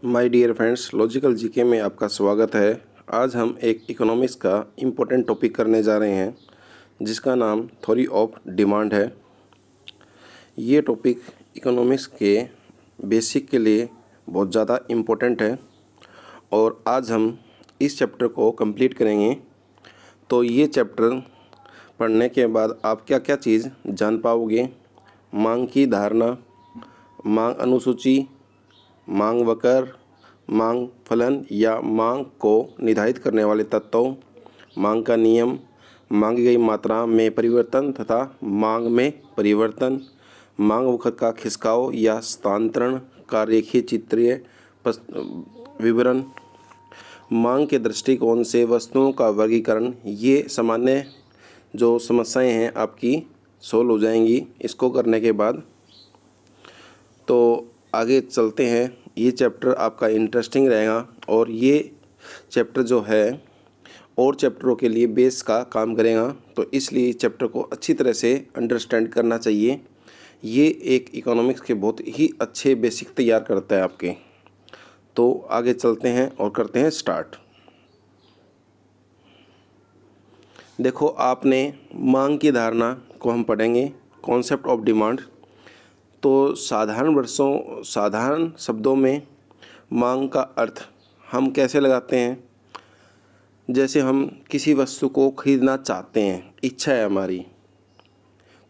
My dear friends, logical GK में आपका स्वागत है। आज हम एक इकोनॉमिक्स का इम्पोर्टेंट टॉपिक करने जा रहे हैं जिसका नाम थ्योरी ऑफ डिमांड है। ये टॉपिक इकोनॉमिक्स के बेसिक के लिए बहुत ज़्यादा इम्पोर्टेंट है और आज हम इस चैप्टर को कंप्लीट करेंगे। तो ये चैप्टर पढ़ने के बाद आप क्या क्या चीज़ जान पाओगे। मांग की धारणा, मांग अनुसूची, मांग वक्र, मांग फलन या मांग को निर्धारित करने वाले तत्वों, मांग का नियम, मांगी गई मात्रा में परिवर्तन तथा मांग में परिवर्तन, मांग वक्र का खिसकाव या स्थानांतरण का रेखीय चित्रीय विवरण, मांग के दृष्टिकोण से वस्तुओं का वर्गीकरण। ये सामान्य जो समस्याएं हैं आपकी सोल्व हो जाएंगी इसको करने के बाद। तो आगे चलते हैं। ये चैप्टर आपका इंटरेस्टिंग रहेगा और ये चैप्टर जो है और चैप्टरों के लिए बेस का काम करेगा, तो इसलिए चैप्टर को अच्छी तरह से अंडरस्टैंड करना चाहिए। ये एक इकोनॉमिक्स के बहुत ही अच्छे बेसिक तैयार करता है आपके। तो आगे चलते हैं और करते हैं स्टार्ट। देखो, आपने मांग की धारणा को हम पढ़ेंगे, कॉन्सेप्ट ऑफ डिमांड। तो साधारण शब्दों में मांग का अर्थ हम कैसे लगाते हैं। जैसे हम किसी वस्तु को खरीदना चाहते हैं, इच्छा है हमारी,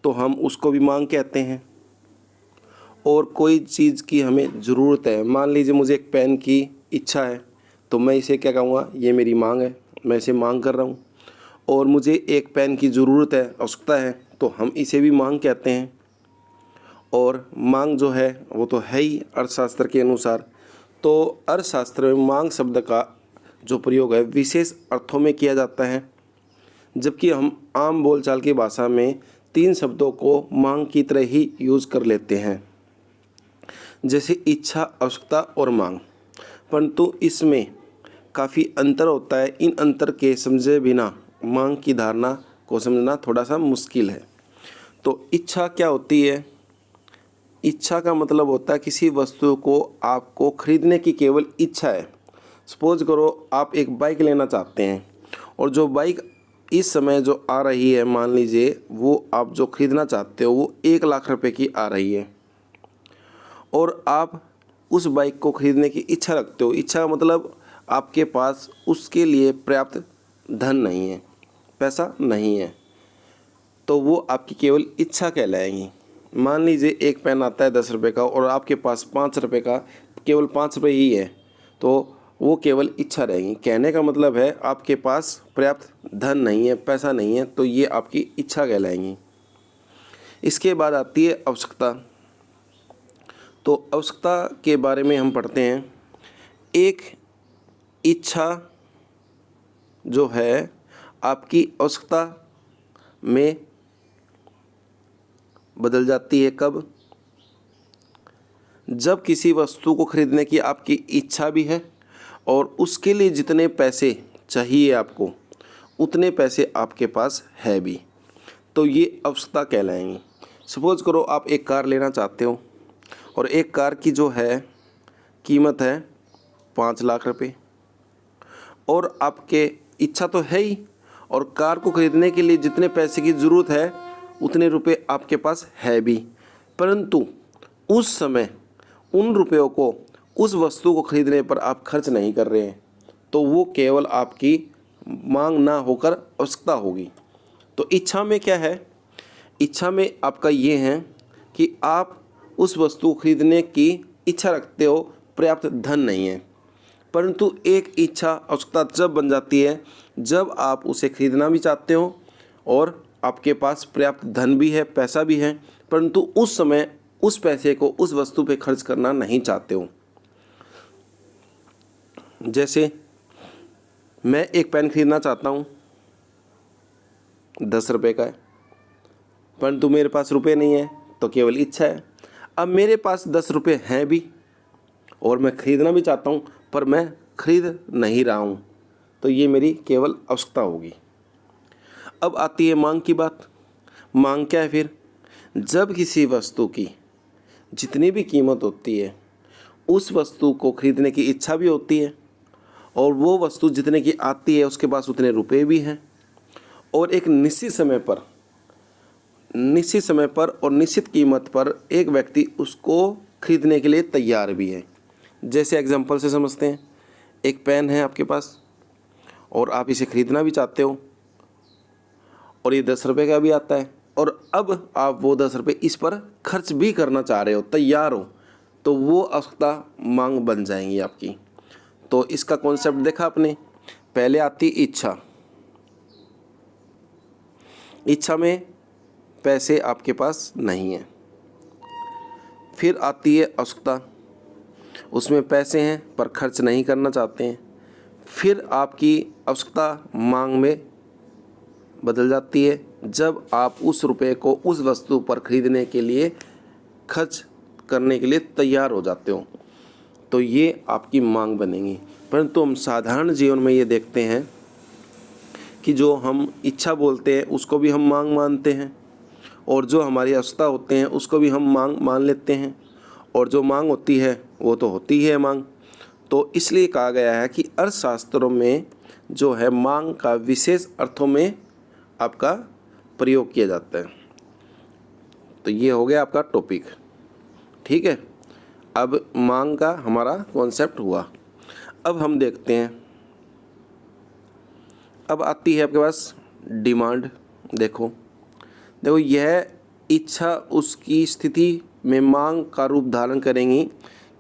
तो हम उसको भी मांग कहते हैं। और कोई चीज़ की हमें ज़रूरत है, मान लीजिए मुझे एक पेन की इच्छा है, तो मैं इसे क्या कहूँगा, ये मेरी मांग है, मैं इसे मांग कर रहा हूँ। और मुझे एक पेन की ज़रूरत है, आवश्यकता है, तो हम इसे भी मांग कहते हैं। और मांग जो है वो तो है ही अर्थशास्त्र के अनुसार। तो अर्थशास्त्र में मांग शब्द का जो प्रयोग है विशेष अर्थों में किया जाता है, जबकि हम आम बोलचाल की भाषा में तीन शब्दों को मांग की तरह ही यूज़ कर लेते हैं, जैसे इच्छा, आवश्यकता और मांग। परंतु इसमें काफ़ी अंतर होता है। इन अंतर के समझे बिना मांग की धारणा को समझना थोड़ा सा मुश्किल है। तो इच्छा क्या होती है? इच्छा का मतलब होता है किसी वस्तु को आपको खरीदने की केवल इच्छा है। सपोज करो आप एक बाइक लेना चाहते हैं और जो बाइक इस समय जो आ रही है, मान लीजिए वो आप जो खरीदना चाहते हो वो 1 लाख रुपए की आ रही है और आप उस बाइक को खरीदने की इच्छा रखते हो। इच्छा का मतलब आपके पास उसके लिए पर्याप्त धन नहीं है, पैसा नहीं है, तो वो आपकी केवल इच्छा कहलाएगी। मान लीजिए एक पेन आता है 10 रुपये का और आपके पास 5 रुपये का, केवल 5 रुपये ही है, तो वो केवल इच्छा रहेगी। कहने का मतलब है आपके पास पर्याप्त धन नहीं है, पैसा नहीं है, तो ये आपकी इच्छा कहलाएंगी। इसके बाद आती है आवश्यकता। तो आवश्यकता के बारे में हम पढ़ते हैं। एक इच्छा जो है आपकी आवश्यकता में बदल जाती है। कब? जब किसी वस्तु को खरीदने की आपकी इच्छा भी है और उसके लिए जितने पैसे चाहिए आपको उतने पैसे आपके पास है भी, तो ये आवश्यकता कहलाएंगी। सपोज करो आप एक कार लेना चाहते हो और एक कार की जो है कीमत है 5 लाख रुपये और आपके इच्छा तो है ही, और कार को खरीदने के लिए जितने पैसे की ज़रूरत है उतने रुपए आपके पास है भी, परंतु उस समय उन रुपयों को उस वस्तु को खरीदने पर आप खर्च नहीं कर रहे हैं, तो वो केवल आपकी मांग ना होकर आवश्यकता होगी। तो इच्छा में क्या है? इच्छा में आपका ये है कि आप उस वस्तु को खरीदने की इच्छा रखते हो, पर्याप्त धन नहीं है। परंतु एक इच्छा आवश्यकता जब बन जाती है जब आप उसे खरीदना भी चाहते हो और आपके पास पर्याप्त धन भी है, पैसा भी है, परंतु उस समय उस पैसे को उस वस्तु पे खर्च करना नहीं चाहते हो। जैसे मैं एक पेन खरीदना चाहता हूँ, 10 रुपये का है, परंतु मेरे पास रुपये नहीं है, तो केवल इच्छा है। अब मेरे पास 10 रुपये हैं भी और मैं खरीदना भी चाहता हूँ, पर मैं खरीद नहीं रहा हूँ, तो ये मेरी केवल आवश्यकता होगी। अब आती है मांग की बात। मांग क्या है फिर? जब किसी वस्तु की जितनी भी कीमत होती है उस वस्तु को खरीदने की इच्छा भी होती है और वो वस्तु जितने की आती है उसके पास उतने रुपए भी हैं, और एक निश्चित समय पर और निश्चित कीमत पर एक व्यक्ति उसको खरीदने के लिए तैयार भी है। जैसे एग्जांपल से समझते हैं, एक पेन है आपके पास और आप इसे खरीदना भी चाहते हो और ये 10 रुपये का भी आता है, और अब आप वो 10 रुपये इस पर खर्च भी करना चाह रहे हो, तैयार हो, तो वो आवश्यकता मांग बन जाएंगी आपकी। तो इसका कॉन्सेप्ट देखा आपने। पहले आती इच्छा, इच्छा में पैसे आपके पास नहीं है। फिर आती है आवश्यकता, उसमें पैसे हैं पर खर्च नहीं करना चाहते हैं। फिर आपकी आवश्यकता मांग में बदल जाती है जब आप उस रुपये को उस वस्तु पर खरीदने के लिए खर्च करने के लिए तैयार हो जाते हो, तो ये आपकी मांग बनेगी। परंतु हम साधारण जीवन में ये देखते हैं कि जो हम इच्छा बोलते हैं उसको भी हम मांग मानते हैं, और जो हमारी आवश्यकता होते हैं उसको भी हम मांग मान लेते हैं, और जो मांग होती है वो तो होती है मांग। तो इसलिए कहा गया है कि अर्थशास्त्रों में जो है मांग का विशेष अर्थों में आपका प्रयोग किया जाता है। तो ये हो गया आपका टॉपिक, ठीक है। अब मांग का हमारा कॉन्सेप्ट हुआ। अब हम देखते हैं, अब आती है आपके पास डिमांड। देखो यह इच्छा उसकी स्थिति में मांग का रूप धारण करेंगी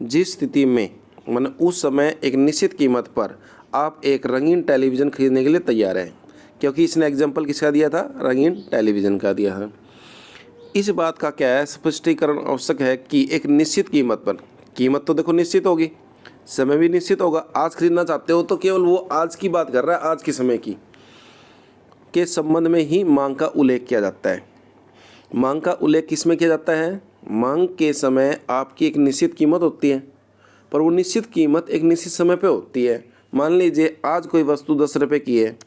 जिस स्थिति में मतलब उस समय एक निश्चित कीमत पर आप एक रंगीन टेलीविज़न खरीदने के लिए तैयार हैं। क्योंकि इसने एग्जाम्पल किसका दिया था, रंगीन टेलीविज़न का दिया है। इस बात का क्या है, स्पष्टीकरण आवश्यक है कि एक निश्चित कीमत पर, कीमत तो देखो निश्चित होगी, समय भी निश्चित होगा। आज खरीदना चाहते हो तो केवल वो आज की बात कर रहा है, आज के समय की के संबंध में ही मांग का उल्लेख किया जाता है। मांग का उल्लेख किस में किया जाता है, मांग के समय आपकी एक निश्चित कीमत होती है, पर वो निश्चित कीमत एक निश्चित समय पे होती है। मान लीजिए आज कोई वस्तु 10 रुपये की है,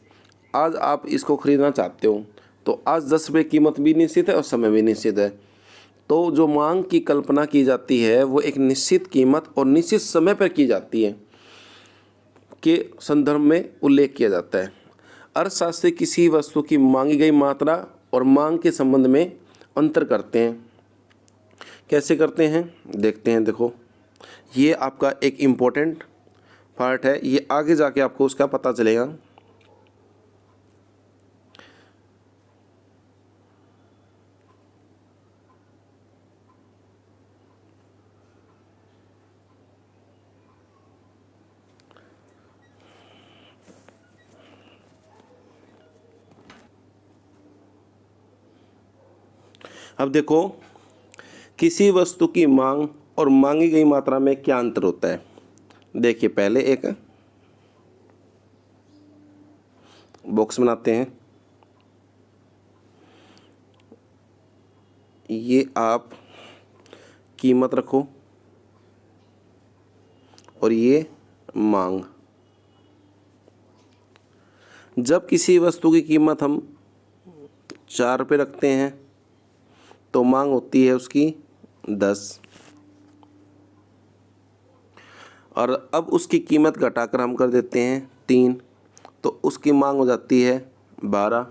आज आप इसको खरीदना चाहते हो, तो आज 10 रुपये कीमत भी निश्चित है और समय भी निश्चित है। तो जो मांग की कल्पना की जाती है वो एक निश्चित कीमत और निश्चित समय पर की जाती है के संदर्भ में उल्लेख किया जाता है। अर्थशास्त्री किसी वस्तु की मांगी गई मात्रा और मांग के संबंध में अंतर करते हैं। कैसे करते हैं देखते हैं। देखो ये आपका एक इम्पोर्टेंट पार्ट है, ये आगे जाके आपको उसका पता चलेगा। अब देखो किसी वस्तु की मांग और मांगी गई मात्रा में क्या अंतर होता है। देखिए पहले एक बॉक्स बनाते हैं, ये आप कीमत रखो और ये मांग। जब किसी वस्तु की कीमत हम 4 रुपये रखते हैं तो मांग होती है उसकी 10, और अब उसकी कीमत घटाकर हम कर देते हैं 3, तो उसकी मांग हो जाती है 12।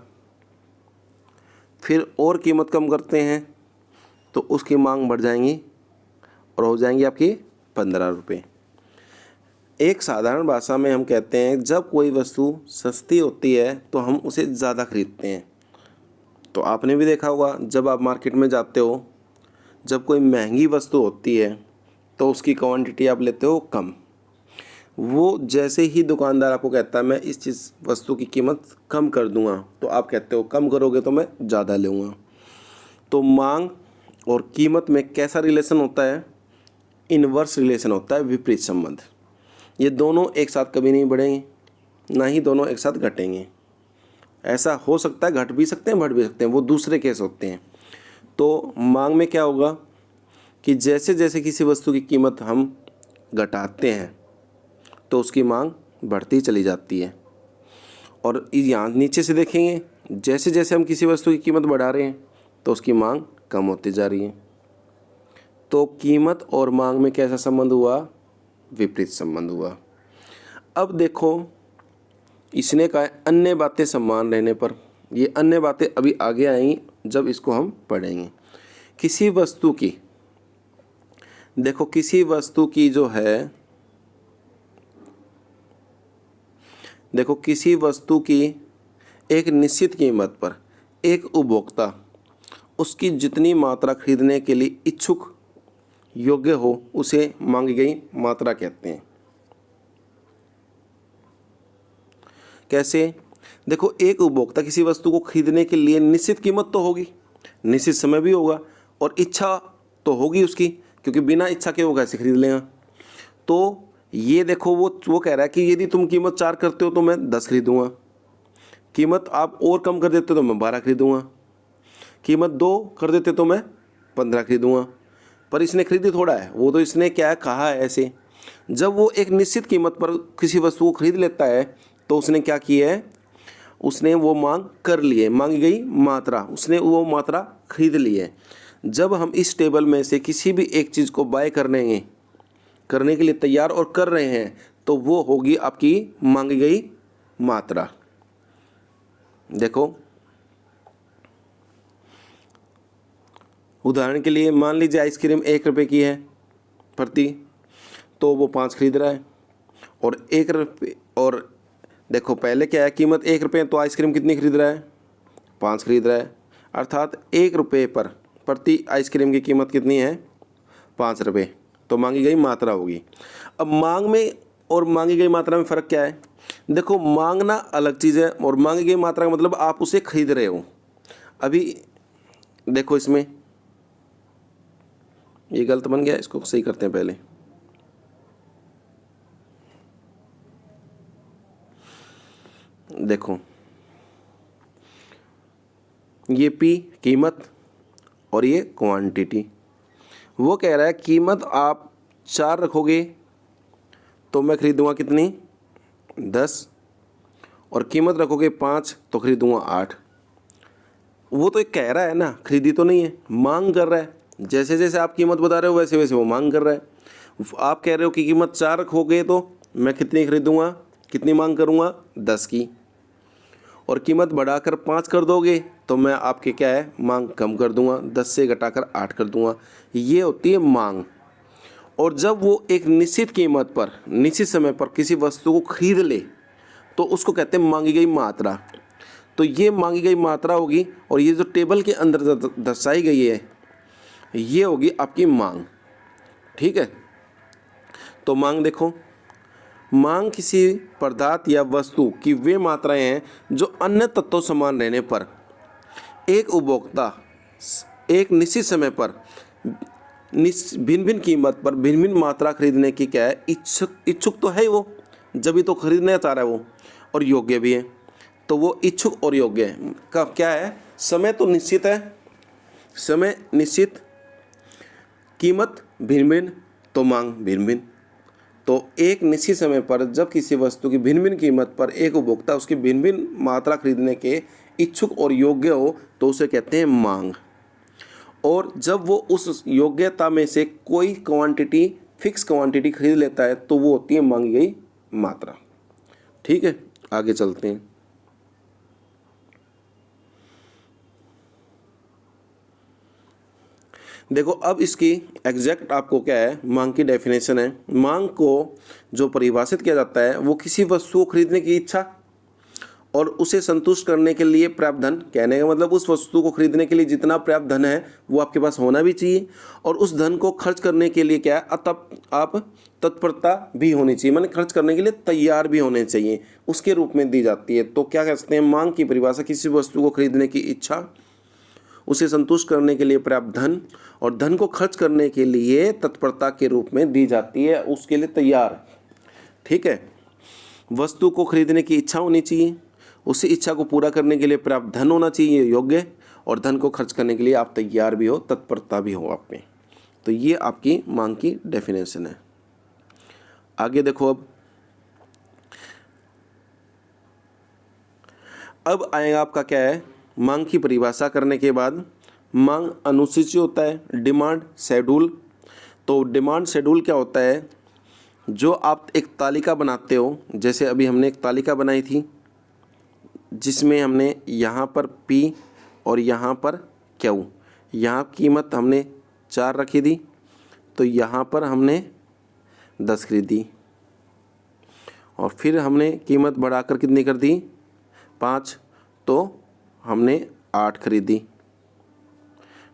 फिर और कीमत कम करते हैं तो उसकी मांग बढ़ जाएंगी और हो जाएंगी आपकी 15 रुपये। एक साधारण भाषा में हम कहते हैं जब कोई वस्तु सस्ती होती है तो हम उसे ज़्यादा खरीदते हैं। तो आपने भी देखा होगा जब आप मार्केट में जाते हो, जब कोई महंगी वस्तु होती है तो उसकी क्वांटिटी आप लेते हो कम। वो जैसे ही दुकानदार आपको कहता है मैं इस चीज़ वस्तु की कीमत कम कर दूंगा, तो आप कहते हो कम करोगे तो मैं ज़्यादा लूँगा। तो मांग और कीमत में कैसा रिलेशन होता है, इनवर्स रिलेशन होता है, विपरीत संबंध। ये दोनों एक साथ कभी नहीं बढ़ेंगे, ना ही दोनों एक साथ घटेंगे। ऐसा हो सकता है घट भी सकते हैं बढ़ भी सकते हैं, वो दूसरे केस होते हैं। तो मांग में क्या होगा कि जैसे जैसे किसी वस्तु की कीमत हम घटाते हैं तो उसकी मांग बढ़ती चली जाती है, और यहाँ नीचे से देखेंगे जैसे जैसे हम किसी वस्तु की कीमत बढ़ा रहे हैं तो उसकी मांग कम होती जा रही है। तो कीमत और मांग में कैसा संबंध हुआ, विपरीत संबंध हुआ। अब देखो इसने कहा अन्य बातें समान रहने पर, ये अन्य बातें अभी आगे आएंगी जब इसको हम पढ़ेंगे। किसी वस्तु की, देखो किसी वस्तु की जो है, देखो किसी वस्तु की एक निश्चित कीमत पर एक उपभोक्ता उसकी जितनी मात्रा खरीदने के लिए इच्छुक योग्य हो उसे मांगी गई मात्रा कहते हैं। कैसे? देखो एक उपभोक्ता किसी वस्तु को खरीदने के लिए निश्चित कीमत तो होगी, निश्चित समय भी होगा और इच्छा तो होगी उसकी, क्योंकि बिना इच्छा के वो कैसे खरीद लेगा। तो ये देखो वो कह रहा है कि यदि तुम कीमत 4 करते हो तो मैं 10 खरीदूँगा, कीमत आप और कम कर देते हो तो मैं 12 खरीदूँगा, कीमत 2 कर देते तो मैं 15 खरीदूँगा। पर इसने खरीदी थोड़ा है, वो तो इसने क्या कहा है ऐसे। जब वो एक निश्चित कीमत पर किसी वस्तु को खरीद लेता है तो उसने क्या किया है, उसने वो मांग कर ली है, मांगी गई मात्रा, उसने वो मात्रा खरीद ली है। जब हम इस टेबल में से किसी भी एक चीज़ को बाय करने के लिए तैयार और कर रहे हैं तो वो होगी आपकी मांगी गई मात्रा। देखो उदाहरण के लिए मान लीजिए आइसक्रीम 1 रुपये की है प्रति, तो वो 5 खरीद रहा है और 1 रुपये, और देखो पहले क्या है, कीमत 1 रुपये तो आइसक्रीम कितनी खरीद रहा है, 5 खरीद रहा है, अर्थात 1 रुपये पर प्रति आइसक्रीम की कीमत कितनी है, 5 रुपये, तो मांगी गई मात्रा होगी। अब मांग में और मांगी गई मात्रा में फ़र्क क्या है? देखो मांगना अलग चीज़ है और मांगी गई मात्रा का मतलब आप उसे खरीद रहे हो। अभी देखो इसमें ये गलत बन गया, इसको सही करते हैं पहले। देखो ये P कीमत और ये क्वांटिटी। वो कह रहा है कीमत आप 4 रखोगे तो मैं खरीदूंगा कितनी, 10, और कीमत रखोगे 5 तो खरीदूंगा 8। वो तो एक कह रहा है ना, खरीदी तो नहीं है, मांग कर रहा है। जैसे जैसे आप कीमत बता रहे हो वैसे वैसे वो मांग कर रहा है। आप कह रहे हो कि कीमत 4 रखोगे तो मैं कितनी खरीदूंगा, कितनी मांग करूंगा, 10 की, और कीमत बढ़ाकर 5 कर दोगे तो मैं आपके क्या है मांग कम कर दूंगा, 10 से घटाकर 8 कर दूंगा। ये होती है मांग। और जब वो एक निश्चित कीमत पर निश्चित समय पर किसी वस्तु को खरीद ले तो उसको कहते हैं मांगी गई मात्रा। तो ये मांगी गई मात्रा होगी और ये जो टेबल के अंदर दर्शाई गई है ये होगी आपकी मांग। ठीक है, तो मांग देखो, मांग किसी पदार्थ या वस्तु की वे मात्राएं हैं जो अन्य तत्वों समान रहने पर एक उपभोक्ता एक निश्चित समय पर भिन्न भिन्न कीमत पर भिन्न भिन्न मात्रा खरीदने की क्या है, इच्छुक तो है ही वो, जब भी तो खरीदना चाह रहा है वो, और योग्य भी है। तो वो इच्छुक और योग्य है का क्या है, समय तो निश्चित है, समय निश्चित, कीमत भिन्न भिन्न, तो मांग भिन्न भिन्न। तो एक निश्चित समय पर जब किसी वस्तु की भिन्न भिन्न कीमत पर एक उपभोक्ता उसकी भिन्न भिन्न मात्रा खरीदने के इच्छुक और योग्य हो तो उसे कहते हैं मांग। और जब वो उस योग्यता में से कोई क्वांटिटी, फिक्स क्वांटिटी खरीद लेता है तो वो होती है मांगी गई मात्रा। ठीक है, आगे चलते हैं। देखो अब इसकी एग्जैक्ट आपको क्या है, मांग की डेफिनेशन है। मांग को जो परिभाषित किया जाता है वो किसी वस्तु को खरीदने की इच्छा और उसे संतुष्ट करने के लिए पर्याप्त धन, कहने का मतलब उस वस्तु को खरीदने के लिए जितना पर्याप्त धन है वो आपके पास होना भी चाहिए, और उस धन को खर्च करने के लिए क्या है आप तत्परता भी होनी चाहिए, माने खर्च करने के लिए तैयार भी होने चाहिए, उसके रूप में दी जाती है। तो क्या कहते हैं, मांग की परिभाषा किसी वस्तु को खरीदने की इच्छा, उसे संतुष्ट करने के लिए पर्याप्त धन और धन को खर्च करने के लिए तत्परता के रूप में दी जाती है, उसके लिए तैयार। ठीक है, वस्तु को खरीदने की इच्छा होनी चाहिए, उसी इच्छा को पूरा करने के लिए पर्याप्त धन होना चाहिए योग्य, और धन को खर्च करने के लिए आप तैयार भी हो, तत्परता भी हो आप में। तो ये आपकी मांग की डेफिनेशन है। आगे देखो, अब आएगा आपका क्या है, मांग की परिभाषा करने के बाद मांग अनुसूची होता है, डिमांड शेड्यूल। तो डिमांड शेड्यूल क्या होता है जो आप एक तालिका बनाते हो, जैसे अभी हमने एक तालिका बनाई थी जिसमें हमने यहाँ पर P और यहाँ पर Q, यहाँ कीमत हमने 4 रखी थी, तो यहाँ पर हमने 10 खरीदी और फिर हमने कीमत बढ़ाकर कितनी कर दी 5, तो हमने 8 खरीदी।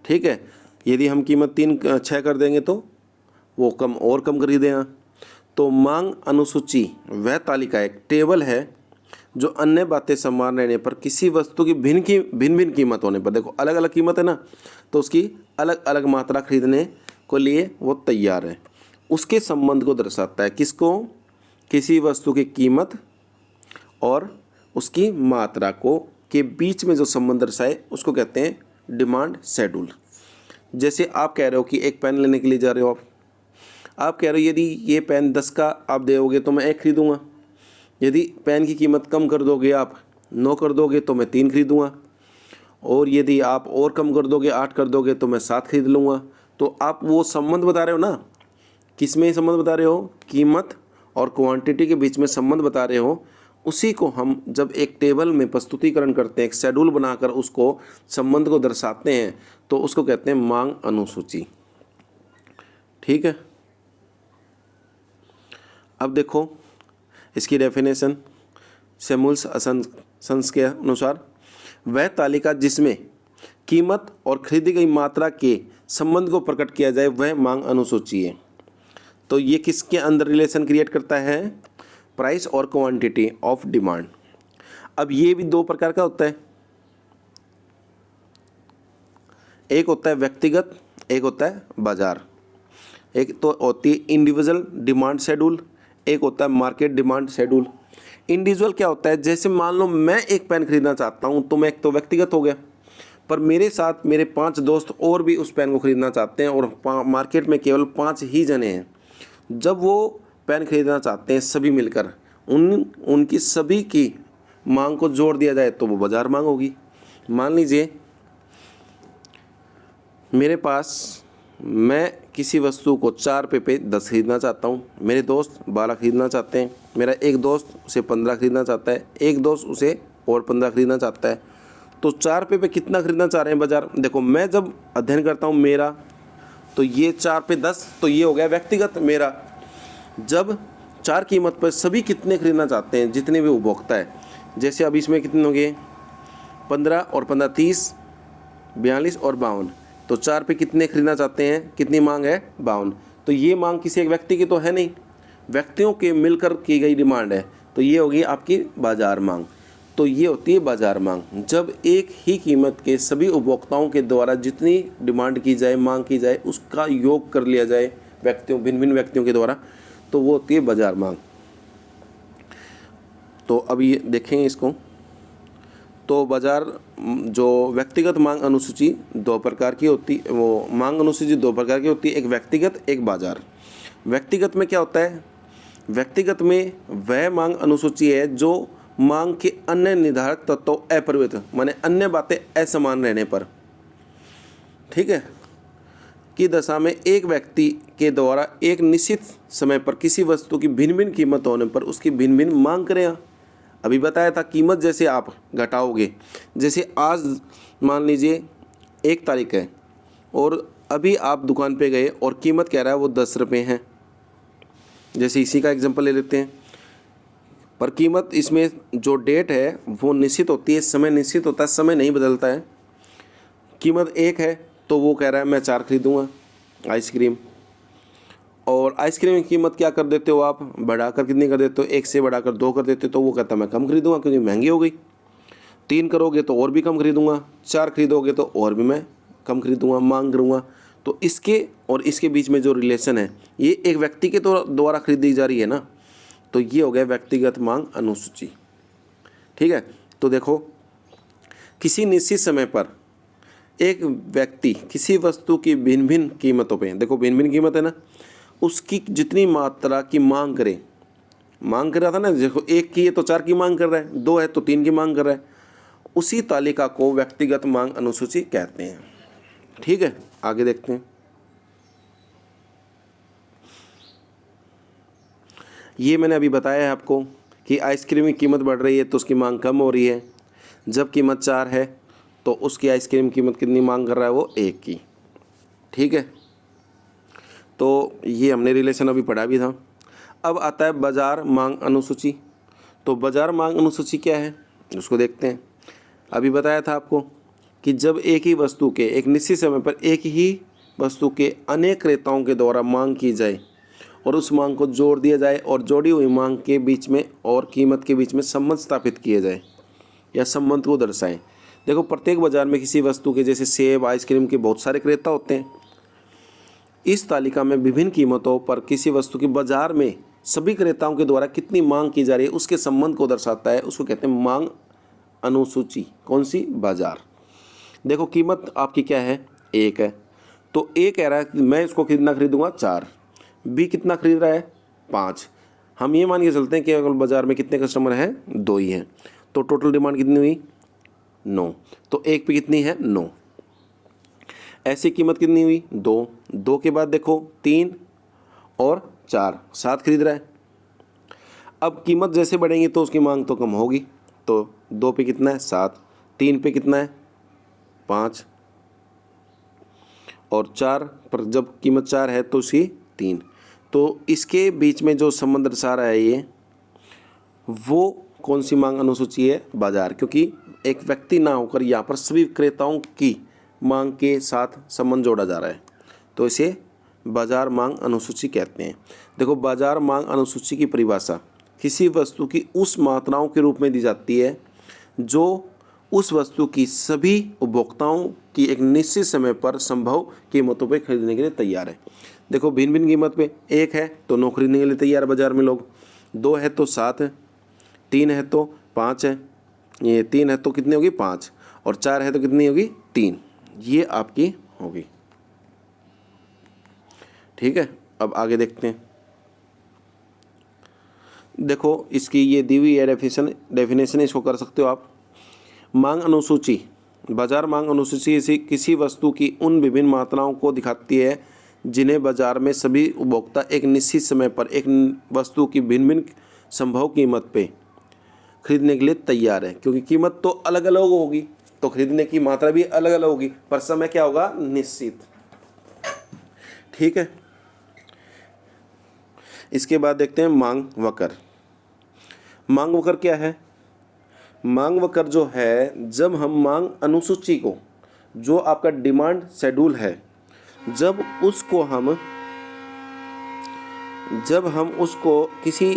ठीक है, यदि हम कीमत 6 कर देंगे तो वो कम खरीदे हैं। तो मांग अनुसूची वह तालिका एक टेबल है जो अन्य बातें समान रहने पर किसी वस्तु की भिन्न कीमत होने पर, देखो अलग अलग कीमत है ना, तो उसकी अलग अलग मात्रा खरीदने को लिए वो तैयार है, उसके संबंध को दर्शाता है। किसको? किसी वस्तु की कीमत और उसकी मात्रा को के बीच में जो संबंध दर्शाए उसको कहते हैं डिमांड शेड्यूल। जैसे आप कह रहे हो कि एक पेन लेने के लिए जा रहे हो, आप कह रहे हो यदि ये पेन 10 का आप दोगे तो मैं 1 खरीदूँगा, यदि पेन की कीमत कम कर दोगे, आप 9 कर दोगे तो मैं 3 खरीदूँगा, और यदि आप और कम कर दोगे 8 कर दोगे तो मैं 7 खरीद लूँगा। तो आप वो संबंध बता रहे हो ना, किस में संबंध बता रहे हो? कीमत और क्वांटिटी के बीच में संबंध बता रहे हो। उसी को हम जब एक टेबल में प्रस्तुतिकरण करते हैं, एक शेड्यूल बनाकर उसको संबंध को दर्शाते हैं, तो उसको कहते हैं मांग अनुसूची। ठीक है, अब देखो इसकी डेफिनेशन सैमुअल्स असंस के अनुसार, वह तालिका जिसमें कीमत और खरीदी गई मात्रा के संबंध को प्रकट किया जाए वह मांग अनुसूची है। तो ये किसके अंदर रिलेशन क्रिएट करता है? प्राइस और क्वांटिटी ऑफ डिमांड। अब ये भी 2 प्रकार का होता है, एक होता है व्यक्तिगत, एक होता है बाजार। एक तो होती है इंडिविजुअल डिमांड शेड्यूल, एक होता है मार्केट डिमांड शेड्यूल। इंडिविजुअल क्या होता है? जैसे मान लो मैं एक पेन खरीदना चाहता हूँ तो मैं एक तो व्यक्तिगत हो गया, पर मेरे साथ मेरे 5 दोस्त और भी उस पेन को खरीदना चाहते हैं और मार्केट में केवल 5 ही जने हैं। जब वो पेन खरीदना चाहते हैं सभी मिलकर, उनकी सभी की मांग को जोड़ दिया जाए तो वो बाजार मांग होगी। मान लीजिए मेरे पास, मैं किसी वस्तु को 4 रुपये पे 10 खरीदना चाहता हूँ, मेरे दोस्त 12 खरीदना चाहते हैं, मेरा एक दोस्त उसे 15 खरीदना चाहता है, एक दोस्त उसे और 15 खरीदना चाहता है। तो 4 रुपये पे कितना खरीदना चाह रहे हैं बाजार? देखो मैं जब अध्ययन करता हूँ मेरा, तो ये 4 पे 10, तो ये हो गया व्यक्तिगत मेरा। जब 4 कीमत पर सभी कितने खरीदना चाहते हैं, जितने भी उपभोक्ता है, जैसे अब इसमें कितने हो गए 15 और 15 30, 42 और 52, तो 4 पे कितने खरीदना चाहते हैं, कितनी मांग है 52। तो ये मांग किसी एक व्यक्ति की तो है नहीं, व्यक्तियों के मिलकर की गई डिमांड है, तो ये होगी आपकी बाजार मांग। तो ये होती है बाजार मांग, जब एक ही कीमत के सभी उपभोक्ताओं के द्वारा जितनी डिमांड की जाए, मांग की जाए, उसका योग कर लिया जाए भिन्न भिन्न व्यक्तियों के द्वारा, तो वो होती है बाजार मांग। तो अब ये देखेंगे इसको, तो बाजार जो व्यक्तिगत मांग अनुसूची 2 प्रकार की होती, वो मांग अनुसूची 2 प्रकार की होती है, एक व्यक्तिगत एक बाजार। व्यक्तिगत में क्या होता है? व्यक्तिगत में वह मांग अनुसूची है जो मांग के अन्य निर्धारक तत्वों अपरिवर्तित, माने अन्य बातें असमान रहने पर, ठीक है, की दशा में एक व्यक्ति के द्वारा एक निश्चित समय पर किसी वस्तु की भिन्न भिन्न कीमत होने पर उसकी भिन्न भिन्न मांग करें। अभी बताया था कीमत जैसे आप घटाओगे, जैसे आज मान लीजिए 1 तारीख है और अभी आप दुकान पे गए और कीमत कह रहा है वो 10 रुपये है, जैसे इसी का एग्जांपल ले लेते हैं, पर कीमत इसमें जो डेट है वो निश्चित होती है, समय निश्चित होता है, समय नहीं बदलता है। कीमत 1 है तो वो कह रहा है मैं 4 खरीदूँगा आइसक्रीम, और आइसक्रीम की कीमत क्या कर देते हो आप, बढ़ाकर कितनी कर देते हो, 1 से बढ़ाकर 2 कर देते हो, तो वो कहता है मैं कम खरीदूँगा क्योंकि महंगी हो गई। 3 करोगे तो और भी कम खरीदूँगा, 4 खरीदोगे तो और भी मैं कम खरीदूँगा, मांग करूँगा। तो इसके और इसके बीच में जो रिलेशन है ये एक व्यक्ति के द्वारा खरीदी जा रही है ना, तो ये हो गया व्यक्तिगत मांग अनुसूची। ठीक है, तो देखो किसी निश्चित समय पर एक व्यक्ति किसी वस्तु की भिन्न भिन्न कीमतों पे, देखो भिन्न भिन्न कीमत है ना, उसकी जितनी मात्रा की मांग करे, मांग कर रहा था ना, देखो 1 की है तो 4 की मांग कर रहा है, 2 है तो 3 की मांग कर रहा है, उसी तालिका को व्यक्तिगत मांग अनुसूची कहते हैं। ठीक है, आगे देखते हैं। ये मैंने अभी बताया है आपको कि आइसक्रीम की कीमत बढ़ रही है तो उसकी मांग कम हो रही है। जब कीमत 4 है तो उसकी आइसक्रीम कीमत कितनी मांग कर रहा है, वो 1 की। ठीक है, तो ये हमने रिलेशन अभी पढ़ा भी था। अब आता है बाज़ार मांग अनुसूची। तो बाज़ार मांग अनुसूची क्या है उसको देखते हैं। अभी बताया था आपको कि जब एक ही वस्तु के एक निश्चित समय पर एक ही वस्तु के अनेक क्रेताओं के द्वारा मांग की जाए और उस मांग को जोड़ दिया जाए और जोड़ी हुई मांग के बीच में और कीमत के बीच में संबंध स्थापित किए जाए या संबंध को दर्शाएं। देखो, प्रत्येक बाजार में किसी वस्तु के जैसे सेब, आइसक्रीम के बहुत सारे क्रेता होते हैं। इस तालिका में विभिन्न कीमतों पर किसी वस्तु की बाजार में सभी क्रेताओं के द्वारा कितनी मांग की जा रही है उसके संबंध को दर्शाता है, उसको कहते हैं मांग अनुसूची। कौन सी? बाजार। देखो, कीमत आपकी क्या है? 1 है, तो ए कह रहा है कि मैं इसको कितना खरीदूंगा? 4। बी कितना खरीद रहा है? 5। हम ये मान के चलते हैं कि अगर बाजार में कितने कस्टमर हैं? 2 ही हैं, तो टोटल डिमांड कितनी हुई? 9। तो 1 पे कितनी है? 9। ऐसी कीमत कितनी हुई? 2। 2 के बाद देखो 3 और 4, 7 खरीद रहा है। अब कीमत जैसे बढ़ेंगी तो उसकी मांग तो कम होगी, तो 2 पे कितना है? 7। 3 पे कितना है? 5 और 4 पर जब कीमत 4 है तो उसकी 3। तो इसके बीच में जो संबंध दर्शा रहा है ये, वो कौन सी मांग अनुसूची है? बाजार। क्योंकि एक व्यक्ति ना होकर यहाँ पर सभी क्रेताओं की मांग के साथ संबंध जोड़ा जा रहा है, तो इसे बाजार मांग अनुसूची कहते हैं। देखो, बाजार मांग अनुसूची की परिभाषा किसी वस्तु की उस मात्राओं के रूप में दी जाती है जो उस वस्तु की सभी उपभोक्ताओं की एक निश्चित समय पर संभव कीमतों पर खरीदने के लिए तैयार है। देखो, भिन्न भिन्न कीमत पे 1 है तो 9 खरीदने के लिए तैयार है बाजार में लोग, 2 है तो 7 है, 3 है तो 5 है, ये 3 है तो कितनी होगी? 5, और 4 है तो कितनी होगी? 3। ये आपकी होगी। ठीक है, अब आगे देखते हैं। देखो, इसकी ये दी हुई है डेफिनेशन, इसको कर सकते हो आप। मांग अनुसूची, बाजार मांग अनुसूची किसी वस्तु की उन विभिन्न मात्राओं को दिखाती है जिन्हें बाजार में सभी उपभोक्ता एक निश्चित समय पर एक वस्तु की भिन्न भिन्न संभव कीमत पे खरीदने के लिए तैयार है। क्योंकि कीमत तो अलग अलग होगी तो खरीदने की मात्रा भी अलग अलग होगी, पर समय क्या होगा? निश्चित। ठीक है, इसके बाद देखते हैं मांग वक्र। मांग वक्र क्या है? मांग वक्र जो है, जब हम मांग अनुसूची को, जो आपका डिमांड शेड्यूल है, जब हम उसको किसी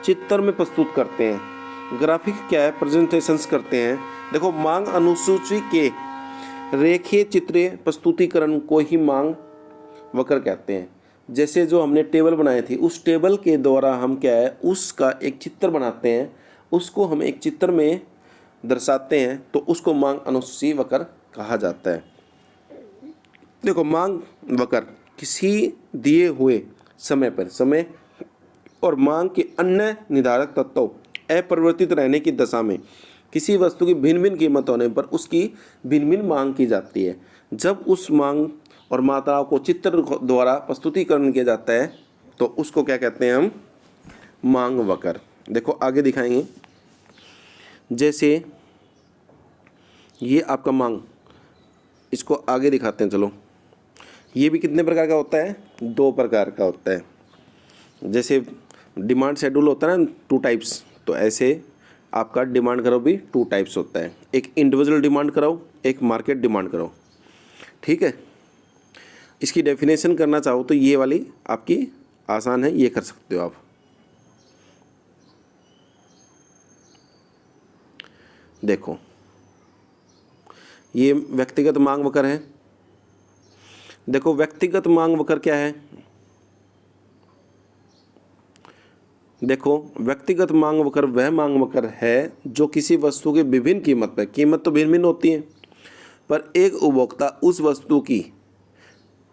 चित्र में प्रस्तुत करते हैं, ग्राफिक क्या है? प्रेजेंटेशंस करते हैं। देखो, मांग अनुसूची के रेखीय चित्रीय प्रस्तुतिकरण को ही मांग वक्र कहते हैं। जैसे जो हमने टेबल बनाई थी, उस टेबल के द्वारा हम क्या है? उसका एक चित्र बनाते हैं, उसको हम एक चित्र में दर्शाते हैं, तो उसको मांग अनुसूची वक्र कहा जाता है। देखो, मांग वक्र किसी दिए हुए समय पर समय और मांग के अन्य निर्धारक तत्वों अपरिवर्तित रहने की दशा में किसी वस्तु की भिन्न भिन्न कीमत होने पर उसकी भिन्न भिन्न मांग की जाती है। जब उस मांग और मात्राओं को चित्र द्वारा प्रस्तुतिकरण किया जाता है तो उसको क्या कहते हैं? हम मांग वक्र। देखो, आगे दिखाएंगे। जैसे ये आपका मांग, इसको आगे दिखाते हैं। चलो, ये भी कितने प्रकार का होता है? 2 प्रकार का होता है। जैसे डिमांड शेड्यूल होता है ना, 2 टाइप्स, तो ऐसे आपका डिमांड करो भी 2 टाइप्स होता है। एक इंडिविजुअल डिमांड करो, एक मार्केट डिमांड करो। ठीक है, इसकी डेफिनेशन करना चाहो तो ये वाली आपकी आसान है, ये कर सकते हो आप। देखो, ये व्यक्तिगत मांग वक्र है। देखो, व्यक्तिगत मांग वक्र क्या है? देखो, व्यक्तिगत मांग वक्र वह मांग वक्र है जो किसी वस्तु की विभिन्न कीमत पर, कीमत तो भिन्न भिन्न होती है, पर एक उपभोक्ता उस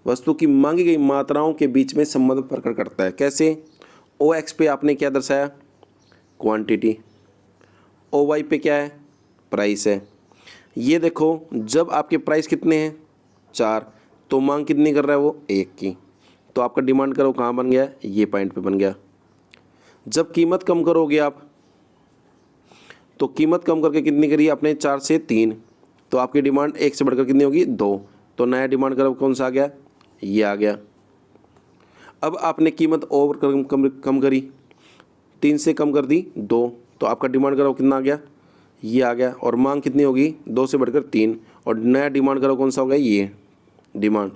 वस्तु की मांगी गई मात्राओं के बीच में संबंध प्रकट करता है। कैसे? OX पे आपने क्या दर्शाया? क्वांटिटी। OY पे क्या है? प्राइस है। ये देखो, जब आपके प्राइस कितने हैं? 4, तो मांग कितनी कर रहा है वो? 1 की। तो आपका डिमांड करो कहाँ बन गया? ये पॉइंट पे बन गया। जब कीमत कम करोगे आप, तो कीमत कम करके कितनी करी आपने, 4 से 3, तो आपकी डिमांड 1 से बढ़कर कितनी होगी, 2। तो नया डिमांड कर्व कौन सा आ गया, ये आ गया। अब आपने कीमत और कम करी, 3 से कम कर दी 2, तो आपका डिमांड कर्व कितना आ गया, ये आ गया। और मांग कितनी होगी, 2 से बढ़कर 3, और नया डिमांड कर्व कौन सा होगा, ये डिमांड।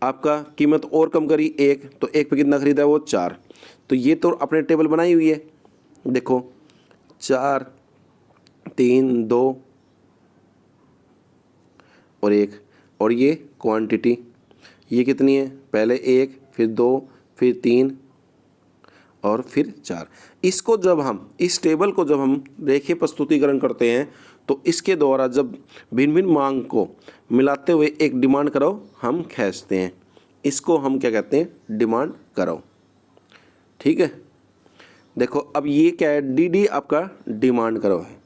आपका कीमत और कम करी 1, तो 1 पे कितना खरीदा है वो, 4। तो ये तो आपने टेबल बनाई हुई है, देखो 4 3 2 और 1, और ये क्वांटिटी, ये कितनी है, पहले 1 फिर 2 फिर 3 और फिर 4। इसको जब हम, इस टेबल को जब हम रेखीय प्रस्तुतिकरण करते हैं, तो इसके द्वारा जब भिन्न भिन्न मांग को मिलाते हुए एक डिमांड कर्व हम खींचते हैं, इसको हम क्या कहते हैं, डिमांड कर्व। ठीक है, देखो अब ये क्या है, डी डी आपका डिमांड कर्व है।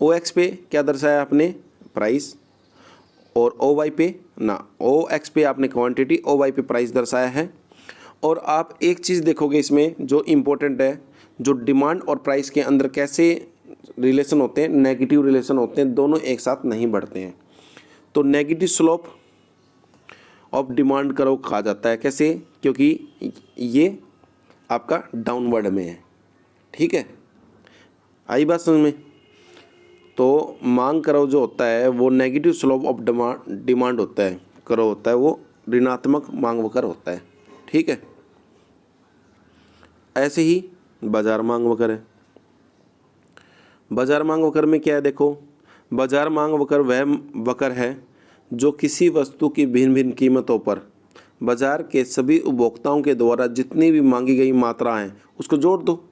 ओ एक्स पे क्या दर्शाया आपने, प्राइस, और ओ वाई पे ना, ओ एक्स पे आपने क्वांटिटी, ओ वाई पे प्राइस दर्शाया है। और आप एक चीज़ देखोगे इसमें जो इम्पोर्टेंट है, जो डिमांड और प्राइस के अंदर कैसे रिलेशन होते हैं, नेगेटिव रिलेशन होते हैं, दोनों एक साथ नहीं बढ़ते हैं। तो negative slope of demand curve कहा जाता है, कैसे, क्योंकि ये आपका डाउनवर्ड में है। ठीक है, आई बात समझ में। तो मांग कर्व जो होता है वो नेगेटिव स्लोप ऑफ डिमांड होता है, कर्व होता है, वो ऋणात्मक मांग वक्र होता है। ठीक है, ऐसे ही बाजार मांग वक्र है। बाजार मांग वक्र में क्या है, देखो बाजार मांग वक्र वह वक्र है जो किसी वस्तु की भिन्न भिन्न कीमतों पर बाजार के सभी उपभोक्ताओं के द्वारा जितनी भी मांगी गई मात्रा है उसको जोड़ दो।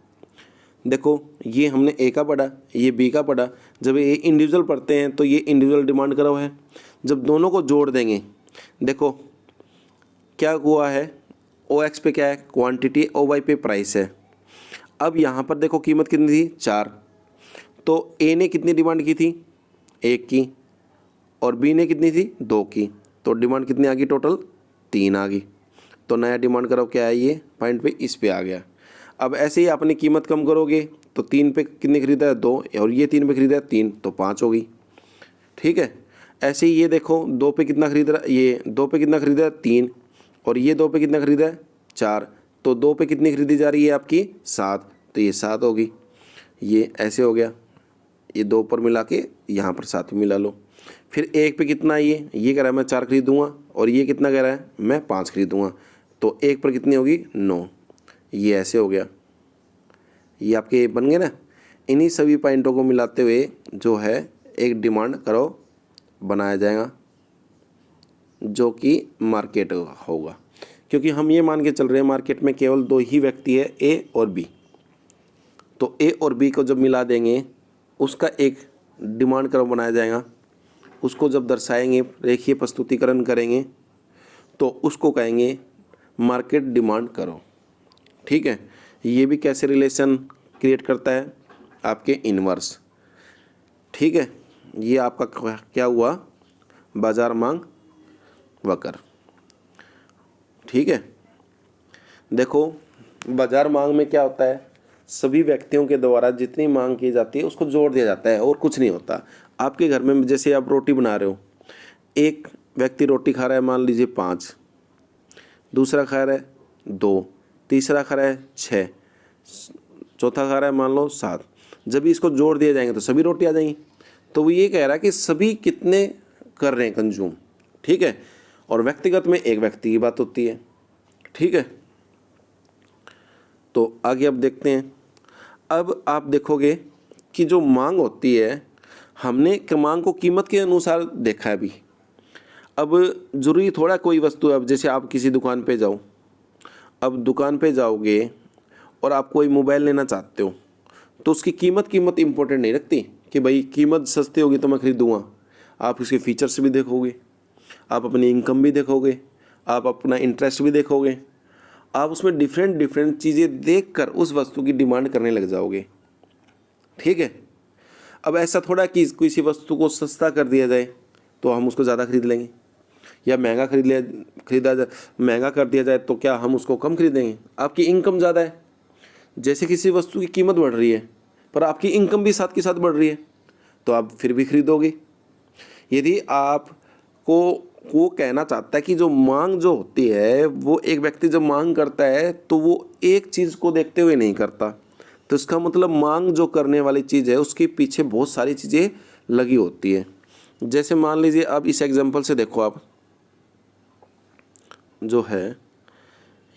देखो ये हमने ए का पढ़ा, ये बी का पढ़ा, जब ये इंडिविजुअल पढ़ते हैं तो ये इंडिविजुअल डिमांड कर्व है। जब दोनों को जोड़ देंगे, देखो क्या हुआ है, ओ एक्स पे क्या है, क्वांटिटी, ओ वाई पे प्राइस है। अब यहाँ पर देखो कीमत कितनी थी, 4, तो ए ने कितनी डिमांड की थी, 1 की, और बी ने कितनी थी, 2 की, तो डिमांड कितनी आ गई, टोटल 3 आ गई। तो नया डिमांड कर्व क्या है, ये पॉइंट पे इस पे आ गया। अब ऐसे ही आपने कीमत कम करोगे, तो 3 पे कितने खरीदा है, 2, और ये 3 पे खरीदा है 3, तो 5 हो गई। ठीक है, ऐसे ही ये देखो 2 पे कितना खरीद रहा है, ये 2 पे कितना खरीदा है, 3, और ये 2 पे कितना खरीदा है, 4, तो 2 पे कितनी खरीदी जा रही है आपकी, 7, तो ये 7 होगी। ये ऐसे हो गया, ये 2 पर मिला के यहाँ पर 7 मिला लो। फिर 1 पे कितना, ये कह रहा है मैं 4 खरीदूँगा, और ये कितना कह रहा है, मैं 5 खरीदूँगा, तो 1 पर कितनी होगी, 9। ये ऐसे हो गया, ये आपके बन गए ना। इन्हीं सभी पॉइंटों को मिलाते हुए जो है एक डिमांड कर्व बनाया जाएगा, जो कि मार्केट होगा। क्योंकि हम ये मान के चल रहे हैं मार्केट में केवल 2 ही व्यक्ति है, ए और बी, तो ए और बी को जब मिला देंगे उसका एक डिमांड कर्व बनाया जाएगा। उसको जब दर्शाएंगे, रेखीय प्रस्तुतिकरण करेंगे, तो उसको कहेंगे मार्केट डिमांड कर्व। ठीक है, ये भी कैसे रिलेशन क्रिएट करता है, आपके इनवर्स। ठीक है, ये आपका क्या हुआ, बाजार मांग वक्र। ठीक है, देखो बाजार मांग में क्या होता है, सभी व्यक्तियों के द्वारा जितनी मांग की जाती है उसको जोड़ दिया जाता है और कुछ नहीं होता। आपके घर में जैसे आप रोटी बना रहे हो, एक व्यक्ति रोटी खा रहा है मान लीजिए 5, दूसरा खा रहा है 2, तीसरा खा रहा है 6, चौथा खा रहा है मान लो 7। जब इसको जोड़ दिए जाएंगे तो सभी रोटी आ जाएंगी। तो वो ये कह रहा है कि सभी कितने कर रहे हैं कंज्यूम। ठीक है, और व्यक्तिगत में एक व्यक्ति की बात होती है। ठीक है, तो आगे अब देखते हैं। अब आप देखोगे कि जो मांग होती है, हमने मांग को कीमत के अनुसार देखा है अभी। अब ज़रूरी थोड़ा कोई वस्तु, अब जैसे आप किसी दुकान पे जाओ, अब दुकान पे जाओगे और आप कोई मोबाइल लेना चाहते हो, तो उसकी कीमत इम्पोर्टेंट नहीं रखती कि भाई कीमत सस्ती होगी तो मैं खरीदूँगा। आप उसके फीचर्स भी देखोगे, आप अपनी इनकम भी देखोगे, आप अपना इंटरेस्ट भी देखोगे, आप उसमें डिफरेंट चीज़ें देखकर उस वस्तु की डिमांड करने लग जाओगे। ठीक है, अब ऐसा थोड़ा कि किसी वस्तु को सस्ता कर दिया जाए तो हम उसको ज़्यादा खरीद लेंगे, या महंगा कर दिया जाए तो क्या हम उसको कम खरीदेंगे। आपकी इनकम ज़्यादा है, जैसे किसी वस्तु की कीमत बढ़ रही है पर आपकी इनकम भी साथ के साथ बढ़ रही है तो आप फिर भी खरीदोगे। यदि आपको वो कहना चाहता है कि जो मांग जो होती है वो एक व्यक्ति जब मांग करता है तो वो एक चीज़ को देखते हुए नहीं करता, तो इसका मतलब मांग जो करने वाली चीज़ है उसके पीछे बहुत सारी चीज़ें लगी होती है। जैसे मान लीजिए अब इस एग्जांपल से देखो, आप जो है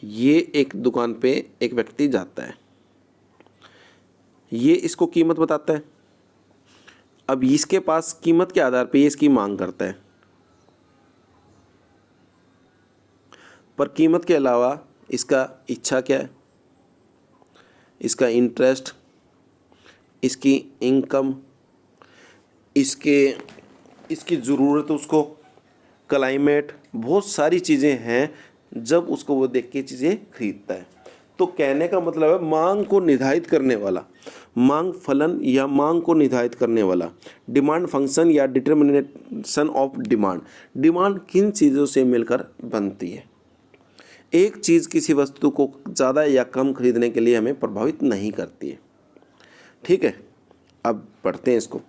ये एक दुकान पे एक व्यक्ति जाता है, ये इसको कीमत बताता है। अब इसके पास कीमत के आधार पे ये इसकी मांग करता है, पर कीमत के अलावा इसका इच्छा क्या है, इसका इंटरेस्ट, इसकी इनकम, इसकी ज़रूरत, उसको क्लाइमेट, बहुत सारी चीज़ें हैं जब उसको वो देख के चीज़ें खरीदता है। तो कहने का मतलब है मांग को निर्धारित करने वाला, मांग फलन या मांग को निर्धारित करने वाला डिमांड फंक्शन या डिटर्मिनेशन ऑफ डिमांड। डिमांड किन चीज़ों से मिलकर बनती है। एक चीज़ किसी वस्तु को ज़्यादा या कम खरीदने के लिए हमें प्रभावित नहीं करती है। ठीक है, अब पढ़ते हैं इसको।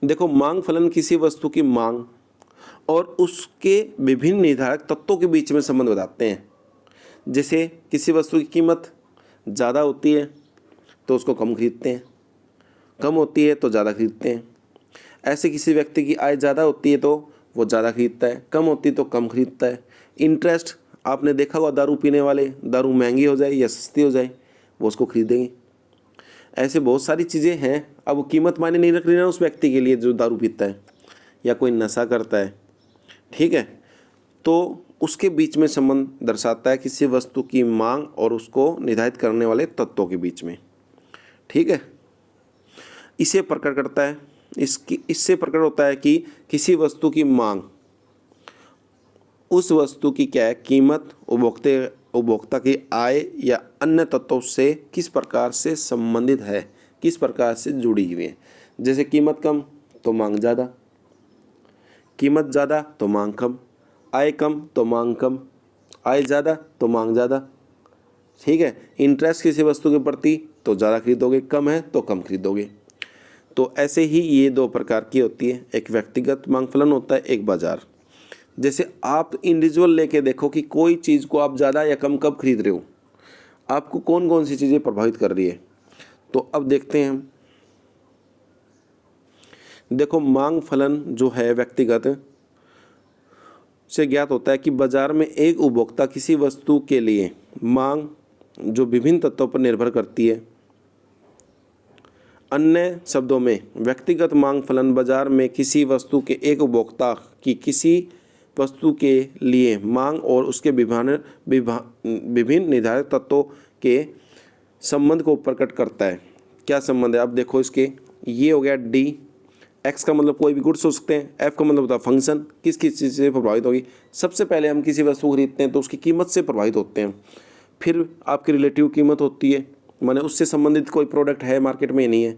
देखो, मांग फलन किसी वस्तु की मांग और उसके विभिन्न निर्धारक तत्वों के बीच में संबंध बताते हैं। जैसे किसी वस्तु की कीमत ज़्यादा होती है तो उसको कम खरीदते हैं, कम होती है तो ज़्यादा खरीदते हैं। ऐसे किसी व्यक्ति की आय ज़्यादा होती है तो वो ज़्यादा खरीदता है, कम होती है तो कम खरीदता है। इंटरेस्ट, आपने देखा होगा दारू पीने वाले, दारू महंगी हो जाए या सस्ती हो जाए वो उसको खरीदेंगे। ऐसे बहुत सारी चीज़ें हैं। अब वो कीमत मायने नहीं रख रही ना उस व्यक्ति के लिए जो दारू पीता है या कोई नशा करता है। ठीक है, तो उसके बीच में संबंध दर्शाता है किसी वस्तु की मांग और उसको निर्धारित करने वाले तत्वों के बीच में। ठीक है, इसे प्रकट करता है, इससे प्रकट होता है कि किसी वस्तु की मांग उस वस्तु की क्या है, कीमत, उपभोक्ता की आय या अन्य तत्वों से किस प्रकार से संबंधित है, किस प्रकार से जुड़ी हुई है। जैसे कीमत कम तो मांग ज़्यादा, कीमत ज़्यादा तो मांग कम, आय कम तो मांग कम, आय ज़्यादा तो मांग ज़्यादा। ठीक है, इंटरेस्ट किसी वस्तु के प्रति तो ज़्यादा खरीदोगे, कम है तो कम खरीदोगे। तो ऐसे ही ये दो प्रकार की होती है, एक व्यक्तिगत मांग फलन होता है, एक बाजार। जैसे आप इंडिविजुअल लेके देखो कि कोई चीज़ को आप ज़्यादा या कम कब खरीद रहे हो, आपको कौन कौन सी चीज़ें प्रभावित कर रही है। तो अब देखते हैं हम। देखो, मांग फलन जो है व्यक्तिगत से ज्ञात होता है कि बाजार में एक उपभोक्ता किसी वस्तु के लिए मांग जो विभिन्न तत्वों पर निर्भर करती है। अन्य शब्दों में व्यक्तिगत मांग फलन बाजार में किसी वस्तु के एक उपभोक्ता की किसी वस्तु के लिए मांग और उसके विभिन्न निर्धारक तत्वों के संबंध को प्रकट करता है। क्या संबंध है, अब देखो इसके, ये हो गया डी। एक्स का मतलब कोई भी गुड्स हो सकते हैं, एफ का मतलब होता है फंक्शन, किस किस चीज़ से प्रभावित होगी। सबसे पहले हम किसी वस्तु को खरीदते हैं तो उसकी कीमत से प्रभावित होते हैं, फिर आपकी रिलेटिव कीमत होती है, माने उससे संबंधित कोई प्रोडक्ट है मार्केट में नहीं है,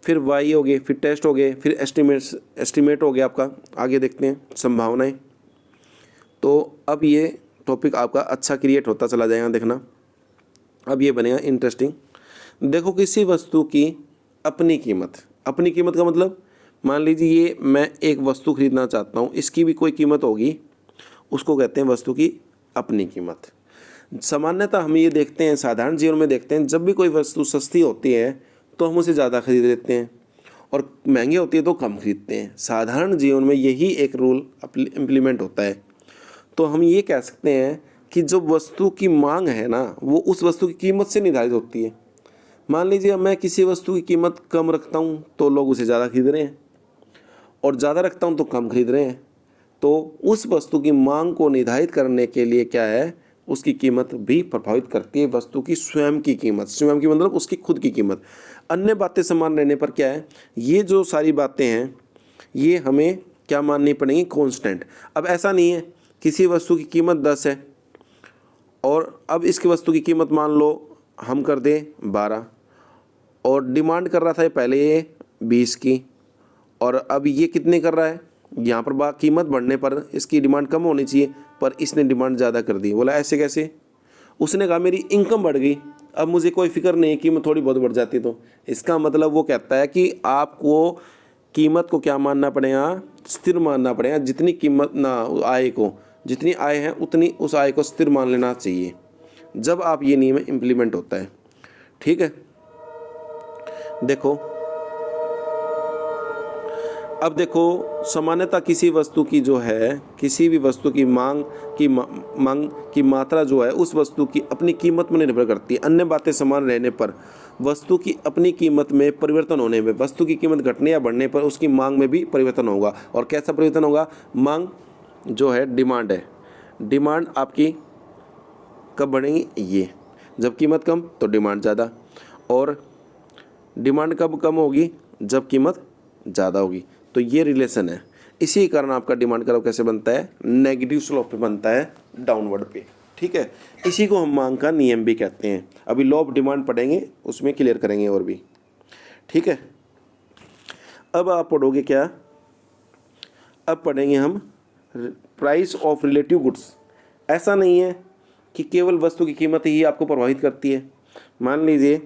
फिर वाई हो गए, फिर टेस्ट हो गए, फिर एस्टिमेट हो गया आपका। आगे देखते हैं संभावनाएं। तो अब ये टॉपिक आपका अच्छा क्रिएट होता चला जाएगा, देखना अब ये बनेगा इंटरेस्टिंग। देखो, किसी वस्तु की अपनी कीमत, अपनी कीमत का मतलब मान लीजिए ये मैं एक वस्तु खरीदना चाहता हूँ, इसकी भी कोई कीमत होगी, उसको कहते हैं वस्तु की अपनी कीमत। सामान्यतः हम ये देखते हैं, साधारण जीवन में देखते हैं, जब भी कोई वस्तु सस्ती होती है तो हम उसे ज़्यादा खरीद लेते हैं और महंगी होती है तो कम खरीदते हैं। साधारण जीवन में यही एक रूल इम्प्लीमेंट होता है। तो हम ये कह सकते हैं कि जो वस्तु की मांग है ना, वो उस वस्तु की कीमत से निर्धारित होती है। मान लीजिए मैं किसी वस्तु की कीमत कम रखता हूँ तो लोग उसे ज़्यादा खरीद रहे हैं, और ज़्यादा रखता हूँ तो कम खरीद रहे हैं। तो उस वस्तु की मांग को निर्धारित करने के लिए क्या है, उसकी कीमत भी प्रभावित करती है, वस्तु की स्वयं की कीमत। स्वयं की मतलब उसकी खुद की कीमत। अन्य बातें समान रहने पर क्या है, ये जो सारी बातें हैं ये हमें क्या माननी पड़ेंगी, कांस्टेंट। अब ऐसा नहीं है किसी वस्तु की कीमत 10 है और अब इसकी वस्तु की कीमत मान लो हम कर दें 12, और डिमांड कर रहा था पहले ये 20 की, और अब ये कितने कर रहा है, यहाँ पर कीमत बढ़ने पर इसकी डिमांड कम होनी चाहिए पर इसने डिमांड ज़्यादा कर दी। बोला ऐसे कैसे, उसने कहा मेरी इनकम बढ़ गई, अब मुझे कोई फिक्र नहीं कि मैं थोड़ी बहुत बढ़ जाती। तो इसका मतलब वो कहता है कि आपको कीमत को क्या मानना पड़ेगा, स्थिर मानना पड़ेगा। जितनी कीमत ना आय को, जितनी आय है उतनी उस आय को स्थिर मान लेना चाहिए, जब आप ये नियम इम्प्लीमेंट होता है। ठीक है, देखो अब देखो, सामान्यतः किसी वस्तु की जो है, किसी भी वस्तु की मांग की मात्रा जो है उस वस्तु की अपनी कीमत में निर्भर करती है। अन्य बातें समान रहने पर वस्तु की अपनी कीमत में परिवर्तन होने में, वस्तु की कीमत घटने या बढ़ने पर उसकी मांग में भी परिवर्तन होगा। और कैसा परिवर्तन होगा? मांग जो है डिमांड है, डिमांड आपकी कब बढ़ेंगी? ये जब कीमत कम तो डिमांड ज़्यादा, और डिमांड कब कम होगी? जब कीमत ज़्यादा होगी। तो ये रिलेशन है। इसी कारण आपका डिमांड कर्व कैसे बनता है? नेगेटिव स्लोप पे बनता है, डाउनवर्ड पे। ठीक है, इसी को हम मांग का नियम भी कहते हैं। अभी लॉ ऑफ डिमांड पढ़ेंगे, उसमें क्लियर करेंगे और भी। ठीक है, अब आप पढ़ोगे क्या? अब पढ़ेंगे हम प्राइस ऑफ रिलेटिव गुड्स। ऐसा नहीं है कि केवल वस्तु की कीमत ही आपको प्रभावित करती है। मान लीजिए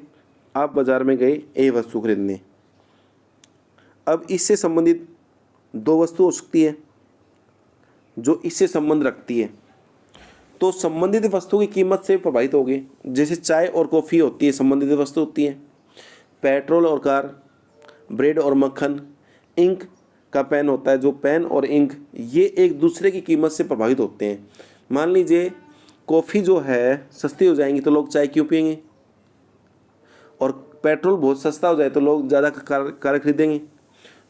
आप बाज़ार में गए ए वस्तु खरीदने, अब इससे संबंधित दो वस्तु हो सकती है जो इससे संबंध रखती है, तो संबंधित वस्तु की कीमत से प्रभावित होगी। जैसे चाय और कॉफ़ी होती है, संबंधित वस्तु होती है। पेट्रोल और कार, ब्रेड और मक्खन, इंक का पेन होता है, जो पेन और इंक ये एक दूसरे की कीमत से प्रभावित होते हैं। मान लीजिए कॉफ़ी जो है सस्ती हो जाएंगी तो लोग चाय क्यों पियेंगे, और पेट्रोल बहुत सस्ता हो जाए तो लोग ज़्यादा कार खरीदेंगे।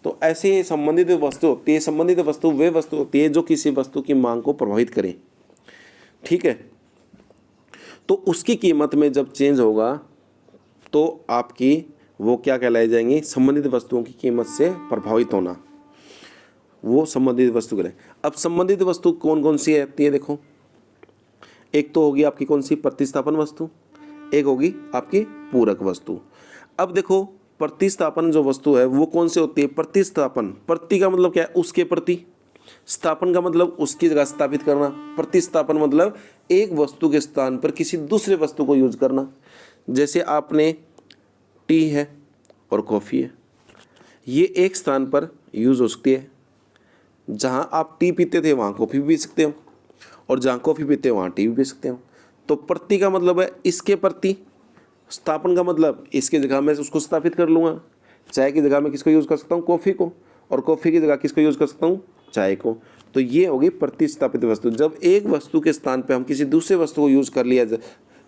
तो ऐसे संबंधित वस्तु होती है, संबंधित वस्तु वे वस्तु होती है जो किसी वस्तु की मांग को प्रभावित करें। ठीक है, तो उसकी कीमत में जब चेंज होगा तो आपकी वो क्या कहलाई जाएंगी? संबंधित वस्तुओं की कीमत से प्रभावित होना, वो संबंधित वस्तु करें। अब संबंधित वस्तु कौन कौन सी रहती है? देखो, एक तो होगी आपकी कौन सी? प्रतिस्थापन वस्तु, एक होगी आपकी पूरक वस्तु। अब देखो, प्रतिस्थापन जो वस्तु है वो कौन सी होती है? प्रतिस्थापन, प्रति का मतलब क्या है? उसके प्रति, स्थापन का मतलब उसकी जगह स्थापित करना। प्रतिस्थापन मतलब एक वस्तु के स्थान पर किसी दूसरे वस्तु को यूज करना। जैसे आपने टी है और कॉफ़ी है, ये एक स्थान पर यूज हो सकती है। जहाँ आप टी पीते थे वहाँ कॉफ़ी भी पी सकते हो, और जहाँ कॉफ़ी पीते हो वहाँ टी भी पी सकते हो। तो प्रति का मतलब है इसके प्रति, स्थापन का मतलब इसके जगह मैं उसको स्थापित कर लूँगा। चाय की जगह मैं किसको यूज़ कर सकता हूँ? कॉफ़ी को, और कॉफ़ी की जगह किसको यूज़ कर सकता हूँ? चाय को। तो ये होगी प्रतिस्थापित वस्तु। जब एक वस्तु के स्थान पे हम किसी दूसरे वस्तु को यूज़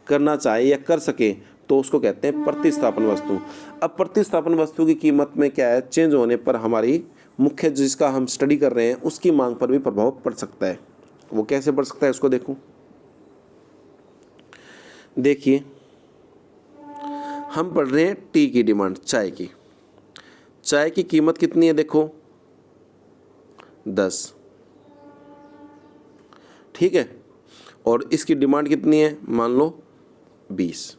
करना चाहे या कर सके तो उसको कहते हैं प्रतिस्थापन वस्तु। अब प्रतिस्थापन वस्तु की कीमत में क्या है? चेंज होने पर हमारी मुख्य जिसका हम स्टडी कर रहे हैं उसकी मांग पर भी प्रभाव पड़ सकता है। वो कैसे पड़ सकता है उसको देखो। देखिए, हम पढ़ रहे हैं टी की डिमांड, चाय की। चाय की कीमत कितनी है? देखो 10। ठीक है, और इसकी डिमांड कितनी है? मान लो 20।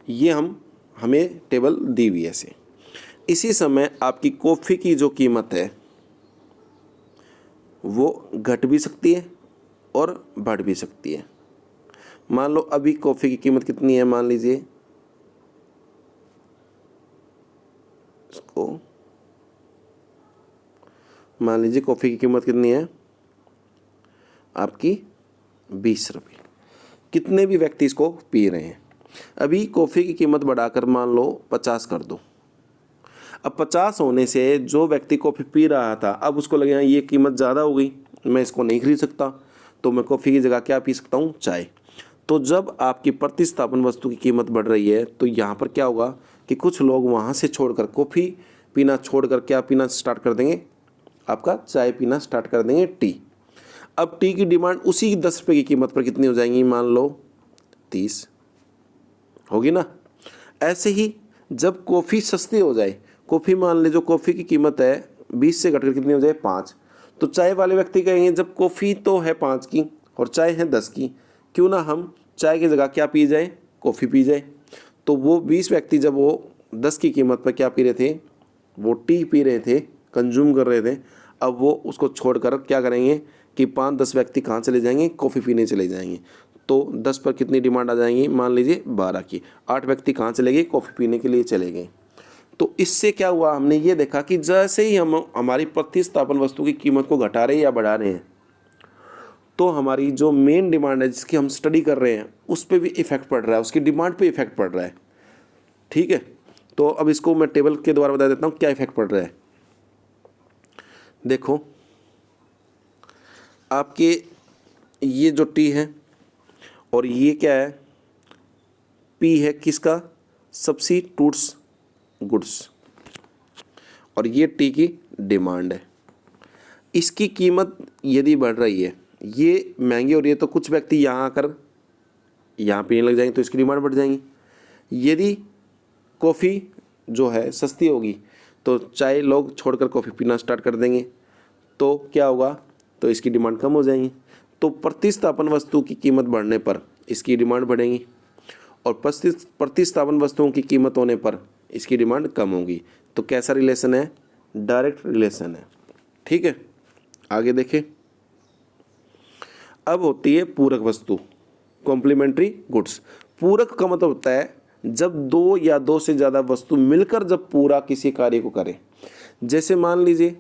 ये हमें टेबल दी हुई है ऐसे। इसी समय आपकी कॉफ़ी की जो कीमत है वो घट भी सकती है और बढ़ भी सकती है। मान लो अभी कॉफ़ी की कीमत कितनी है? मान लीजिए इसको, मान लीजिए कॉफ़ी की कीमत कितनी है आपकी? 20 रुपये। कितने भी व्यक्ति इसको पी रहे हैं। अभी कॉफ़ी की कीमत बढ़ाकर मान लो 50 कर दो। अब 50 होने से जो व्यक्ति कॉफ़ी पी रहा था अब उसको लगेगा ये कीमत ज़्यादा हो गई, मैं इसको नहीं खरीद सकता, तो मैं कॉफ़ी की जगह क्या पी सकता हूँ? चाय। तो जब आपकी प्रतिस्थापन वस्तु की कीमत बढ़ रही है तो यहाँ पर क्या होगा कि कुछ लोग वहाँ से छोड़कर कॉफ़ी पीना छोड़कर क्या पीना स्टार्ट कर देंगे? आपका चाय पीना स्टार्ट कर देंगे, टी। अब टी की डिमांड उसी 10 रुपये की कीमत पर कितनी हो जाएंगी? मान लो 30 होगी ना। ऐसे ही जब कॉफ़ी सस्ती हो जाए, कॉफ़ी मान लीजिए कॉफ़ी की कीमत है 20 से घटकर कितनी हो जाए? 5, तो चाय वाले व्यक्ति कहेंगे जब कॉफ़ी तो है 5 की और चाय है 10 की, क्यों ना हम चाय की जगह क्या पी जाए? कॉफ़ी पी जाए। तो वो 20 व्यक्ति जब वो 10 की कीमत पर क्या पी रहे थे? वो टी पी रहे थे, कंज्यूम कर रहे थे। अब वो उसको छोड़कर क्या करेंगे कि 5-10 व्यक्ति कहाँ चले जाएंगे? कॉफ़ी पीने चले जाएंगे। तो 10 पर कितनी डिमांड आ जाएंगी, मान लीजिए 12 की। 8 व्यक्ति कहाँ चले गए, कॉफ़ी पीने के लिए चले गए। तो इससे क्या हुआ, हमने ये देखा कि जैसे ही हम हमारी प्रतिस्थापन वस्तु की कीमत को घटा रहे हैं या बढ़ा रहे हैं, तो हमारी जो मेन डिमांड है जिसकी हम स्टडी कर रहे हैं उस पर भी इफेक्ट पड़ रहा है, उसकी डिमांड पे इफेक्ट पड़ रहा है। ठीक है, तो अब इसको मैं टेबल के द्वारा बता देता हूँ क्या इफेक्ट पड़ रहा है। देखो आपके ये जो टी है और ये क्या है, पी है किसका, सब्स्टिट्यूट्स गुड्स, और ये टी की डिमांड है। इसकी कीमत यदि बढ़ रही है, ये महंगी हो रही है, तो कुछ व्यक्ति यहाँ आकर यहाँ पीने लग जाएंगे तो इसकी डिमांड बढ़ जाएंगी। यदि कॉफ़ी जो है सस्ती होगी तो चाय लोग छोड़कर कॉफ़ी पीना स्टार्ट कर देंगे, तो क्या होगा, तो इसकी डिमांड कम हो जाएगी। तो प्रतिस्थापन वस्तु की कीमत बढ़ने पर इसकी डिमांड बढ़ेगी और प्रतिस्थापन वस्तुओं की कीमत होने पर इसकी डिमांड कम होगी। तो कैसा रिलेशन है, डायरेक्ट रिलेशन है। ठीक है, आगे देखें। अब होती है पूरक वस्तु, कॉम्प्लीमेंट्री गुड्स। पूरक का मतलब होता है जब दो या दो से ज़्यादा वस्तु मिलकर जब पूरा किसी कार्य को करें। जैसे मान लीजिए,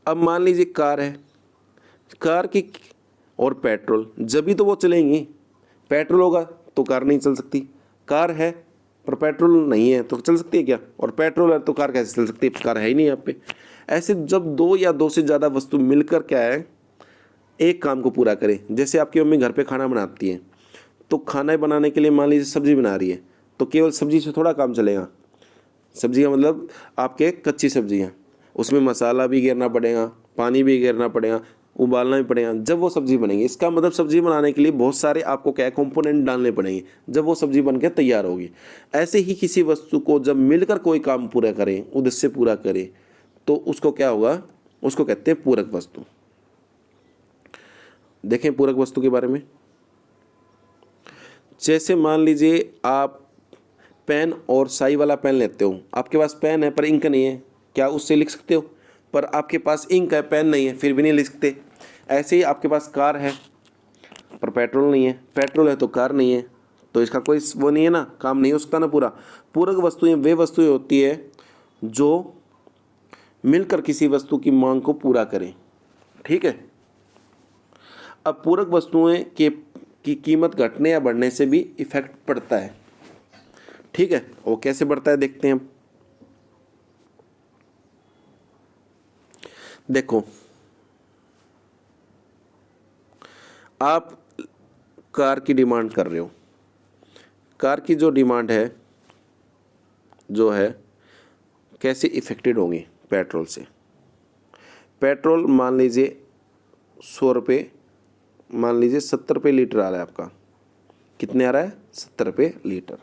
अब मान लीजिए कार है, कार की और पेट्रोल, जब भी तो वो चलेंगी। पेट्रोल होगा तो कार नहीं चल सकती, कार है पर पेट्रोल नहीं है तो चल सकती है क्या, और पेट्रोल है तो कार कैसे चल सकती है, कार है ही नहीं यहाँ पे। ऐसे जब दो या दो से ज़्यादा वस्तु मिलकर क्या है, एक काम को पूरा करें। जैसे आपकी मम्मी घर पे खाना बनाती है, तो खाना बनाने के लिए मान लीजिए सब्जी बना रही है, तो केवल सब्जी से थोड़ा काम चलेगा। सब्जी का मतलब आपके कच्ची सब्जियाँ, उसमें मसाला भी घेरना पड़ेगा, पानी भी घेरना पड़ेगा, उबालना भी पड़ेगा, जब वो सब्जी बनेगी। इसका मतलब सब्जी बनाने के लिए बहुत सारे आपको क्या कंपोनेंट डालने पड़ेंगे, जब वो सब्जी बन के तैयार होगी। ऐसे ही किसी वस्तु को जब मिलकर कोई काम पूरा करें, उद्देश्य पूरा करें, तो उसको क्या होगा, उसको कहते हैं पूरक वस्तु। देखें पूरक वस्तु के बारे में। जैसे मान लीजिए आप पेन और स्याही वाला पेन लेते हो, आपके पास पेन है पर इंक नहीं है, क्या उससे लिख सकते हो, पर आपके पास इंक है पेन नहीं है फिर भी नहीं लिख सकते। ऐसे ही आपके पास कार है पर पेट्रोल नहीं है, पेट्रोल है तो कार नहीं है, तो इसका कोई वो नहीं है ना, काम नहीं हो सकता ना पूरा। पूरक वस्तुएं वे वस्तुएं होती है जो मिलकर किसी वस्तु की मांग को पूरा करें। ठीक है, अब पूरक वस्तुएं की कीमत घटने या बढ़ने से भी इफेक्ट पड़ता है। ठीक है, वो कैसे बढ़ता है देखते हैं हम। देखो आप कार की डिमांड कर रहे हो, कार की जो डिमांड है जो है कैसे इफेक्टेड होगी पेट्रोल से। पेट्रोल मान लीजिए 100 रुपये, मान लीजिए 70 रुपये लीटर आ रहा है आपका, कितने आ रहा है, 70 रुपये लीटर।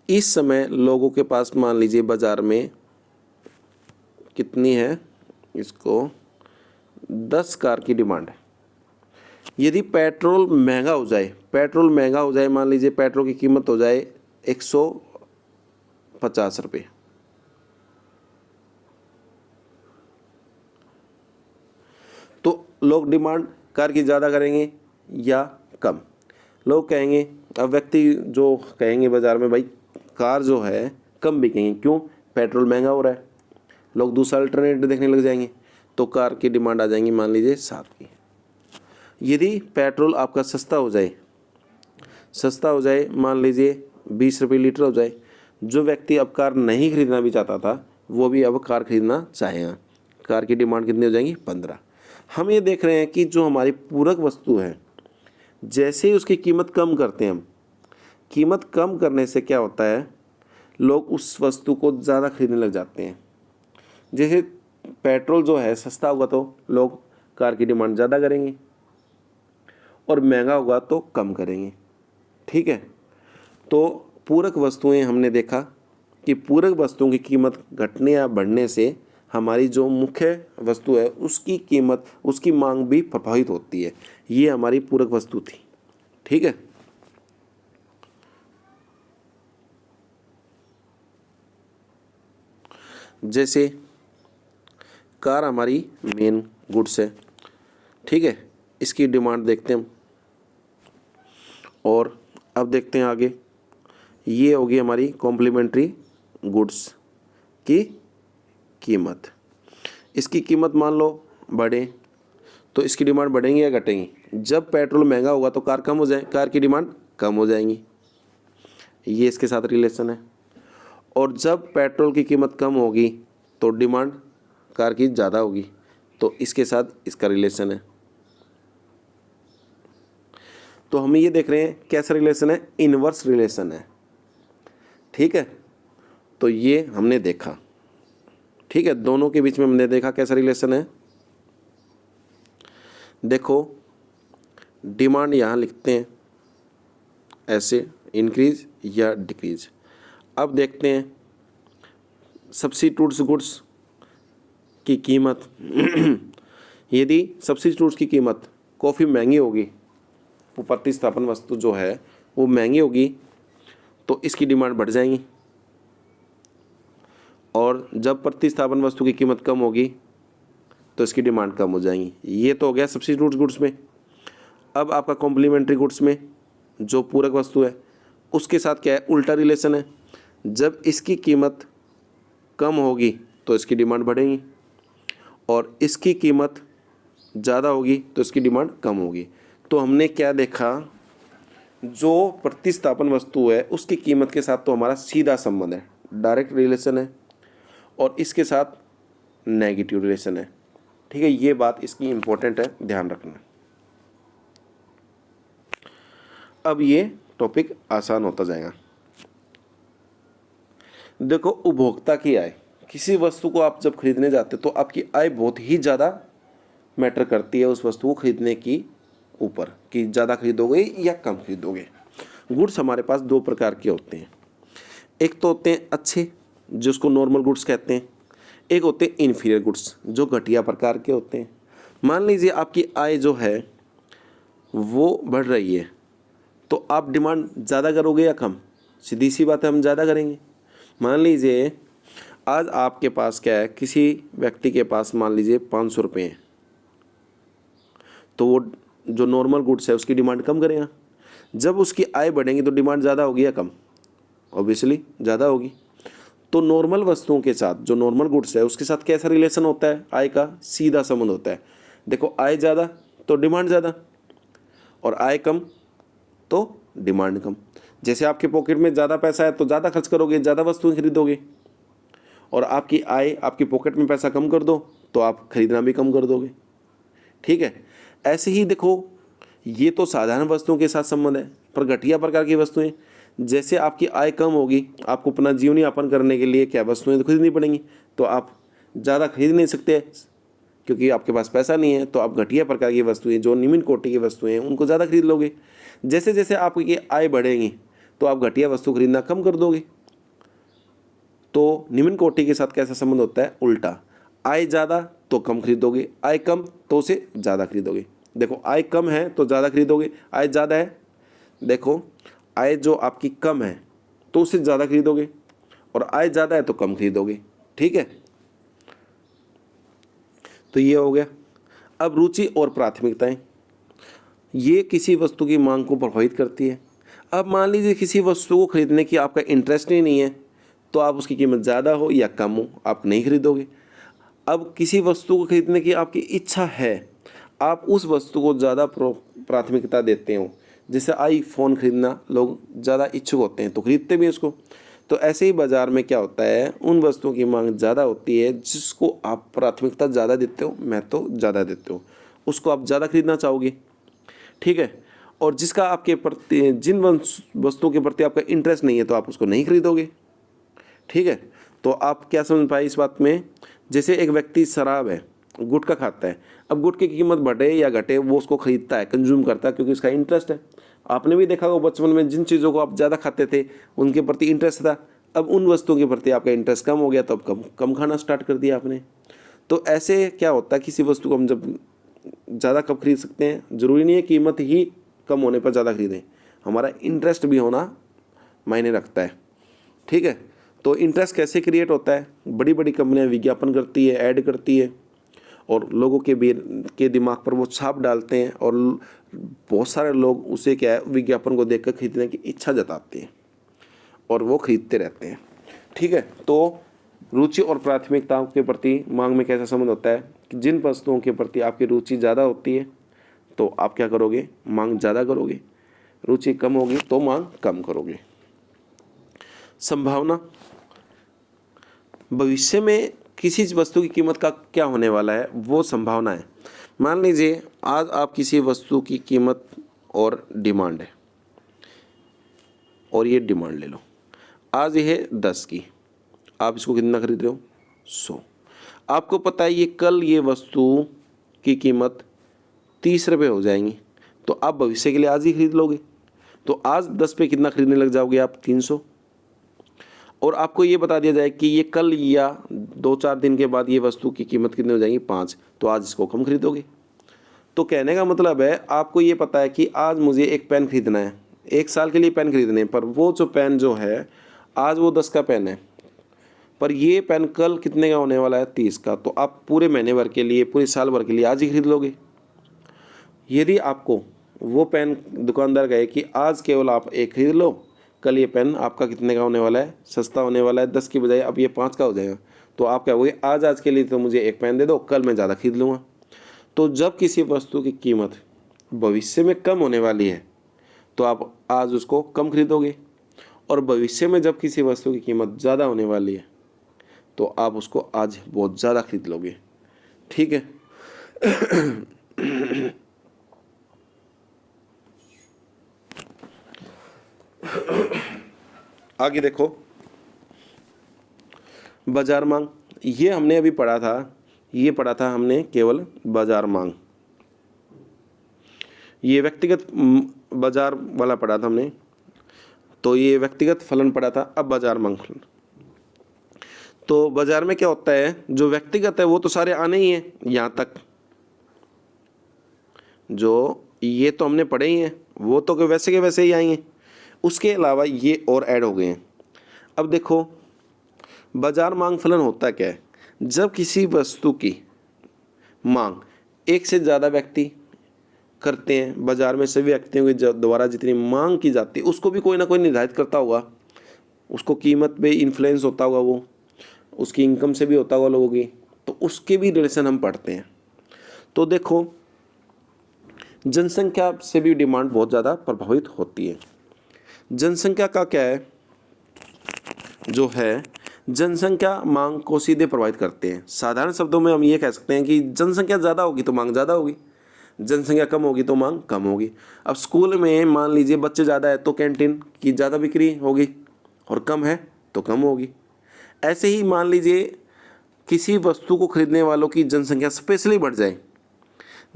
इस समय लोगों के पास मान लीजिए बाज़ार में कितनी है, इसको 10 कार की डिमांड है। यदि पेट्रोल महंगा हो जाए, पेट्रोल महंगा हो जाए, मान लीजिए पेट्रोल की कीमत हो जाए 150 रुपये, तो लोग डिमांड कार की ज़्यादा करेंगे या कम। लोग कहेंगे, अब व्यक्ति जो कहेंगे बाज़ार में, भाई कार जो है कम बिकेंगे, क्यों, पेट्रोल महंगा हो रहा है। लोग दूसरा अल्टरनेटिव देखने लग जाएंगे, तो कार की डिमांड आ जाएंगी मान लीजिए 7 की। यदि पेट्रोल आपका सस्ता हो जाए, मान लीजिए 20 रुपये लीटर हो जाए, जो व्यक्ति अब कार नहीं खरीदना भी चाहता था वो भी अब कार खरीदना चाहेगा। कार की डिमांड कितनी हो जाएंगी, 15। हम ये देख रहे हैं कि जो हमारी पूरक वस्तु है, जैसे ही उसकी कीमत कम करते हैं हम, कीमत कम करने से क्या होता है, लोग उस वस्तु को ज़्यादा खरीदने लग जाते हैं। जैसे पेट्रोल जो है सस्ता होगा तो लोग कार की डिमांड ज़्यादा करेंगे और महंगा होगा तो कम करेंगे। ठीक है, तो पूरक वस्तुएं हमने देखा कि पूरक वस्तुओं की कीमत घटने या बढ़ने से हमारी जो मुख्य वस्तु है उसकी कीमत, उसकी मांग भी प्रभावित होती है। ये हमारी पूरक वस्तु थी। ठीक है, जैसे कार हमारी मेन गुड्स है। ठीक है, इसकी डिमांड देखते हैं हम। और अब देखते हैं आगे, ये होगी हमारी कॉम्प्लीमेंट्री गुड्स की कीमत। इसकी कीमत मान लो बढ़े तो इसकी डिमांड बढ़ेंगी या घटेंगी? जब पेट्रोल महंगा होगा तो कार कम हो जाए, कार की डिमांड कम हो जाएंगी, ये इसके साथ रिलेशन है। और जब पेट्रोल की कीमत कम होगी तो डिमांड कार की ज़्यादा होगी, तो इसके साथ इसका रिलेशन है। तो हम ये देख रहे हैं कैसा रिलेशन है, इनवर्स रिलेशन है। ठीक है, तो ये हमने देखा। ठीक है, दोनों के बीच में हमने देखा कैसा रिलेशन है। देखो डिमांड यहाँ लिखते हैं ऐसे, इंक्रीज या डिक्रीज। अब देखते हैं सब्स्टिट्यूट्स गुड्स की कीमत। यदि सब्स्टिट्यूट्स की कीमत कॉफ़ी महंगी होगी, वो प्रतिस्थापन वस्तु जो है वो महंगी होगी, तो इसकी डिमांड बढ़ जाएंगी। और जब प्रतिस्थापन वस्तु की कीमत कम होगी तो इसकी डिमांड कम हो जाएंगी। ये तो हो गया सब्स्टिट्यूट गुड्स में। अब आपका कॉम्प्लीमेंट्री गुड्स में जो पूरक वस्तु है उसके साथ क्या है, उल्टा रिलेशन है। जब इसकी कीमत कम होगी तो इसकी डिमांड बढ़ेगी, और इसकी कीमत ज़्यादा होगी तो इसकी डिमांड कम होगी। तो हमने क्या देखा, जो प्रतिस्थापन वस्तु है उसकी कीमत के साथ तो हमारा सीधा संबंध है, डायरेक्ट रिलेशन है, और इसके साथ नेगेटिव रिलेशन है। ठीक है, ये बात इसकी इम्पोर्टेंट है, ध्यान रखना। अब ये टॉपिक आसान होता जाएगा। देखो उपभोक्ता की आय, किसी वस्तु को आप जब खरीदने जाते तो आपकी आय बहुत ही ज़्यादा मैटर करती है उस वस्तु को खरीदने की ऊपर, कि ज़्यादा खरीदोगे या कम खरीदोगे। गुड्स हमारे पास दो प्रकार के होते हैं, एक तो होते हैं अच्छे जिसको नॉर्मल गुड्स कहते हैं, एक होते हैं इन्फीरियर गुड्स जो घटिया प्रकार के होते हैं। मान लीजिए आपकी आय जो है वो बढ़ रही है, तो आप डिमांड ज़्यादा करोगे या कम? सीधी सी बात है, हम ज़्यादा करेंगे। मान लीजिए आज आपके पास क्या है, किसी व्यक्ति के पास मान लीजिए 500 रुपये हैं, तो वो जो नॉर्मल गुड्स है उसकी डिमांड कम करेगा। जब उसकी आय बढ़ेंगी तो डिमांड ज़्यादा होगी या कम? ऑब्वियसली ज़्यादा होगी। तो नॉर्मल वस्तुओं के साथ जो नॉर्मल गुड्स है उसके साथ कैसा रिलेशन होता है, आय का सीधा संबंध होता है। देखो आय ज़्यादा तो डिमांड ज़्यादा, और आय कम तो डिमांड कम। जैसे आपके पॉकेट में ज़्यादा पैसा है तो ज़्यादा खर्च करोगे, ज़्यादा वस्तुएं खरीदोगे, और आपकी आय, आपकी पॉकेट में पैसा कम कर दो तो आप खरीदना भी कम कर दोगे। ठीक है, ऐसे ही देखो ये तो साधारण वस्तुओं के साथ संबंध है, पर घटिया प्रकार की वस्तुएं, जैसे आपकी आय कम होगी, आपको अपना जीवन यापन करने के लिए क्या वस्तुएं तो खरीदनी पड़ेंगी, तो आप ज़्यादा खरीद नहीं सकते क्योंकि आपके पास पैसा नहीं है, तो आप घटिया प्रकार की वस्तुएं जो निम्न कोटि की वस्तुएं हैं उनको ज़्यादा खरीद लोगे। जैसे जैसे आपकी आय बढ़ेगी तो आप घटिया वस्तु खरीदना कम कर दोगे। तो निम्न कोटि के साथ कैसा संबंध होता है, उल्टा। आय ज़्यादा तो कम खरीदोगे, आय कम तो उसे ज़्यादा खरीदोगे। देखो आय कम है तो ज़्यादा खरीदोगे, आय ज़्यादा है, देखो आय जो आपकी कम है तो उसे ज़्यादा खरीदोगे, और आय ज़्यादा है तो कम खरीदोगे। ठीक है, तो ये हो गया। अब रुचि और प्राथमिकताएं, ये किसी वस्तु की मांग को प्रभावित करती है। अब मान लीजिए किसी वस्तु को खरीदने की आपका इंटरेस्ट ही नहीं है, तो आप उसकी कीमत ज़्यादा हो या कम हो आप नहीं खरीदोगे। अब किसी वस्तु को खरीदने की आपकी इच्छा है, आप उस वस्तु को ज़्यादा प्राथमिकता देते हो। जैसे आईफोन खरीदना लोग ज़्यादा इच्छुक होते हैं तो खरीदते भी उसको। तो ऐसे ही बाज़ार में क्या होता है, उन वस्तुओं की मांग ज़्यादा होती है जिसको आप प्राथमिकता ज़्यादा देते हो, मैं तो ज़्यादा देते हो, उसको आप ज़्यादा खरीदना चाहोगे। ठीक है, और जिसका आपके प्रति, जिन वस्तुओं के प्रति आपका इंटरेस्ट नहीं है तो आप उसको नहीं खरीदोगे। ठीक है, तो आप क्या समझ पाए इस बात में, जैसे एक व्यक्ति शराब है, गुटखा खाता है, अब गुटखे की कीमत बढ़े या घटे वो उसको खरीदता है, कंज्यूम करता है क्योंकि उसका इंटरेस्ट है। आपने भी देखा होगा बचपन में जिन चीज़ों को आप ज़्यादा खाते थे उनके प्रति इंटरेस्ट था, अब उन वस्तुओं के प्रति आपका इंटरेस्ट कम हो गया तो अब कम खाना स्टार्ट कर दिया आपने। तो ऐसे क्या होता है, किसी वस्तु को हम जब ज़्यादा कब खरीद सकते हैं, ज़रूरी नहीं है कीमत ही कम होने पर ज़्यादा खरीदें, हमारा इंटरेस्ट भी होना मायने रखता है। ठीक है, तो इंटरेस्ट कैसे क्रिएट होता है, बड़ी बड़ी कंपनियां विज्ञापन करती है, ऐड करती है, और लोगों के दिमाग पर वो छाप डालते हैं और बहुत सारे लोग उसे क्या है विज्ञापन को देखकर खरीदने की इच्छा जताते हैं और वो खरीदते रहते हैं। ठीक है, तो रुचि और प्राथमिकताओं के प्रति मांग में कैसा संबंध होता है कि जिन वस्तुओं के प्रति आपकी रुचि ज़्यादा होती है तो आप क्या करोगे, मांग ज़्यादा करोगे। रुचि कम होगी तो मांग कम करोगे। संभावना, भविष्य में किसी वस्तु की कीमत का क्या होने वाला है वो संभावना है। मान लीजिए आज आप किसी वस्तु की कीमत और डिमांड है, और ये डिमांड ले लो, आज ये है 10 की, आप इसको कितना खरीद रहे हो 100। आपको पता है ये कल ये वस्तु की कीमत 30 रुपये हो जाएंगी, तो आप भविष्य के लिए आज ही खरीद लोगे। तो आज 10 पे कितना खरीदने लग जाओगे आप 300। और आपको ये बता दिया जाए कि ये कल या 2-4 दिन के बाद ये वस्तु की कीमत कितनी हो जाएगी 5, तो आज इसको कम खरीदोगे। तो कहने का मतलब है आपको ये पता है कि आज मुझे एक पेन खरीदना है, 1 साल के लिए पेन खरीदने हैं, पर वो जो पेन जो है आज वो 10 का पेन है, पर ये पेन कल कितने का होने वाला है 30 का, तो आप पूरे महीने भर के लिए, पूरे साल भर के लिए आज ही खरीद लोगे। यदि आपको वो पेन दुकानदार कहे कि आज केवल आप एक खरीद लो, कल ये पेन आपका कितने का होने वाला है, सस्ता होने वाला है, 10 की बजाय अब ये 5 का हो जाएगा, तो आप क्या कहोगे, आज के लिए तो मुझे एक पेन दे दो, कल मैं ज़्यादा खरीद लूँगा। तो जब किसी वस्तु की कीमत भविष्य में कम होने वाली है तो आप आज उसको कम खरीदोगे, और भविष्य में जब किसी वस्तु की कीमत ज़्यादा होने वाली है तो आप उसको आज बहुत ज़्यादा खरीद लोगे। ठीक है। आगे देखो, बाजार मांग, ये हमने अभी पढ़ा था, ये पढ़ा था हमने केवल बाजार मांग, ये व्यक्तिगत बाजार वाला पढ़ा था हमने, तो ये व्यक्तिगत फलन पढ़ा था। अब बाजार मांग फलन, तो बाजार में क्या होता है, जो व्यक्तिगत है वो तो सारे आने ही हैं, यहाँ तक जो ये तो हमने पढ़े ही हैं, वो तो वैसे के वैसे ही आएंगे, उसके अलावा ये और ऐड हो गए हैं। अब देखो बाजार मांग फलन होता क्या है, जब किसी वस्तु की मांग एक से ज़्यादा व्यक्ति करते हैं, बाजार में सभी व्यक्तियों के द्वारा जितनी मांग की जाती है उसको भी कोई ना कोई निर्धारित करता होगा, उसको कीमत पे इन्फ्लुएंस होता होगा, वो उसकी इनकम से भी होता होगा लोगों की, तो उसके भी रिलेशन हम पढ़ते हैं। तो देखो जनसंख्या से भी डिमांड बहुत ज़्यादा प्रभावित होती है। जनसंख्या का क्या है, जो है जनसंख्या मांग को सीधे प्रभावित करते हैं। साधारण शब्दों में हम ये कह सकते हैं कि जनसंख्या ज़्यादा होगी तो मांग ज़्यादा होगी, जनसंख्या कम होगी तो मांग कम होगी। अब स्कूल में मान लीजिए बच्चे ज़्यादा है तो कैंटीन की ज़्यादा बिक्री होगी, और कम है तो कम होगी। ऐसे ही मान लीजिए किसी वस्तु को खरीदने वालों की जनसंख्या स्पेशली बढ़ जाए,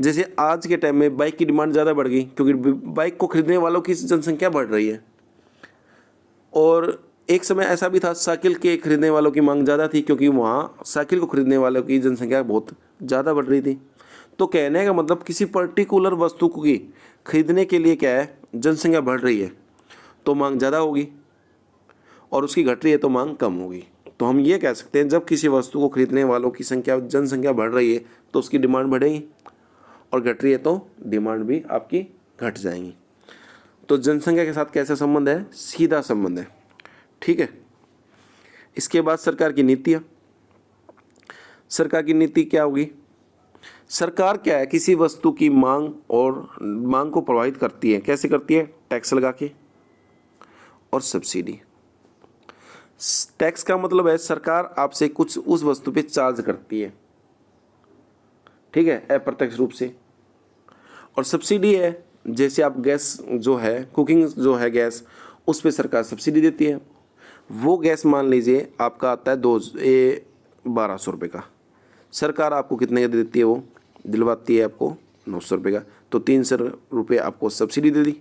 जैसे आज के टाइम में बाइक की डिमांड ज़्यादा बढ़ गई क्योंकि बाइक को खरीदने वालों की जनसंख्या बढ़ रही है, और एक समय ऐसा भी था साइकिल के खरीदने वालों की मांग ज़्यादा थी क्योंकि वहाँ साइकिल को खरीदने वालों की जनसंख्या बहुत ज़्यादा बढ़ रही थी। तो कहने का मतलब किसी पर्टिकुलर वस्तु की खरीदने के लिए क्या है, जनसंख्या बढ़ रही है तो मांग ज़्यादा होगी, और उसकी घट रही है तो मांग कम होगी। तो हम ये कह सकते हैं जब किसी वस्तु को खरीदने वालों की जनसंख्या बढ़ रही है तो उसकी डिमांड बढ़ेगी, और घट रही है तो डिमांड भी आपकी घट जाएंगी। तो जनसंख्या के साथ कैसा संबंध है, सीधा संबंध है। ठीक है। इसके बाद सरकार की नीतियाँ, सरकार की नीति क्या होगी, सरकार क्या है किसी वस्तु की मांग और मांग को प्रभावित करती है, कैसे करती है, टैक्स लगा के और सब्सिडी। टैक्स का मतलब है सरकार आपसे कुछ उस वस्तु पे चार्ज करती है, ठीक है, अप्रत्यक्ष रूप से। और सब्सिडी है जैसे आप गैस जो है, कुकिंग जो है गैस, उस पर सरकार सब्सिडी देती है। वो गैस मान लीजिए आपका आता है 1200 रुपये का, सरकार आपको कितने का देती है, वो दिलवाती है आपको 900 रुपये का, तो 300 रुपये आपको सब्सिडी दे दी।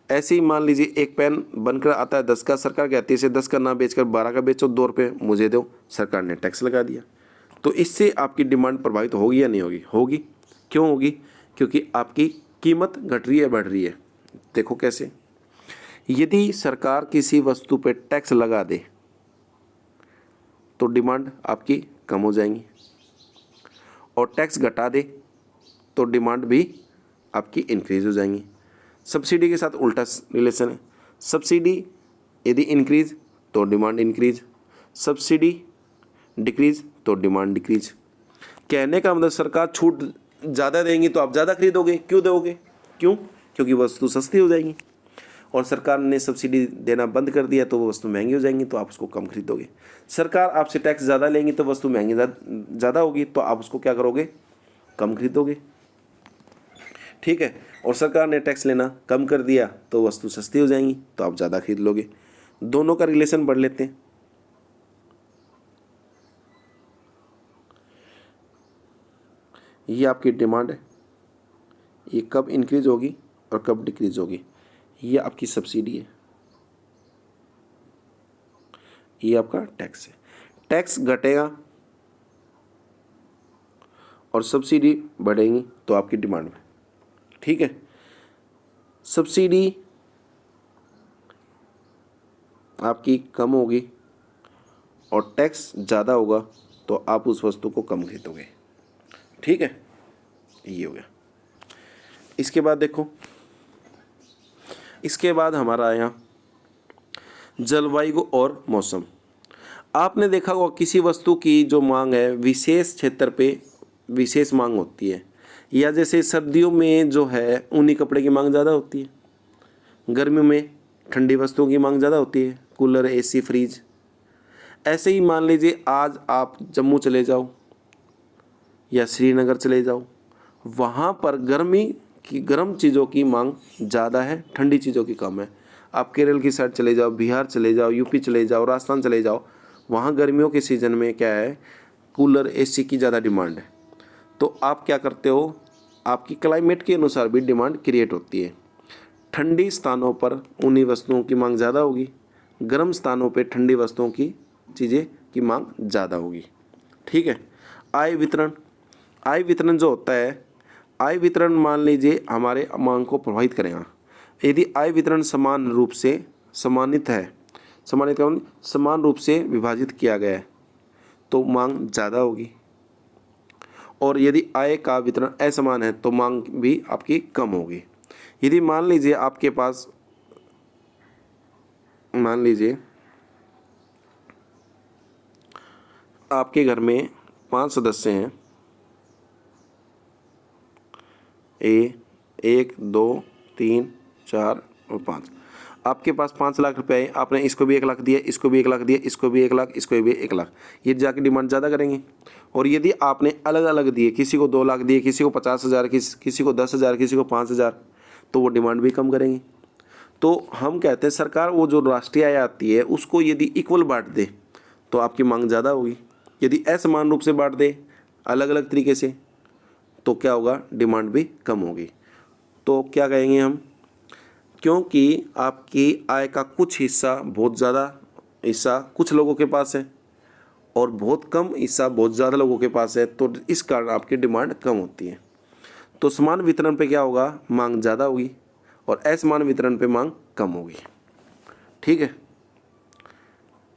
ऐसे ही मान लीजिए एक पेन बनकर आता है 10 का, सरकार कहती है इसे 10 का ना बेचकर 12 का बेचो, 2 रुपये मुझे दो, सरकार ने टैक्स लगा दिया। तो इससे आपकी डिमांड प्रभावित होगी या नहीं होगी, होगी। क्यों होगी, क्योंकि आपकी कीमत घट रही है बढ़ रही है। देखो कैसे, यदि सरकार किसी वस्तु पर टैक्स लगा दे तो डिमांड आपकी कम हो जाएंगी, और टैक्स घटा दे तो डिमांड भी आपकी इंक्रीज हो जाएंगी। सब्सिडी के साथ उल्टा रिलेशन है। सब्सिडी यदि इंक्रीज तो डिमांड इंक्रीज, सब्सिडी डिक्रीज तो डिमांड डिक्रीज। कहने का मतलब सरकार छूट ज़्यादा देंगी तो आप ज़्यादा खरीदोगे। क्यों दोगे? क्यों? क्योंकि वस्तु सस्ती हो जाएगी। और सरकार ने सब्सिडी देना बंद कर दिया तो वो वस्तु महंगी हो जाएंगी तो आप उसको कम खरीदोगे। सरकार आपसे टैक्स ज़्यादा लेंगी तो वस्तु महंगी ज़्यादा होगी तो आप उसको क्या करोगे? कम खरीदोगे। ठीक है। और सरकार ने टैक्स लेना कम कर दिया तो वस्तु सस्ती हो जाएंगी तो आप ज़्यादा खरीद लोगे। दोनों का रिलेशन पढ़ लेते हैं। ये आपकी डिमांड है, ये कब इंक्रीज होगी और कब डिक्रीज होगी। ये आपकी सब्सिडी है, ये आपका टैक्स है। टैक्स घटेगा और सब्सिडी बढ़ेगी तो आपकी डिमांड में। ठीक है। सब्सिडी आपकी कम होगी और टैक्स ज़्यादा होगा तो आप उस वस्तु को कम खरीदोगे। ठीक है, ये हो गया। इसके बाद देखो, इसके बाद हमारा आया जलवायु और मौसम। आपने देखा होगा किसी वस्तु की जो मांग है विशेष क्षेत्र पे विशेष मांग होती है, या जैसे सर्दियों में जो है ऊनी कपड़े की मांग ज़्यादा होती है, गर्मियों में ठंडी वस्तुओं की मांग ज़्यादा होती है, कूलर, एसी, फ्रिज। ऐसे ही मान लीजिए आज आप जम्मू चले जाओ या श्रीनगर चले जाओ, वहाँ पर गर्म चीज़ों की मांग ज़्यादा है, ठंडी चीज़ों की कम है। आप केरल की साइड चले जाओ, बिहार चले जाओ, यूपी चले जाओ, राजस्थान चले जाओ, वहाँ गर्मियों के सीज़न में क्या है, कूलर, एसी की ज़्यादा डिमांड है। तो आप क्या करते हो, आपकी क्लाइमेट के अनुसार भी डिमांड क्रिएट होती है। ठंडी स्थानों पर ऊनी वस्तुओं की मांग ज़्यादा होगी, गर्म स्थानों पर ठंडी वस्तुओं की चीज़ें की मांग ज़्यादा होगी। ठीक है। आय वितरण। आय वितरण जो होता है, आय वितरण मान लीजिए हमारे मांग को प्रभावित करेगा। यदि आय वितरण समान रूप से समान रूप से विभाजित किया गया है तो मांग ज़्यादा होगी, और यदि आय का वितरण असमान है तो मांग भी आपकी कम होगी। यदि मान लीजिए आपके घर में 5 सदस्य हैं, 1, 2, 3, 4 और 5। आपके पास 5 लाख रुपए है, आपने इसको भी 1 लाख दिया, इसको भी 1 लाख दिया, इसको भी 1 लाख, इसको भी 1 लाख, ये जाके डिमांड ज़्यादा करेंगे। और यदि आपने अलग अलग दिए, किसी को 2 लाख दिए, किसी को 50,000, किसी को 10,000, किसी को 5,000, तो वो डिमांड भी कम करेंगे। तो हम कहते हैं सरकार वो जो राष्ट्रीय आय आती है उसको यदि इक्वल बांट दे तो आपकी मांग ज़्यादा होगी। यदि असमान रूप से बांट दे अलग अलग तरीके से तो क्या होगा, डिमांड भी कम होगी। तो क्या कहेंगे हम, क्योंकि आपकी आय का कुछ हिस्सा, बहुत ज़्यादा हिस्सा कुछ लोगों के पास है और बहुत कम हिस्सा बहुत ज़्यादा लोगों के पास है, तो इस कारण आपकी डिमांड कम होती है। तो समान वितरण पे क्या होगा, मांग ज़्यादा होगी, और असमान वितरण पे मांग कम होगी। ठीक है,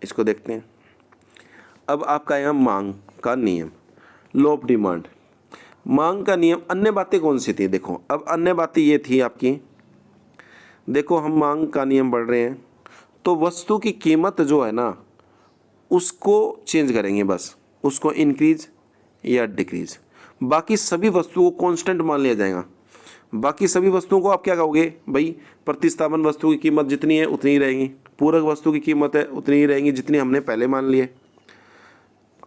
इसको देखते हैं। अब आपका यहाँ मांग का नियम, लॉ ऑफ डिमांड। मांग का नियम, अन्य बातें कौन सी थी? देखो, अब अन्य बातें ये थी आपकी, देखो हम मांग का नियम पढ़ रहे हैं तो वस्तु की कीमत जो है ना उसको चेंज करेंगे, बस उसको इंक्रीज या डिक्रीज। बाकी सभी वस्तुओं को कांस्टेंट मान लिया जाएगा। बाकी सभी वस्तुओं को आप क्या कहोगे, भाई प्रतिस्थापन वस्तु की कीमत जितनी है उतनी ही रहेगी, पूरक वस्तु की कीमत है उतनी ही रहेंगी जितनी हमने पहले मान ली है,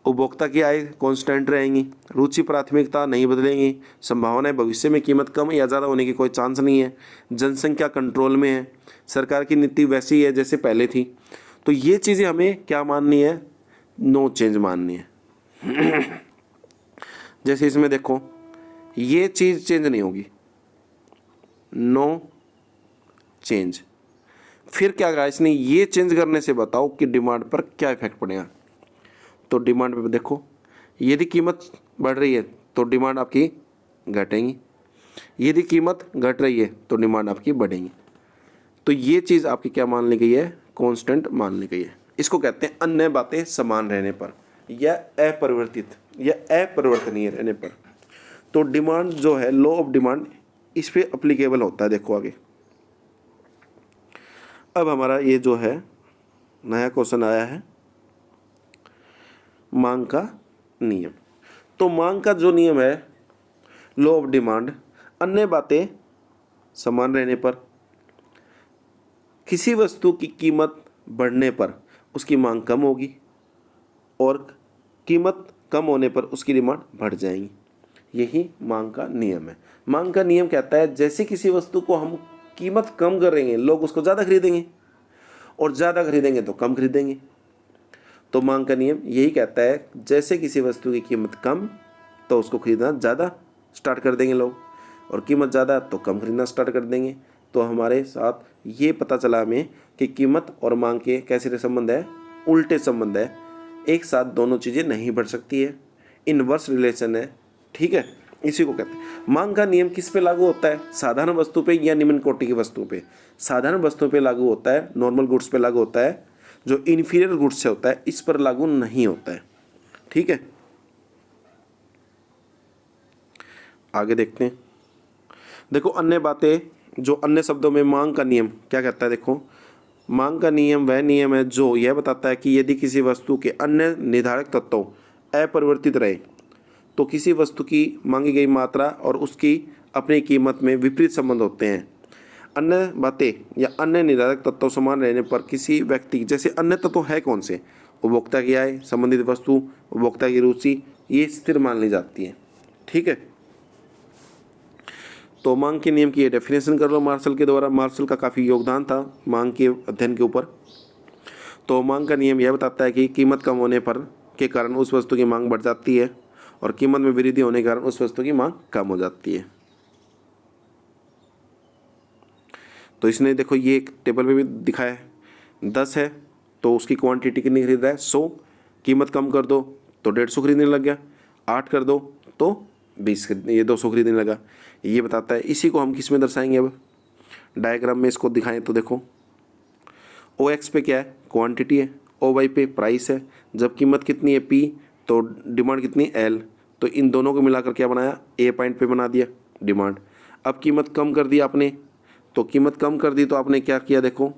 उपभोक्ता की आय कांस्टेंट रहेंगी, रुचि प्राथमिकता नहीं बदलेंगी, संभावनाएं भविष्य में कीमत कम या ज़्यादा होने की कोई चांस नहीं है, जनसंख्या कंट्रोल में है, सरकार की नीति वैसी है जैसे पहले थी। तो ये चीज़ें हमें क्या माननी है, नो चेंज माननी है। जैसे इसमें देखो ये चीज़ चेंज नहीं होगी, नो चेंज। फिर क्या कहा इसने, ये चेंज करने से बताओ कि डिमांड पर क्या इफेक्ट पड़ेगा। तो डिमांड पे देखो, यदि कीमत बढ़ रही है तो डिमांड आपकी घटेगी, यदि कीमत घट रही है तो डिमांड आपकी बढ़ेगी। तो ये चीज़ आपकी क्या मान ली गई है, कांस्टेंट मान ली गई है। इसको कहते हैं अन्य बातें समान रहने पर या अपरिवर्तित या अपरिवर्तनीय रहने पर। तो डिमांड जो है, लॉ ऑफ डिमांड इस पे अप्लीकेबल होता है। देखो आगे, अब हमारा ये जो है नया क्वेश्चन आया है, मांग का नियम। तो मांग का जो नियम है, लॉ ऑफ डिमांड, अन्य बातें समान रहने पर किसी वस्तु की कीमत बढ़ने पर उसकी मांग कम होगी और कीमत कम होने पर उसकी डिमांड बढ़ जाएगी। यही मांग का नियम है। मांग का नियम कहता है जैसे किसी वस्तु को हम कीमत कम करेंगे, लोग उसको ज़्यादा खरीदेंगे, और ज़्यादा खरीदेंगे तो कम खरीदेंगे। तो मांग का नियम यही कहता है जैसे किसी वस्तु की कीमत कम तो उसको खरीदना ज़्यादा स्टार्ट कर देंगे लोग, और कीमत ज़्यादा तो कम खरीदना स्टार्ट कर देंगे। तो हमारे साथ ये पता चला हमें कि कीमत और मांग के कैसे संबंध है, उल्टे संबंध है। एक साथ दोनों चीज़ें नहीं बढ़ सकती है, इनवर्स रिलेशन है। ठीक है, इसी को कहते हैं। मांग का नियम किस पे लागू होता है? साधारण वस्तु पे या निम्न कोटि की वस्तु पे? साधारण वस्तु पे लागू होता है, नॉर्मल गुड्स पे लागू होता है। जो इन्फीरियर गुड्स से होता है इस पर लागू नहीं होता है। ठीक है, आगे देखते हैं। देखो अन्य बातें, जो अन्य शब्दों में मांग का नियम क्या कहता है। देखो, मांग का नियम वह नियम है जो यह बताता है कि यदि किसी वस्तु के अन्य निर्धारक तत्व अपरिवर्तित रहे तो किसी वस्तु की मांगी गई मात्रा और उसकी अपनी कीमत में विपरीत संबंध होते हैं। अन्य बातें या अन्य निर्धारक तत्व समान रहने पर किसी व्यक्ति, जैसे अन्य तत्व है कौन से? उपभोक्ता की आय, संबंधित वस्तु, उपभोक्ता की रुचि, ये स्थिर मान ली जाती है। ठीक है, तो मांग के नियम की ये डेफिनेशन कर लो मार्शल के द्वारा। मार्शल का काफ़ी योगदान था मांग के अध्ययन के ऊपर। तो मांग का नियम यह बताता है कि कीमत कम होने पर के कारण उस वस्तु की मांग बढ़ जाती है और कीमत में वृद्धि होने के कारण उस वस्तु की मांग कम हो जाती है। तो इसने देखो ये एक टेबल में भी दिखाया है। 10 है तो उसकी क्वांटिटी कितनी खरीद रहा है? 100। कीमत कम कर दो तो 150 खरीदने लग गया। 8 कर दो तो 20, ये 200 खरीदने लगा। ये बताता है। इसी को हम किस में दर्शाएंगे? अब डायग्राम में इसको दिखाएं तो देखो, ओ एक्स पे क्या है? क्वांटिटी है। ओ वाई पे प्राइस है। जब कीमत कितनी है? पी, तो डिमांड कितनी? एल। तो इन दोनों को मिलाकर क्या बनाया? ए पॉइंट पे बना दिया डिमांड। अब कीमत कम कर दी आपने, तो कीमत कम कर दी तो आपने क्या किया? देखो,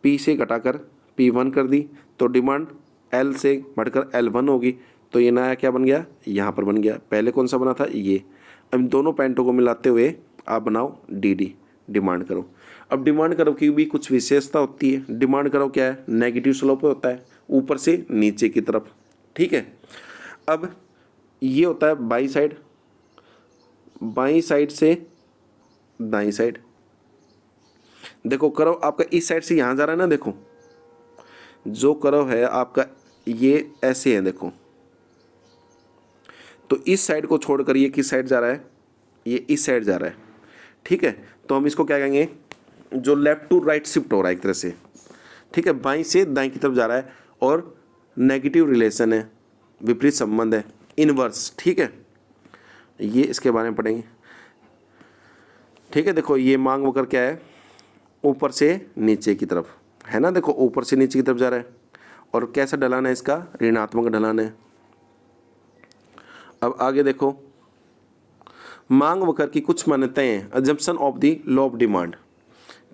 पी से घटाकर P1 कर दी तो डिमांड एल से बढ़कर L1 होगी। तो ये नया क्या बन गया? यहाँ पर बन गया। पहले कौन सा बना था? ये। अब इन दोनों पॉइंटों को मिलाते हुए आप बनाओ डी, डिमांड करो। अब डिमांड करो की भी कुछ विशेषता होती है। डिमांड करो क्या है? नेगेटिव स्लोप पे होता है, ऊपर से नीचे की तरफ। ठीक है, अब ये होता है बाई साइड, बाई साइड से दाई साइड। देखो कर्व आपका इस साइड से यहाँ जा रहा है ना। देखो जो कर्व है आपका ये ऐसे है। देखो तो इस साइड को छोड़कर ये किस साइड जा रहा है? ये इस साइड जा रहा है। ठीक है, तो हम इसको क्या कहेंगे? जो लेफ्ट टू राइट शिफ्ट हो रहा है एक तरह से। ठीक है, बाईं से दाईं की तरफ जा रहा है और नेगेटिव रिलेशन है, विपरीत संबंध है, इनवर्स। ठीक है, ये इसके बारे में पढ़ेंगे। ठीक है, देखो ये मांग वक्र क्या है? ऊपर से नीचे की तरफ है ना। देखो ऊपर से नीचे की तरफ जा रहा है और कैसा ढलान है इसका? ऋणात्मक ढलान है। अब आगे देखो, मांग वक्र की कुछ मान्यताएं, assumption of the law of demand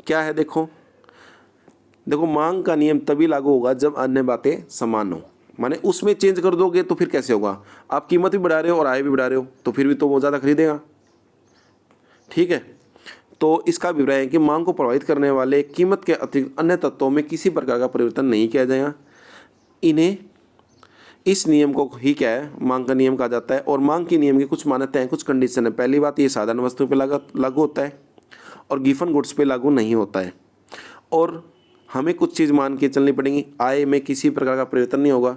क्या है? देखो मांग का नियम तभी लागू होगा जब अन्य बातें समान हो। माने उसमें चेंज कर दोगे तो फिर कैसे होगा? आप कीमत भी बढ़ा रहे हो और आय भी बढ़ा रहे हो तो फिर भी तो वो ज़्यादा खरीदेगा। ठीक है, तो इसका अभिप्राय है कि मांग को प्रभावित करने वाले कीमत के अतिरिक्त अन्य तत्वों में किसी प्रकार का परिवर्तन नहीं किया जाएगा। इन्हें, इस नियम को ही क्या है? मांग का नियम कहा जाता है। और मांग के नियम की कुछ मान्यताएं, कुछ कंडीशन है। पहली बात, ये साधारण वस्तुओं पे लागू होता है और गिवन गुड्स पे लागू नहीं होता है। और हमें कुछ चीज़ मान के चलनी पड़ेगी। आय में किसी प्रकार का परिवर्तन नहीं होगा,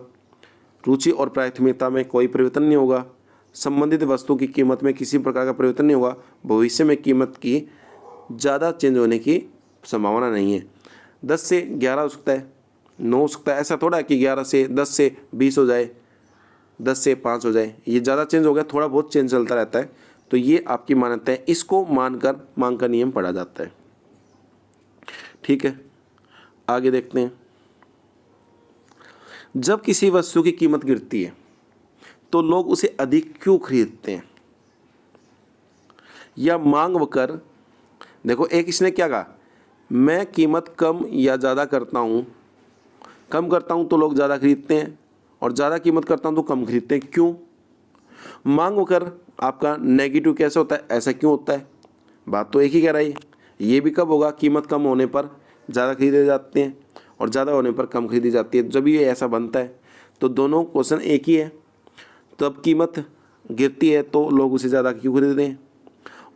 रुचि और प्राथमिकता में कोई परिवर्तन नहीं होगा, संबंधित वस्तु की कीमत में किसी प्रकार का परिवर्तन नहीं होगा, भविष्य में कीमत की ज़्यादा चेंज होने की संभावना नहीं है। 10 से 11 हो सकता है, 9 हो सकता है। ऐसा थोड़ा है कि 11 से 10 से 20 हो जाए, 10 से 5 हो जाए। ये ज़्यादा चेंज हो गया, थोड़ा बहुत चेंज चलता रहता है। तो ये आपकी मान्यता है, इसको मानकर मांग का नियम पढ़ा जाता है। ठीक है, आगे देखते हैं। जब किसी वस्तु की कीमत गिरती है तो लोग उसे अधिक क्यों खरीदते हैं? या मांग वक्र। देखो एक इसने क्या कहा, मैं कीमत कम या ज़्यादा करता हूँ, कम करता हूँ तो लोग ज़्यादा खरीदते हैं, और ज़्यादा कीमत करता हूँ तो कम खरीदते हैं। क्यों? मांग वक्र आपका नेगेटिव कैसे होता है, ऐसा क्यों होता है? बात तो एक ही कह रही है। ये भी कब होगा, कीमत कम होने पर ज़्यादा खरीदे जाते हैं और ज़्यादा होने पर कम खरीदी जाती है। जब ये ऐसा बनता है तो दोनों क्वेश्चन एक ही है। तब कीमत गिरती है तो लोग उसे ज़्यादा क्यों खरीदते हैं,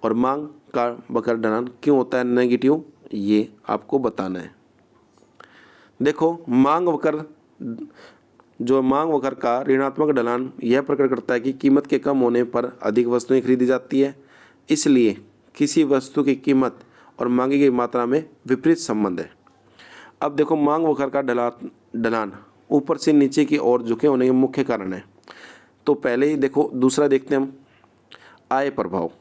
और मांग का वक्र ढलान क्यों होता है नेगेटिव, ये आपको बताना है। देखो मांग वक्र, जो मांग वक्र का ऋणात्मक ढलान यह प्रकट करता है कि कीमत के कम होने पर अधिक वस्तुएं खरीदी जाती है, इसलिए किसी वस्तु की कीमत और मांगी गई मात्रा में विपरीत संबंध है। अब देखो मांग वक्र का ढलान ऊपर से नीचे की ओर झुके होने के मुख्य कारण है। तो पहले ही देखो, दूसरा देखते हैं हम, आय प्रभाव।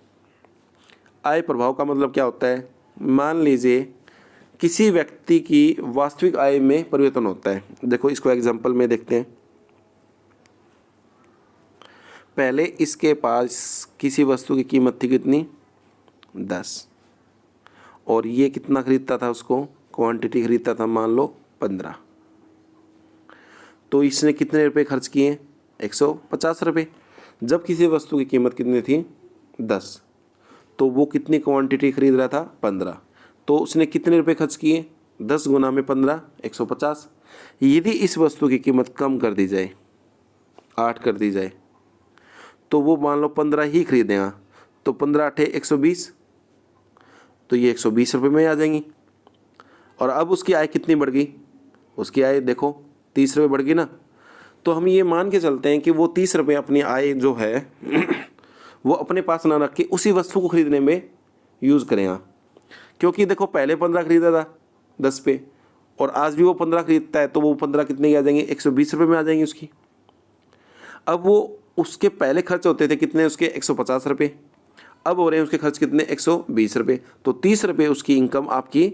आय प्रभाव का मतलब क्या होता है, मान लीजिए किसी व्यक्ति की वास्तविक आय में परिवर्तन होता है। देखो इसको एग्जांपल में देखते हैं। पहले इसके पास किसी वस्तु की कीमत थी कितनी, 10, और ये कितना खरीदता था, उसको क्वांटिटी खरीदता था मान लो 15। तो इसने कितने रुपए खर्च किए, 150 रुपये। जब किसी वस्तु की कीमत कितनी थी, 10, तो वो कितनी क्वांटिटी खरीद रहा था, 15। तो उसने कितने रुपए खर्च किए, 10 गुना में 15, 150। यदि इस वस्तु की कीमत कम कर दी जाए, 8 कर दी जाए, तो वो मान लो 15 ही खरीदेगा। तो 15 8 120, तो ये 120 रुपये में आ जाएंगी। और अब उसकी आय कितनी बढ़ गई, उसकी आय देखो 30 रुपये बढ़ गई ना। तो हम ये मान के चलते हैं कि वो 30 रुपये अपनी आय जो है वो अपने पास ना रख के उसी वस्तु को खरीदने में यूज़ करेगा। क्योंकि देखो पहले 15 खरीदा था 10 पे, और आज भी वो 15 खरीदता है, तो वो 15 कितने के आ जाएंगे, 120 रुपये में आ जाएंगी उसकी। अब वो उसके पहले खर्च होते थे कितने, उसके 150 रुपये, अब हो रहे हैं उसके खर्च कितने, 120 रुपये। तो 30 रुपये उसकी इनकम आपकी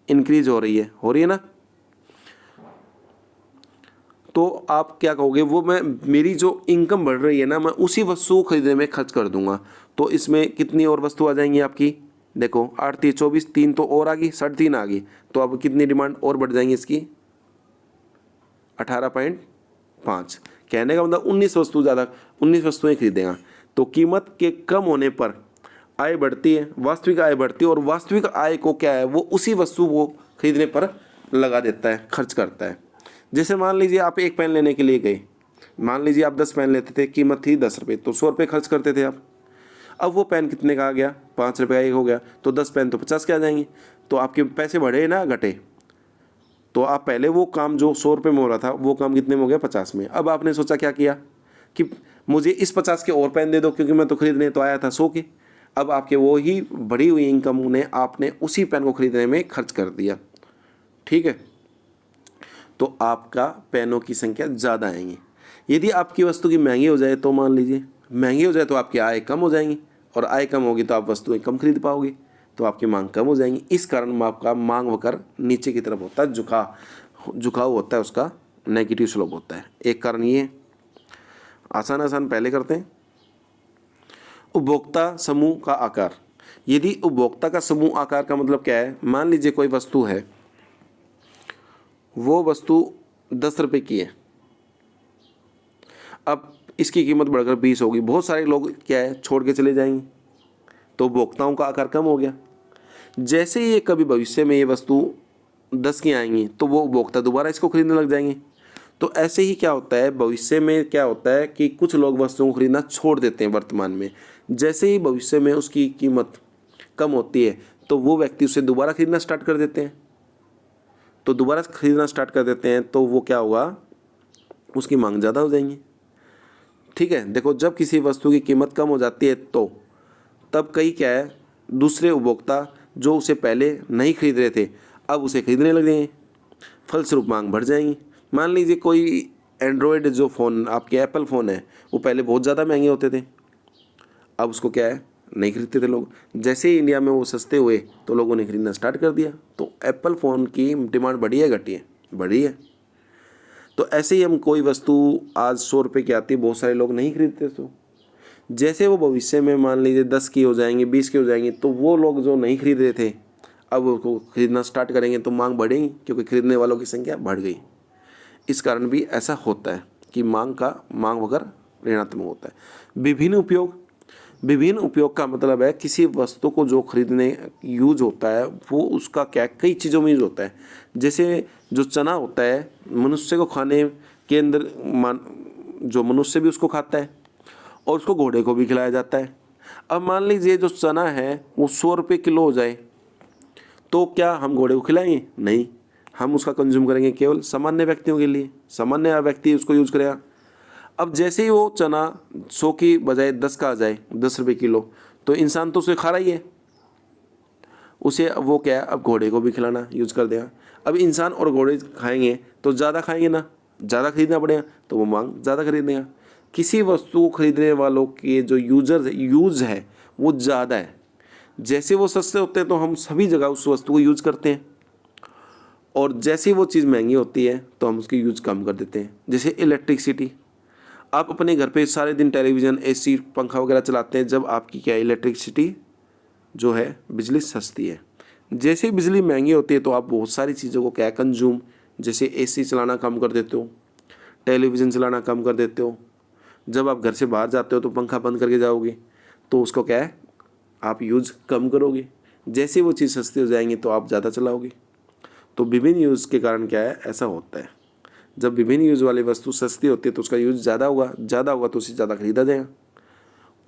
इंक्रीज हो रही है ना। तो आप क्या कहोगे, वो मैं मेरी जो इनकम बढ़ रही है ना, मैं उसी वस्तु को खरीदने में खर्च कर दूंगा। तो इसमें कितनी और वस्तु आ जाएंगी आपकी, देखो 8 3 24, 3 तो और आ गई, 3.5 आ गई। तो अब कितनी डिमांड और बढ़ जाएंगी इसकी, 18.5। कहने का मतलब 19 वस्तुएं खरीदेगा। तो कीमत के कम होने पर आय बढ़ती है, वास्तविक आय बढ़ती है, और वास्तविक आय को क्या है, वो उसी वस्तु को खरीदने पर लगा देता है, खर्च करता है। जैसे मान लीजिए आप एक पेन लेने के लिए गए, मान लीजिए आप 10 पेन लेते थे, कीमत थी 10 रुपये, तो 100 रुपये खर्च करते थे आप। अब वो पेन कितने का आ गया, 5 रुपये का एक हो गया, तो 10 पेन तो 50 के आ जाएंगे। तो आपके पैसे बढ़े ना घटे। तो आप पहले वो काम जो 100 रुपये में हो रहा था, वो काम कितने में हो गया, 50 में। अब आपने सोचा क्या किया कि मुझे इस 50 के और पेन दे दो, क्योंकि मैं तो खरीदने तो आया था 100 के। अब आपके वो ही बढ़ी हुई इनकम ने आपने उसी पेन को खरीदने में खर्च कर दिया, ठीक है। तो आपका पेनों की संख्या ज़्यादा आएंगी। यदि आपकी वस्तु की महंगी हो जाए, तो मान लीजिए महंगी हो जाए, तो आपकी आय कम हो जाएंगी, और आय कम होगी तो आप वस्तुएं कम खरीद पाओगे, तो आपकी मांग कम हो जाएंगी। इस कारण आपका मांग वक्र नीचे की तरफ होता है, झुकाव होता है, उसका नेगेटिव स्लोप होता है। एक कारण ये है। आसान पहले करते हैं। उपभोक्ता समूह का आकार। यदि उपभोक्ता का समूह आकार का मतलब क्या है, मान लीजिए कोई वस्तु है, वो वस्तु 10 रुपये की है, अब इसकी कीमत बढ़कर 20 होगी। बहुत सारे लोग क्या है, छोड़ के चले जाएंगे, तो उपभोक्ताओं का आकार कम हो गया। जैसे ही ये कभी भविष्य में ये वस्तु 10 की आएंगी, तो वो उपभोक्ता दोबारा इसको खरीदने लग जाएंगे। तो ऐसे ही क्या होता है, भविष्य में क्या होता है कि कुछ लोग वस्तुओं को खरीदना छोड़ देते हैं वर्तमान में। जैसे ही भविष्य में उसकी कीमत कम होती है, तो वो व्यक्ति उसे दोबारा खरीदना स्टार्ट कर देते हैं। तो दोबारा खरीदना स्टार्ट कर देते हैं, तो वो क्या होगा, उसकी मांग ज़्यादा हो जाएंगी, ठीक है। देखो जब किसी वस्तु की कीमत कम हो जाती है, तो तब कई क्या है, दूसरे उपभोक्ता जो उसे पहले नहीं खरीद रहे थे, अब उसे खरीदने लगेंगे, फलस्वरूप मांग बढ़ जाएंगी। मान लीजिए कोई एंड्रॉयड जो फ़ोन आपके एप्पल फ़ोन है, वो पहले बहुत ज़्यादा महंगे होते थे, अब उसको क्या है, नहीं खरीदते थे लोग। जैसे ही इंडिया में वो सस्ते हुए, तो लोगों ने खरीदना स्टार्ट कर दिया। तो एप्पल फ़ोन की डिमांड बढ़ी है घटी है, बढ़ी है। तो ऐसे ही हम कोई वस्तु आज 100 रुपये की आती है, बहुत सारे लोग नहीं खरीदते। तो जैसे वो भविष्य में मान लीजिए 10 की हो जाएंगी, 20 की हो जाएंगी, तो वो लोग जो नहीं खरीद रहे थे अब उसको खरीदना स्टार्ट करेंगे तो मांग बढ़ेगी, क्योंकि खरीदने वालों की संख्या बढ़ गई। इस कारण भी ऐसा होता है कि मांग वगैरह ऋणात्मक होता है। विभिन्न उपयोग का मतलब है किसी वस्तु को जो खरीदने यूज होता है वो उसका क्या कई चीज़ों में यूज होता है। जैसे जो चना होता है मनुष्य को खाने के अंदर जो मनुष्य भी उसको खाता है और उसको घोड़े को भी खिलाया जाता है। अब मान लीजिए जो चना है वो 100 रुपये किलो हो जाए तो क्या हम घोड़े को खिलाएंगे? नहीं, हम उसका कंज्यूम करेंगे केवल सामान्य व्यक्तियों के लिए, सामान्य व्यक्ति उसको यूज करेगा। अब जैसे ही वो चना 100 की बजाय 10 का आ जाए, 10 रुपये किलो, तो इंसान तो उसे खा रहा ही है, उसे वो क्या है अब घोड़े को भी खिलाना यूज कर देगा। अब इंसान और घोड़े खाएंगे तो ज़्यादा खाएंगे ना, ज़्यादा खरीदना पड़ेगा तो वो मांग ज़्यादा खरीदेगा। किसी वस्तु को खरीदने वालों के जो यूज है वो ज़्यादा है। जैसे वो सस्ते होते हैं तो हम सभी जगह उस वस्तु को यूज करते हैं, और जैसे वो चीज़ महंगी होती है तो हम उसकी यूज कम कर देते हैं। जैसे इलेक्ट्रिसिटी, आप अपने घर पे सारे दिन टेलीविज़न, एसी, पंखा वगैरह चलाते हैं जब आपकी क्या इलेक्ट्रिसिटी जो है बिजली सस्ती है। जैसे ही बिजली महंगी होती है तो आप बहुत सारी चीज़ों को क्या कंज्यूम, जैसे एसी चलाना कम कर देते हो, टेलीविज़न चलाना कम कर देते हो। जब आप घर से बाहर जाते हो तो पंखा बंद करके जाओगे तो उसको क्या है आप यूज़ कम करोगे। जैसे वो चीज़ सस्ती हो जाएंगी तो आप ज़्यादा चलाओगे। तो विभिन्न यूज़ के कारण क्या है ऐसा होता है। जब विभिन्न यूज़ वाली वस्तु सस्ती होती है तो उसका यूज़ ज़्यादा होगा तो उसे ज़्यादा खरीदा जाएगा,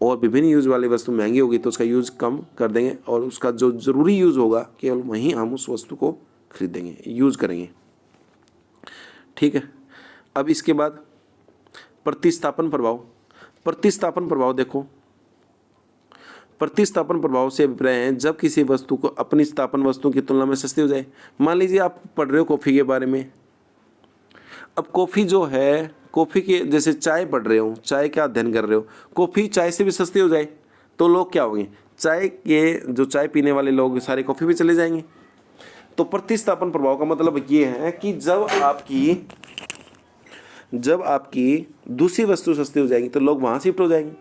और विभिन्न यूज़ वाली वस्तु महंगी होगी तो उसका यूज़ कम कर देंगे और उसका जो ज़रूरी यूज़ होगा केवल वहीं हम उस वस्तु को खरीदेंगे, यूज़ करेंगे। ठीक है। अब इसके बाद प्रतिस्थापन प्रभाव देखो। प्रतिस्थापन प्रभाव से अभिप्राय है जब किसी वस्तु को अपनी स्थापन वस्तु की तुलना में सस्ती हो जाए। मान लीजिए आप पढ़ रहे हो कॉफ़ी के बारे में। अब कॉफ़ी जो है, कॉफ़ी के जैसे चाय पढ़ रहे हो, चाय का अध्ययन कर रहे हो, कॉफ़ी चाय से भी सस्ती हो जाए तो लोग क्या होंगे, चाय पीने वाले लोग सारे कॉफ़ी पे चले जाएंगे। तो प्रतिस्थापन प्रभाव का मतलब ये है कि जब आपकी दूसरी वस्तु सस्ती हो जाएगी तो लोग वहाँ शिफ्ट हो जाएंगे।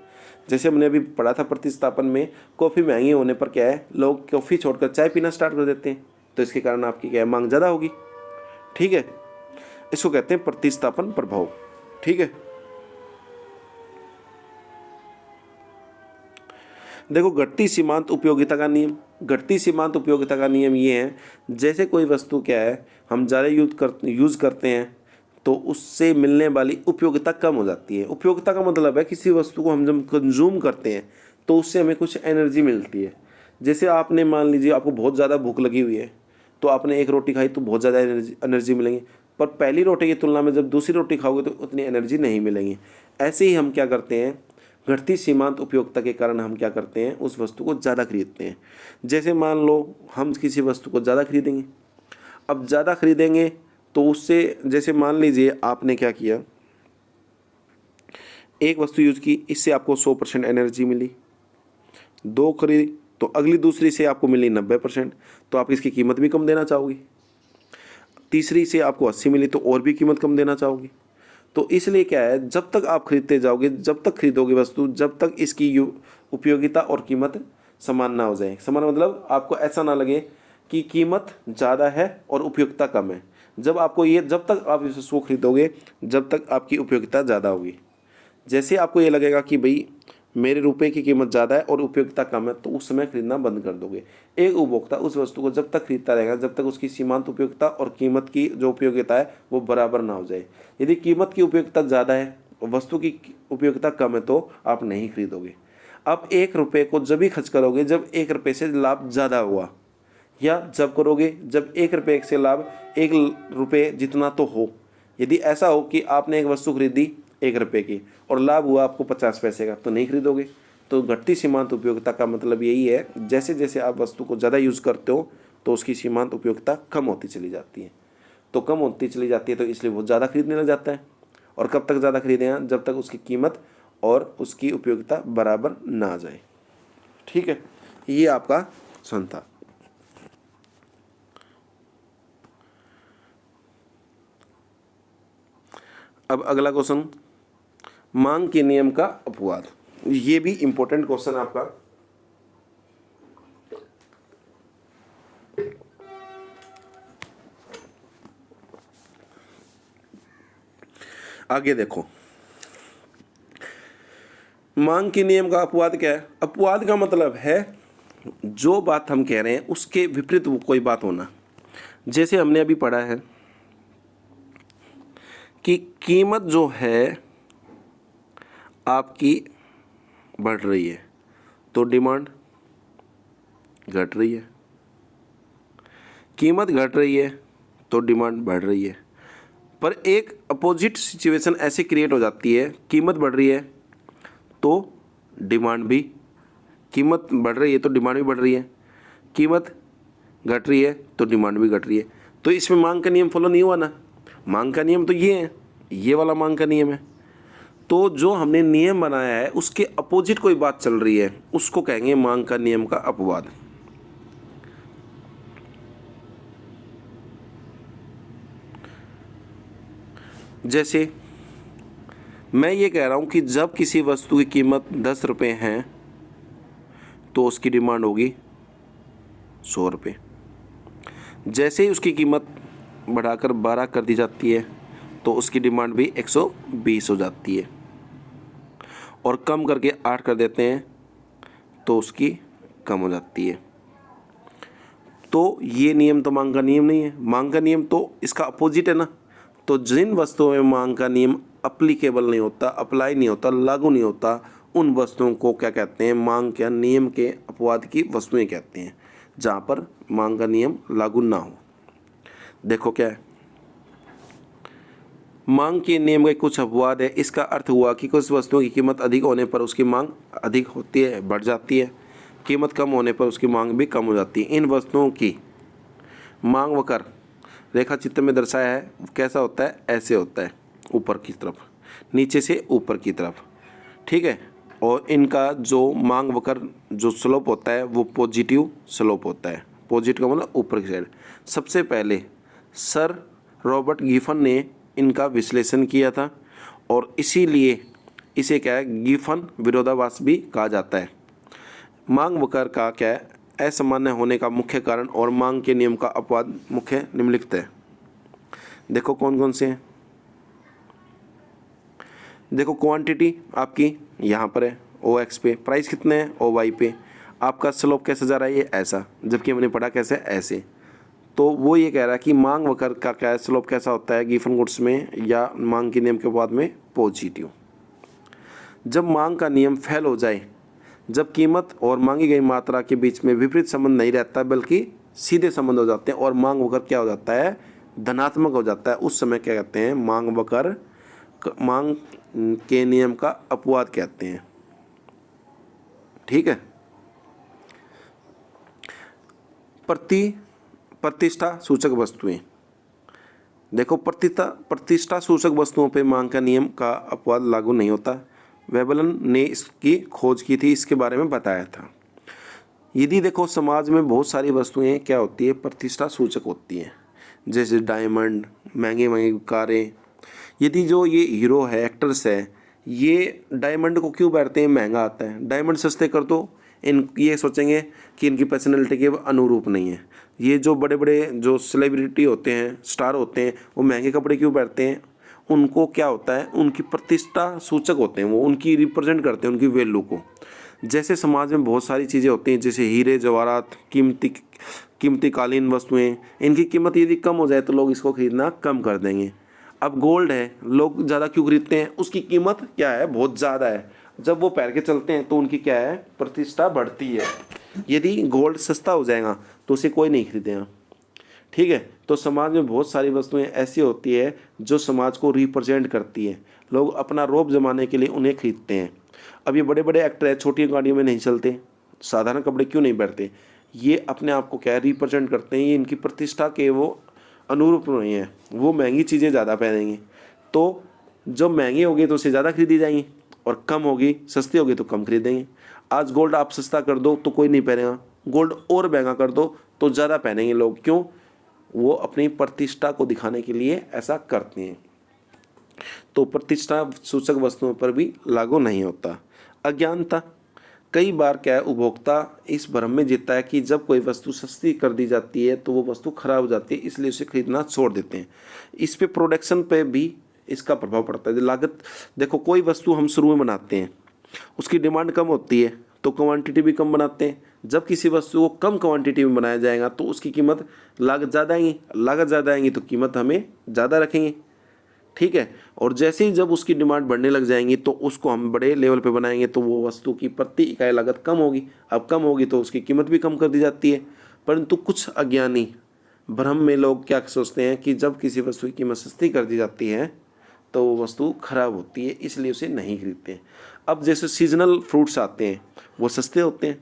जैसे हमने अभी पढ़ा था प्रतिस्थापन में, कॉफ़ी महंगी होने पर क्या है लोग कॉफ़ी छोड़कर चाय पीना स्टार्ट कर देते हैं, तो इसके कारण आपकी क्या है मांग ज़्यादा होगी। ठीक है, इसको कहते हैं प्रतिस्थापन प्रभाव। ठीक है। देखो घटती सीमांत उपयोगिता का नियम। घटती सीमांत उपयोगिता का नियम ये है, जैसे कोई वस्तु क्या है हम ज़्यादा यूज़ करते हैं तो उससे मिलने वाली उपयोगिता कम हो जाती है। उपयोगिता का मतलब है किसी वस्तु को हम जब कंज्यूम करते हैं तो उससे हमें कुछ एनर्जी मिलती है। जैसे आपने मान लीजिए आपको बहुत ज़्यादा भूख लगी हुई है तो आपने एक रोटी खाई तो बहुत ज़्यादा एनर्जी मिलेंगी, पर पहली रोटी की तुलना में जब दूसरी रोटी खाओगे तो उतनी एनर्जी नहीं मिलेंगी। ऐसे ही हम क्या करते हैं, घटती सीमांत उपयोगिता के कारण हम क्या करते हैं उस वस्तु को ज़्यादा खरीदते हैं। जैसे मान लो हम किसी वस्तु को ज़्यादा खरीदेंगे, अब ज़्यादा खरीदेंगे तो उससे जैसे मान लीजिए आपने क्या किया, एक वस्तु यूज़ की, इससे आपको 100% एनर्जी मिली, 2 खरीदी तो अगली दूसरी से आपको मिली 90%, तो आप इसकी कीमत भी कम देना चाहोगी। तीसरी से आपको 80 मिली तो और भी कीमत कम देना चाहोगी। तो इसलिए क्या है, जब तक आप खरीदते जाओगे, जब तक खरीदोगे वस्तु, जब तक इसकी उपयोगिता और कीमत समान ना हो जाए। समान मतलब आपको ऐसा ना लगे कि कीमत ज़्यादा है और उपयोगिता कम है। जब तक आप इस वस्तु को खरीदोगे जब तक आपकी उपयोगिता ज़्यादा होगी। जैसे आपको ये लगेगा कि भाई मेरे रुपए की कीमत ज़्यादा है और उपयोगिता कम है, तो उस समय खरीदना बंद कर दोगे। एक उपभोक्ता उस वस्तु को जब तक खरीदता रहेगा जब तक उसकी सीमांत उपयोगिता और कीमत की जो उपयोगिता है वो बराबर ना हो जाए। यदि कीमत की उपयोगिता ज़्यादा है और वस्तु की उपयोगिता कम है तो आप नहीं खरीदोगे। आप 1 रुपये को जब भी खर्च करोगे जब 1 रुपये से लाभ ज़्यादा हुआ, या जब करोगे जब 1 रुपये से लाभ 1 रुपये जितना तो हो। यदि ऐसा हो कि आपने एक वस्तु खरीदी 1 रुपये की और लाभ हुआ आपको 50 पैसे का, तो नहीं खरीदोगे। तो घटती सीमांत उपयोगिता का मतलब यही है, जैसे जैसे आप वस्तु को ज़्यादा यूज़ करते हो तो उसकी सीमांत उपयोगिता कम होती चली जाती है। तो कम होती चली जाती है तो इसलिए वो ज़्यादा खरीदने लग जाता है। और कब तक ज़्यादा खरीदेगा, जब तक उसकी कीमत और उसकी उपयोगिता बराबर ना आ जाए। ठीक है, ये आपका सन था। अब अगला क्वेश्चन, मांग के नियम का अपवाद। ये भी इम्पोर्टेंट क्वेश्चन है आपका। आगे देखो, मांग के नियम का अपवाद क्या है? अपवाद का मतलब है जो बात हम कह रहे हैं उसके विपरीत वो कोई बात होना। जैसे हमने अभी पढ़ा है कि कीमत जो है आपकी बढ़ रही है तो डिमांड घट रही है, कीमत घट रही है तो डिमांड बढ़ रही है। पर एक अपोजिट सिचुएशन ऐसे क्रिएट हो जाती है, कीमत बढ़ रही है तो डिमांड भी, कीमत बढ़ रही है तो डिमांड भी बढ़ रही है, कीमत घट रही है तो डिमांड भी घट रही है। तो इसमें मांग का नियम फॉलो नहीं हुआ ना। मांग का नियम तो ये है, ये वाला मांग का नियम है। तो जो हमने नियम बनाया है उसके अपोजिट कोई बात चल रही है, उसको कहेंगे मांग का नियम का अपवाद। जैसे मैं ये कह रहा हूँ कि जब किसी वस्तु की कीमत 10 रुपये है तो उसकी डिमांड होगी 100 रुपये। जैसे ही उसकी कीमत बढ़ाकर 12 कर दी जाती है तो उसकी डिमांड भी 120 हो जाती है, और कम करके 8 कर देते हैं तो उसकी कम हो जाती है। तो ये नियम तो मांग का नियम नहीं है, मांग का नियम तो इसका अपोजिट है ना। तो जिन वस्तुओं में मांग का नियम अप्लीकेबल नहीं होता, अप्लाई नहीं होता, लागू नहीं होता, उन वस्तुओं को क्या कहते हैं? मांग के नियम के अपवाद की वस्तुएं कहते हैं, जहाँ पर मांग का नियम लागू ना हो। देखो क्या है, मांग के नियम के कुछ अपवाद है। इसका अर्थ हुआ कि कुछ वस्तुओं की कीमत अधिक होने पर उसकी मांग अधिक होती है, बढ़ जाती है, कीमत कम होने पर उसकी मांग भी कम हो जाती है। इन वस्तुओं की मांग वक्र रेखा चित्र में दर्शाया है, कैसा होता है? ऐसे होता है, ऊपर की तरफ, नीचे से ऊपर की तरफ, ठीक है। और इनका जो मांग वक्र जो स्लोप होता है वो पॉजिटिव स्लोप होता है। पॉजिटिव का मतलब ऊपर की साइड। सबसे पहले सर रॉबर्ट गिफन ने इनका विश्लेषण किया था, और इसीलिए इसे क्या है? गिफन विरोधाभास भी कहा जाता है। मांग वक्र का क्या है? असामान्य होने का मुख्य कारण और मांग के नियम का अपवाद मुख्य निम्नलिखित है। देखो कौन कौन से हैं। देखो क्वांटिटी आपकी यहाँ पर है OX पे, प्राइस कितने हैं OY पे, आपका स्लोप कैसे जा रहा है? ये ऐसा, जबकि हमने पढ़ा कैसे? ऐसे। तो वो ये कह रहा है कि मांग वक्र का क्या स्लोप कैसा होता है गिफन गुड्स में या मांग के नियम के बाद में? पॉजिटिव। जब मांग का नियम फेल हो जाए, जब कीमत और मांगी गई मात्रा के बीच में विपरीत संबंध नहीं रहता बल्कि सीधे संबंध हो जाते हैं और मांग वक्र क्या हो जाता है? धनात्मक हो जाता है, उस समय क्या कहते हैं? मांग वक्र, मांग के नियम का अपवाद कहते हैं, ठीक है। प्रतिष्ठा सूचक वस्तुएं। देखो प्रतिष्ठा सूचक वस्तुओं पे मांग का नियम का अपवाद लागू नहीं होता। वेबलन ने इसकी खोज की थी, इसके बारे में बताया था। यदि देखो समाज में बहुत सारी वस्तुएं क्या होती है? प्रतिष्ठा सूचक होती हैं, जैसे डायमंड, महंगी महंगी कारें। यदि जो ये हीरो है, एक्टर्स है, ये डायमंड को क्यों पहनते हैं? महंगा आता है। डायमंड सस्ते कर दो, इन ये सोचेंगे कि इनकी पर्सनैलिटी के अनुरूप नहीं है। ये जो बड़े बड़े जो सेलिब्रिटी होते हैं, स्टार होते हैं, वो महंगे कपड़े क्यों पहनते हैं? उनको क्या होता है? उनकी प्रतिष्ठा सूचक होते हैं, वो उनकी रिप्रेजेंट करते हैं उनकी वैल्यू को। जैसे समाज में बहुत सारी चीज़ें होती हैं, जैसे हीरे जवाहरात, कीमती कालीन वस्तुएं, इनकी कीमत यदि कम हो जाए तो लोग इसको खरीदना कम कर देंगे। अब गोल्ड है, लोग ज़्यादा क्यों खरीदते हैं? उसकी कीमत क्या है? बहुत ज़्यादा है। जब वो पहन के चलते हैं तो उनकी क्या है? प्रतिष्ठा बढ़ती है। यदि गोल्ड सस्ता हो जाएगा तो उसे कोई नहीं खरीदेगा, ठीक है। तो समाज में बहुत सारी वस्तुएं ऐसी होती है जो समाज को रिप्रेजेंट करती है, लोग अपना रौब जमाने के लिए उन्हें खरीदते हैं। अब ये बड़े बड़े एक्टर है, छोटी गाड़ियों में नहीं चलते, साधारण कपड़े क्यों नहीं पहनते? ये अपने आप को क्या रिप्रेजेंट करते हैं, ये इनकी प्रतिष्ठा के वो अनुरूप नहीं है, वो महंगी चीज़ें ज़्यादा पहनेंगे। तो जब महंगी होगी तो उसे ज़्यादा खरीदी जाएंगी, और कम होगी, सस्ती होगी तो कम खरीदेंगे। आज गोल्ड आप सस्ता कर दो तो कोई नहीं पहनेगा, गोल्ड और महंगा कर दो तो ज़्यादा पहनेंगे लोग। क्यों? वो अपनी प्रतिष्ठा को दिखाने के लिए ऐसा करते हैं। तो प्रतिष्ठा सूचक वस्तुओं पर भी लागू नहीं होता। अज्ञानता, कई बार क्या है उपभोक्ता इस भ्रम में जीता है कि जब कोई वस्तु सस्ती कर दी जाती है तो वो वस्तु खराब हो जाती है, इसलिए उसे खरीदना छोड़ देते हैं। इस पे प्रोडक्शन पे भी इसका प्रभाव पड़ता है। लागत, देखो कोई वस्तु हम शुरू में बनाते हैं, उसकी डिमांड कम होती है तो क्वांटिटी भी कम बनाते हैं। जब किसी वस्तु को कम क्वांटिटी में बनाया जाएगा तो उसकी कीमत, लागत ज़्यादा आएंगी तो कीमत हमें ज़्यादा रखेंगे, ठीक है। और जैसे ही जब उसकी डिमांड बढ़ने लग जाएंगी तो उसको हम बड़े लेवल पे बनाएंगे तो वो वस्तु की प्रति इकाई लागत कम होगी। अब कम होगी तो उसकी कीमत भी कम कर दी जाती है। परंतु कुछ अज्ञानी भ्रम में लोग क्या सोचते हैं कि जब किसी वस्तु की कीमत सस्ती कर दी जाती है तो वो वस्तु खराब होती है, इसलिए उसे नहीं खरीदते हैं। अब जैसे सीजनल फ्रूट्स आते हैं वो सस्ते होते हैं,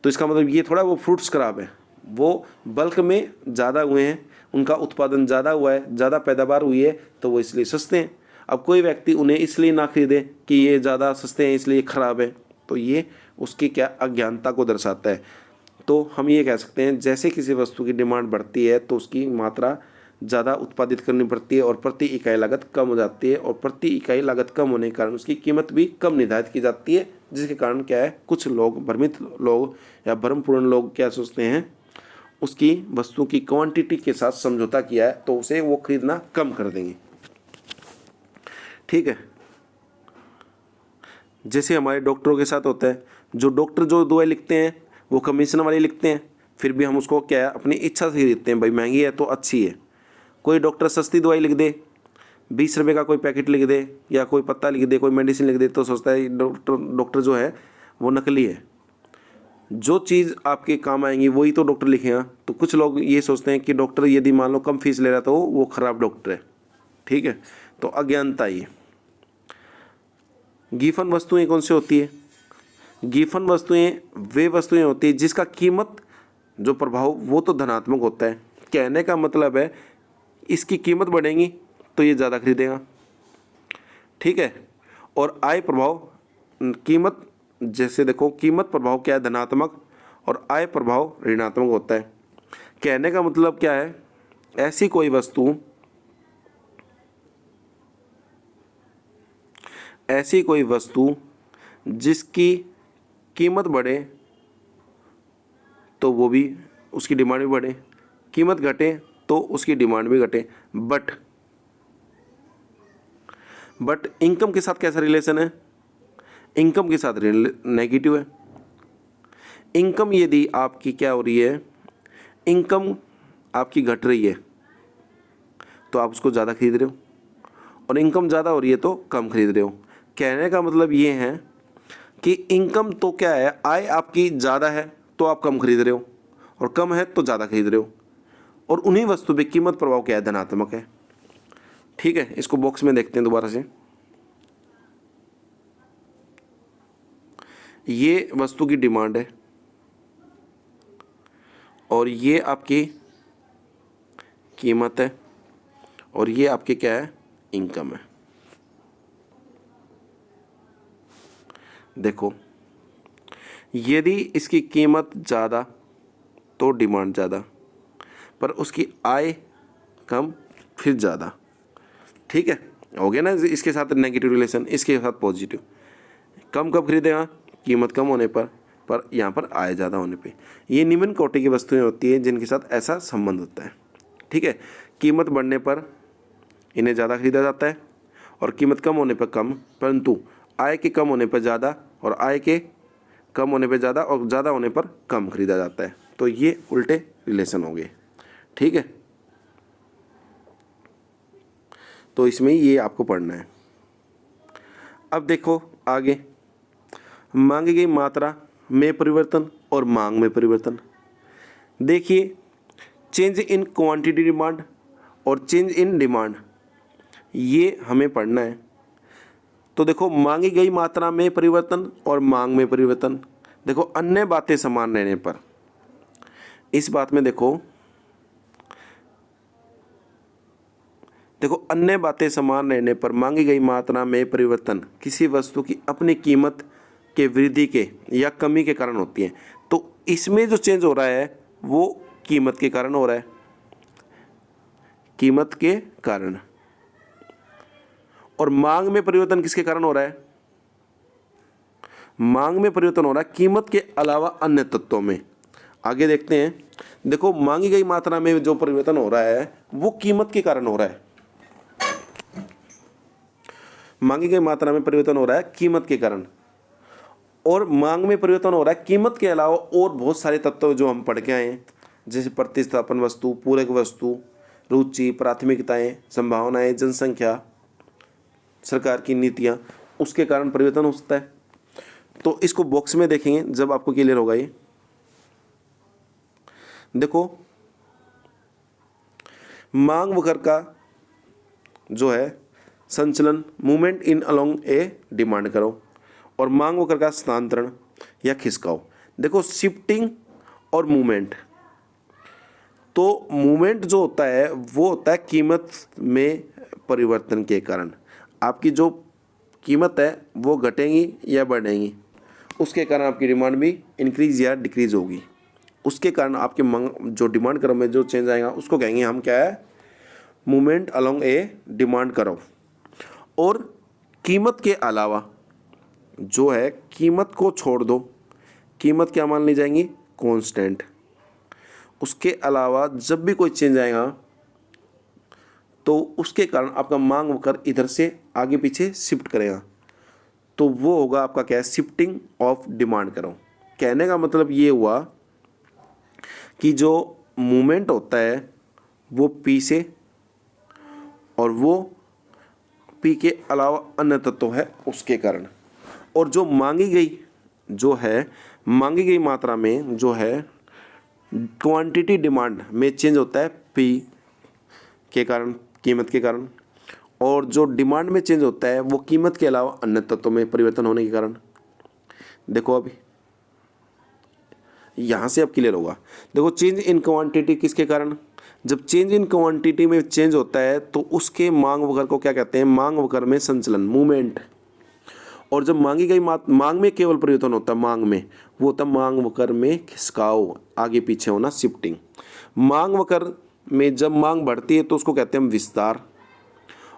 तो इसका मतलब ये थोड़ा वो फ्रूट्स खराब है, वो बल्क में ज़्यादा हुए हैं, उनका उत्पादन ज़्यादा हुआ है, ज़्यादा पैदावार हुई है तो वो इसलिए सस्ते हैं। अब कोई व्यक्ति उन्हें इसलिए ना खरीदे कि ये ज़्यादा सस्ते हैं इसलिए ख़राब है, तो ये उसकी क्या अज्ञानता को दर्शाता है। तो हम ये कह सकते हैं जैसे किसी वस्तु की डिमांड बढ़ती है तो उसकी मात्रा ज़्यादा उत्पादित करनी पड़ती है और प्रति इकाई लागत कम हो जाती है, और प्रति इकाई लागत कम होने के कारण उसकी कीमत भी कम निर्धारित की जाती है, जिसके कारण क्या है कुछ लोग, भ्रमित लोग या भ्रमपूर्ण लोग क्या सोचते हैं, उसकी वस्तु की क्वांटिटी के साथ समझौता किया है तो उसे वो खरीदना कम कर देंगे, ठीक है। जैसे हमारे डॉक्टरों के साथ होता है, जो डॉक्टर जो दवाई लिखते हैं वो कमीशन वाली लिखते हैं, फिर भी हम उसको क्या है अपनी इच्छा से खरीदते हैं, भाई महंगी है तो अच्छी है। कोई डॉक्टर सस्ती दवाई लिख दे, 20 रुपये का कोई पैकेट लिख दे या कोई पत्ता लिख दे, कोई मेडिसिन लिख दे, तो सोचता है डॉक्टर जो है वो नकली है। जो चीज़ आपके काम आएंगी वही तो डॉक्टर लिखेगा। तो कुछ लोग ये सोचते हैं कि डॉक्टर यदि मान लो कम फीस ले रहा तो वो खराब डॉक्टर है, ठीक है। तो अज्ञानता ये। गिफन वस्तुएं कौन सी होती है? गिफन वस्तुएं वे वस्तुएं होती है जिसका कीमत जो प्रभाव वो तो धनात्मक होता है। कहने का मतलब है इसकी कीमत बढ़ेगी तो ये ज़्यादा खरीदेगा, ठीक है। और आय प्रभाव, कीमत, जैसे देखो कीमत प्रभाव क्या है धनात्मक और आय प्रभाव ऋणात्मक होता है। कहने का मतलब क्या है, ऐसी कोई वस्तु जिसकी कीमत बढ़े तो वो भी उसकी डिमांड भी बढ़े, कीमत घटे तो उसकी डिमांड भी घटे। बट इनकम के साथ कैसा रिलेशन है? इनकम के साथ नेगेटिव है। इनकम यदि आपकी क्या हो रही है, इनकम आपकी घट रही है तो आप उसको ज़्यादा खरीद रहे हो, और इनकम ज़्यादा हो रही है तो कम खरीद रहे हो। कहने का मतलब ये है कि इनकम तो क्या है, आय आपकी ज़्यादा है तो आप कम खरीद रहे हो, और कम है तो ज़्यादा खरीद रहे हो, और उन्हीं वस्तु पे कीमत प्रभाव क्या है, धनात्मक है, ठीक है। इसको बॉक्स में देखते हैं दोबारा से। ये वस्तु की डिमांड है और ये आपकी कीमत है और ये आपकी क्या है, इनकम है। देखो यदि इसकी कीमत ज़्यादा तो डिमांड ज़्यादा, पर उसकी आय कम फिर ज़्यादा, ठीक है। हो गया ना, इसके साथ नेगेटिव रिलेशन, इसके साथ पॉजिटिव। कम कब खरीदेगा, कीमत कम होने पर यहाँ पर आय ज़्यादा होने पे। ये निम्न कोटि की वस्तुएं होती हैं जिनके साथ ऐसा संबंध होता है, ठीक है। कीमत बढ़ने पर इन्हें ज़्यादा खरीदा जाता है और कीमत कम होने पर कम, परंतु आय के कम होने पर ज़्यादा और आय के कम होने पर ज़्यादा और ज़्यादा होने पर कम खरीदा जाता है। तो ये उल्टे रिलेशन हो गए, ठीक है। तो इसमें ये आपको पढ़ना है। अब देखो आगे, मांगी गई मात्रा में परिवर्तन और मांग में परिवर्तन। देखिए, चेंज इन क्वांटिटी डिमांड और चेंज इन डिमांड, ये हमें पढ़ना है। तो देखो मांगी गई मात्रा में परिवर्तन और मांग में परिवर्तन। देखो अन्य बातें समान रहने पर, इस बात में देखो अन्य बातें समान रहने पर मांगी गई मात्रा में परिवर्तन किसी वस्तु की अपनी कीमत के वृद्धि के या कमी के कारण होती है। तो इसमें जो चेंज हो रहा है वो कीमत के कारण हो रहा है, कीमत के कारण। और मांग में परिवर्तन किसके कारण हो रहा है? मांग में परिवर्तन हो रहा है कीमत के अलावा अन्य तत्वों में। आगे देखते हैं। देखो मांगी गई मात्रा में जो परिवर्तन हो रहा है वो कीमत के कारण हो रहा है। मांगी गई मात्रा में परिवर्तन हो रहा है कीमत के कारण, और मांग में परिवर्तन हो रहा है कीमत के अलावा और बहुत सारे तत्व जो हम पढ़ के आए हैं, जैसे प्रतिस्थापन वस्तु, पूरक वस्तु, रुचि, प्राथमिकताएं, संभावनाएं, जनसंख्या, सरकार की नीतियां, उसके कारण परिवर्तन हो सकता है। तो इसको बॉक्स में देखेंगे जब आपको क्लियर होगा। ये देखो मांग वक्र का जो है संचलन, movement in along A demand करो, और मांग वक्र का स्थानांतरण या खिसकाव। देखो शिफ्टिंग और मूवमेंट, तो मूवमेंट जो होता है वो होता है कीमत में परिवर्तन के कारण। आपकी जो कीमत है वो घटेगी या बढ़ेगी, उसके कारण आपकी डिमांड भी इंक्रीज या डिक्रीज होगी। उसके कारण आपके मांग जो डिमांड करो में जो चेंज आएगा उसको कहेंगे हम क्या है, मूवमेंट अलोंग ए डिमांड करो। और कीमत के अलावा जो है कीमत को छोड़ दो, कीमत क्या मान ली जाएंगी, कांस्टेंट। उसके अलावा जब भी कोई चेंज आएगा तो उसके कारण आपका मांग वक्र इधर से आगे पीछे शिफ्ट करेगा, तो वो होगा आपका क्या है, शिफ्टिंग ऑफ डिमांड करो। कहने का मतलब ये हुआ कि जो मूवमेंट होता है वो पी से, और वो पी के अलावा अन्य तत्व है उसके कारण, और जो मांगी गई मात्रा में जो है क्वांटिटी डिमांड में चेंज होता है पी के कारण, कीमत के कारण, और जो डिमांड में चेंज होता है वो कीमत के अलावा अन्य तत्वों में परिवर्तन होने के कारण। देखो अभी यहाँ से अब क्लियर होगा। देखो चेंज इन क्वांटिटी किसके कारण, जब चेंज इन क्वांटिटी में चेंज होता है तो उसके मांग वक्र को क्या कहते हैं, मांग वक्र में संचलन, मूवमेंट। और जब मांगी गई मांग में केवल परिवर्तन होता है, मांग में वो होता है मांग वक्र में खिसकाव, आगे पीछे होना, शिफ्टिंग। मांग वक्र में जब मांग बढ़ती है तो उसको कहते हैं हम विस्तार,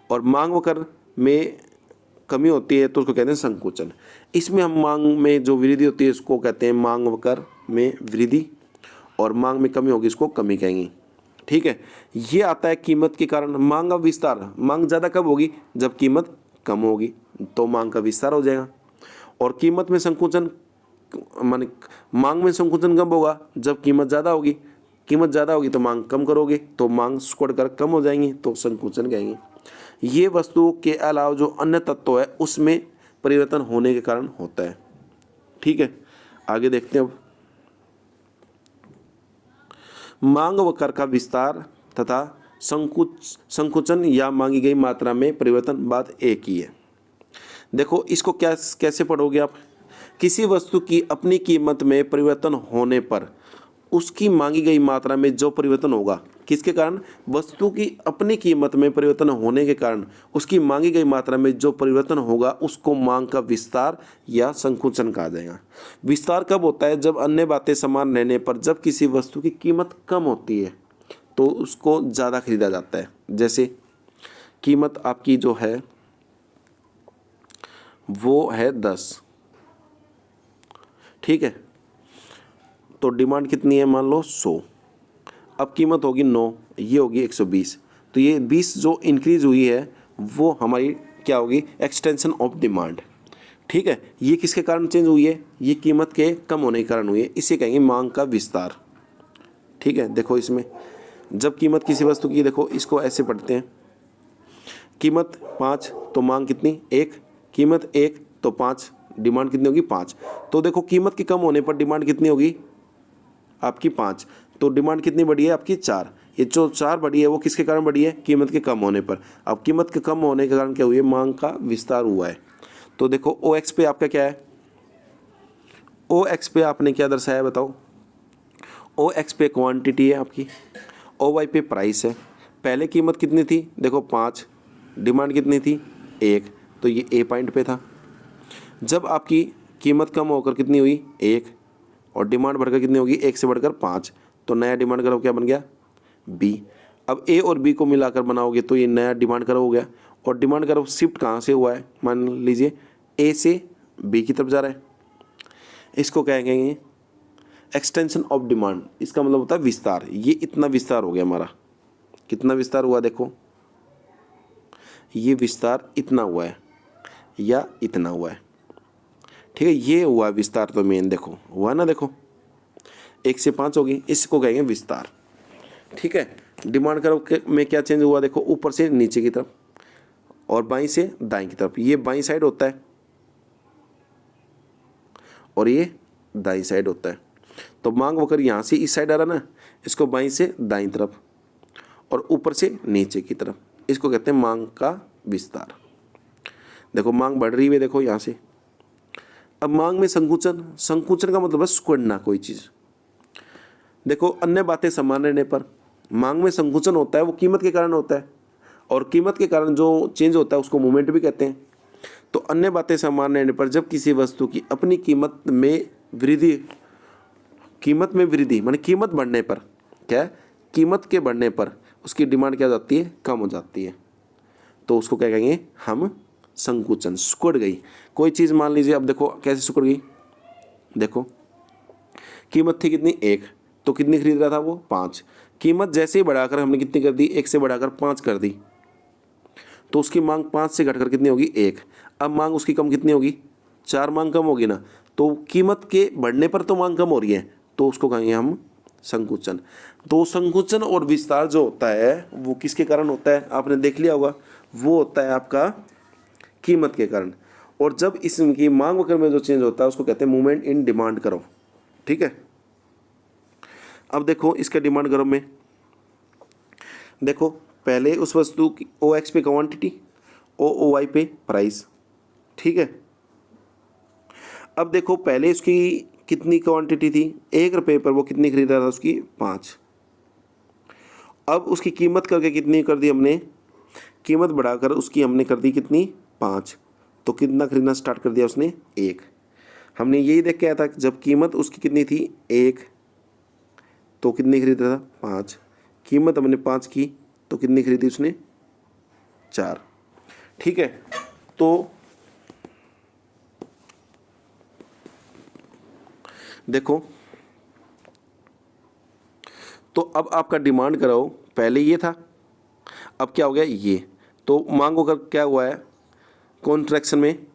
और मांग वक्र में कमी होती है तो उसको कहते हैं संकुचन। इसमें हम मांग में जो वृद्धि होती है उसको कहते हैं मांग वक्र में वृद्धि, और मांग में कमी होगी इसको कमी कहेंगे। ठीक है, ये आता है कीमत के कारण। मांग का विस्तार, मांग ज़्यादा कब होगी, जब कीमत कम होगी तो मांग का विस्तार हो जाएगा। और कीमत में संकुचन माने मांग में संकुचन कब होगा, जब कीमत ज़्यादा होगी। कीमत ज़्यादा होगी तो मांग कम करोगे तो मांग सिकुड़ कम हो जाएंगी तो संकुचन कहेंगे। ये वस्तुओं के अलावा जो अन्य तत्व है उसमें परिवर्तन होने के कारण होता है। ठीक है, आगे देखते हैं। अब मांग वक्र का विस्तार तथा संकुचन या मांगी गई मात्रा में परिवर्तन बात एक ही है। देखो इसको कैसे पढ़ोगे आप, किसी वस्तु की अपनी कीमत में परिवर्तन होने पर उसकी मांगी गई मात्रा में जो परिवर्तन होगा, किसके कारण, वस्तु की अपनी कीमत में परिवर्तन होने के कारण उसकी मांगी गई मात्रा में जो परिवर्तन होगा उसको मांग का विस्तार या संकुचन कहा जाएगा। विस्तार कब होता है, जब अन्य बातें समान रहने पर जब किसी वस्तु की कीमत कम होती है तो उसको ज़्यादा खरीदा जाता है। जैसे कीमत आपकी जो है वो है 10, ठीक है, तो डिमांड कितनी है, मान लो 100, अब कीमत होगी 9, ये होगी 120, तो ये 20 जो इंक्रीज हुई है वो हमारी क्या होगी, एक्सटेंशन ऑफ डिमांड। ठीक है, ये किसके कारण चेंज हुई है, ये कीमत के कम होने के कारण हुई है, इसे कहेंगे मांग का विस्तार। ठीक है, देखो इसमें जब कीमत किसी वस्तु की, देखो इसको ऐसे पढ़ते हैं, कीमत 5 तो मांग कितनी 1, कीमत 1 तो 5, डिमांड कितनी होगी 5। तो देखो कीमत के कम होने पर डिमांड कितनी होगी आपकी 5, तो डिमांड कितनी बढ़ी है आपकी 4। ये जो 4 बढ़ी है वो किसके कारण बढ़ी है, कीमत के कम होने पर। अब कीमत के कम होने के कारण क्या हुई है, मांग का विस्तार हुआ है। तो देखो OX पे आपका क्या है, OX पे आपने क्या दर्शाया बताओ, OX पे क्वांटिटी है आपकी, OY पे प्राइस है। पहले कीमत कितनी थी, देखो 5, डिमांड कितनी थी 1, तो ये A पॉइंट पे था। जब आपकी कीमत कम होकर कितनी हुई 1, और डिमांड बढ़कर कितनी होगी 1 से बढ़कर 5, तो नया डिमांड कर्व क्या बन गया B। अब A और B को मिलाकर बनाओगे तो ये नया डिमांड कर्व हो गया। और डिमांड कर्व शिफ्ट कहाँ से हुआ है, मान लीजिए A से B की तरफ जा रहा है, इसको कहेंगे एक्सटेंशन ऑफ डिमांड। इसका मतलब होता है विस्तार। ये इतना विस्तार हो गया हमारा, कितना विस्तार हुआ देखो, ये विस्तार इतना हुआ है या इतना हुआ है, ठीक है, ये हुआ विस्तार। तो मेन देखो हुआ ना, देखो 1 से 5 होगी, इसको कहेंगे विस्तार, ठीक है। डिमांड कर्व में क्या चेंज हुआ देखो, ऊपर से नीचे की तरफ और बाईं से दाईं की तरफ। ये बाईं साइड होता है और ये दाईं साइड होता है। तो मांग वक्र यहाँ से इस साइड आ रहा ना, इसको बाईं से दाईं तरफ और ऊपर से नीचे की तरफ, इसको कहते हैं मांग का विस्तार। देखो मांग बढ़ रही है, देखो यहाँ से। अब मांग में संकुचन, संकुचन का मतलब है सिकुड़ना कोई चीज़। देखो अन्य बातें समान रहने पर मांग में संकुचन होता है, वो कीमत के कारण होता है, और कीमत के कारण जो चेंज होता है उसको मूवमेंट भी कहते हैं। तो अन्य बातें समान रहने पर जब किसी वस्तु की अपनी कीमत में वृद्धि माने कीमत बढ़ने पर, क्या है, कीमत के बढ़ने पर उसकी डिमांड क्या हो जाती है, कम हो जाती है। तो उसको क्या कहेंगे हम, संकुचन। सिकुड़ गई कोई चीज़, मान लीजिए अब देखो कैसे सिकुड़ गई। देखो कीमत थी कितनी, 1, तो कितनी खरीद रहा था वो, 5। कीमत जैसे ही बढ़ाकर हमने कितनी कर दी, 1 से बढ़ाकर 5 कर दी, तो उसकी मांग 5 से घटकर कितनी होगी, 1। अब मांग उसकी कम कितनी होगी, 4 मांग कम होगी ना। तो कीमत के बढ़ने पर तो मांग कम हो रही है, तो उसको कहेंगे हम संकुचन। तो संकुचन और विस्तार जो होता है वो किसके कारण होता है, आपने देख लिया होगा, वो होता है आपका कीमत के कारण। और जब इसकी मांग वक्र में जो चेंज होता है उसको कहते हैं मूवमेंट इन डिमांड कर्व, ठीक है। अब देखो इसका डिमांड कर्व में देखो, पहले उस वस्तु की OX पे क्वांटिटी, OY पे प्राइस, ठीक है। अब देखो पहले उसकी कितनी क्वांटिटी थी, 1 रुपये पर वो कितनी खरीद रहा था, उसकी 5। अब उसकी कीमत करके कितनी कर दी हमने, कीमत बढ़ाकर उसकी हमने कर दी कितनी, 5। तो कितना खरीदना स्टार्ट कर दिया उसने, 1। हमने यही देख के आया था कि जब कीमत उसकी कितनी थी, 1, तो कितनी खरीद रहा था, 5। कीमत हमने 5 की तो कितनी खरीदी उसने, 4, ठीक है। तो देखो, तो अब आपका डिमांड कराओ, पहले ये था, अब क्या हो गया ये। तो मांग होकर क्या हुआ है, कॉन्ट्रैक्शन में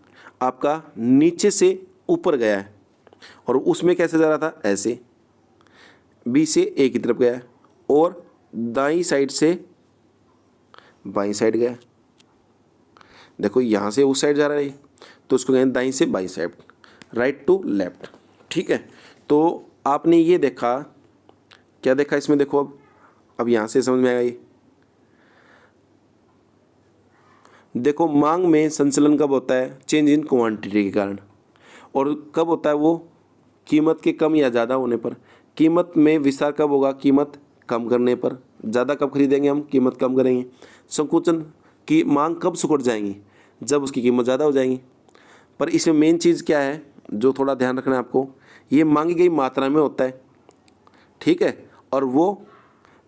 आपका नीचे से ऊपर गया है, और उसमें कैसे जा रहा था, ऐसे बी से ए की तरफ गया है, और दाईं साइड से बाईं साइड गया। देखो यहाँ से उस साइड जा रहा है, तो उसको कहें दाईं से बाईं साइड, राइट टू लेफ्ट, ठीक है। तो आपने ये देखा, क्या देखा इसमें, देखो अब यहाँ से समझ में आएगा ये। देखो मांग में संचलन कब होता है, चेंज इन क्वांटिटी के कारण, और कब होता है वो, कीमत के कम या ज़्यादा होने पर। कीमत में विस्तार कब होगा, कीमत कम करने पर। ज़्यादा कब खरीदेंगे हम, कीमत कम करेंगे। संकुचन की मांग कब सिकुड़ जाएंगी, जब उसकी कीमत ज़्यादा हो जाएगी। पर इसमें मेन चीज़ क्या है जो थोड़ा ध्यान रखना है आपको, ये मांगी गई मात्रा में होता है, ठीक है। और वो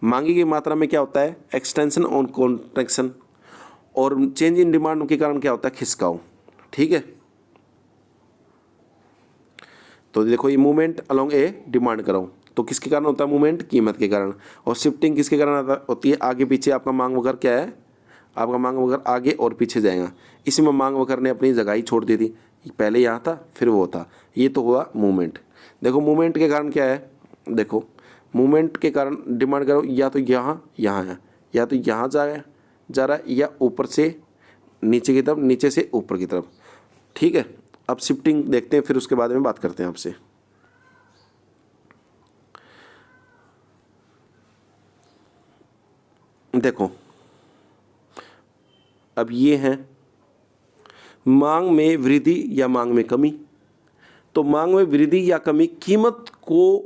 मांगी गई मात्रा में क्या होता है, एक्सटेंशन ऑन कॉन्ट्रैक्शन, और चेंज इन डिमांड के कारण क्या होता है, खिसकाव, ठीक है। तो देखो ये मूवमेंट अलोंग ए डिमांड कराओ, तो किसके कारण होता है मूवमेंट, कीमत के कारण। और शिफ्टिंग किसके कारण होती है, आगे पीछे। आपका मांग वक्र क्या है, आपका मांग वक्र आगे और पीछे जाएगा। इसी में मांग वक्र ने अपनी जगह ही छोड़ दी थी, पहले यहाँ था फिर वो था, ये तो हुआ मूवमेंट। देखो मूवमेंट के कारण क्या है, देखो मूवमेंट के कारण डिमांड करो, या तो यहाँ है, या तो यहाँ जा रहा है, या ऊपर से नीचे की तरफ, नीचे से ऊपर की तरफ, ठीक है। अब शिफ्टिंग देखते हैं, फिर उसके बाद में बात करते हैं आपसे। देखो अब ये है मांग में वृद्धि या मांग में कमी। तो मांग में वृद्धि या कमी, कीमत को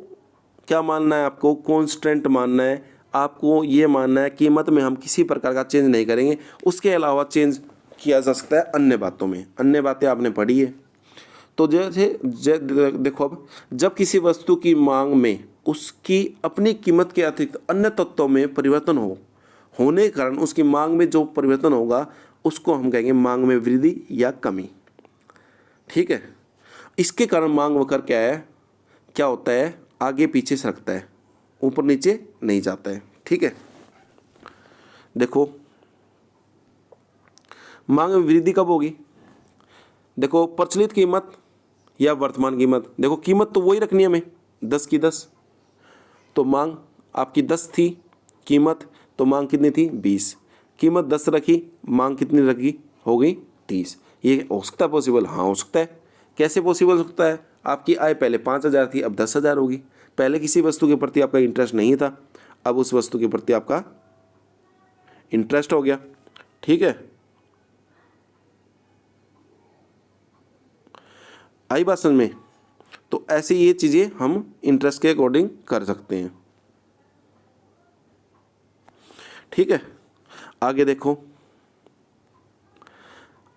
क्या मानना है आपको, कांस्टेंट मानना है। आपको ये मानना है कीमत में हम किसी प्रकार का चेंज नहीं करेंगे, उसके अलावा चेंज किया जा सकता है अन्य बातों में। अन्य बातें आपने पढ़ी है। तो जैसे देखो, अब जब किसी वस्तु की मांग में उसकी अपनी कीमत के अतिरिक्त अन्य तत्वों में परिवर्तन होने के कारण उसकी मांग में जो परिवर्तन होगा उसको हम कहेंगे मांग में वृद्धि या कमी, ठीक है। इसके कारण मांग वक्र क्या होता है, आगे पीछे सरकता है, ऊपर नीचे नहीं जाता है। ठीक है, देखो मांग में वृद्धि कब होगी, देखो प्रचलित कीमत या वर्तमान कीमत, देखो कीमत तो वही रखनी है हमें 10 की 10, तो मांग आपकी 10 थी कीमत, तो मांग कितनी थी 20, कीमत 10 रखी, मांग कितनी रखी, हो गई 30। ये हो सकता है पॉसिबल, हाँ हो सकता है। कैसे पॉसिबल हो सकता है, आपकी आय पहले 5,000 थी, अब 10,000 होगी। पहले किसी वस्तु के प्रति आपका इंटरेस्ट नहीं था, अब उस वस्तु के प्रति आपका इंटरेस्ट हो गया। ठीक है, आई बात समझ में। तो ऐसे ये चीज़ें हम इंटरेस्ट के अकॉर्डिंग कर सकते हैं। ठीक है, आगे देखो,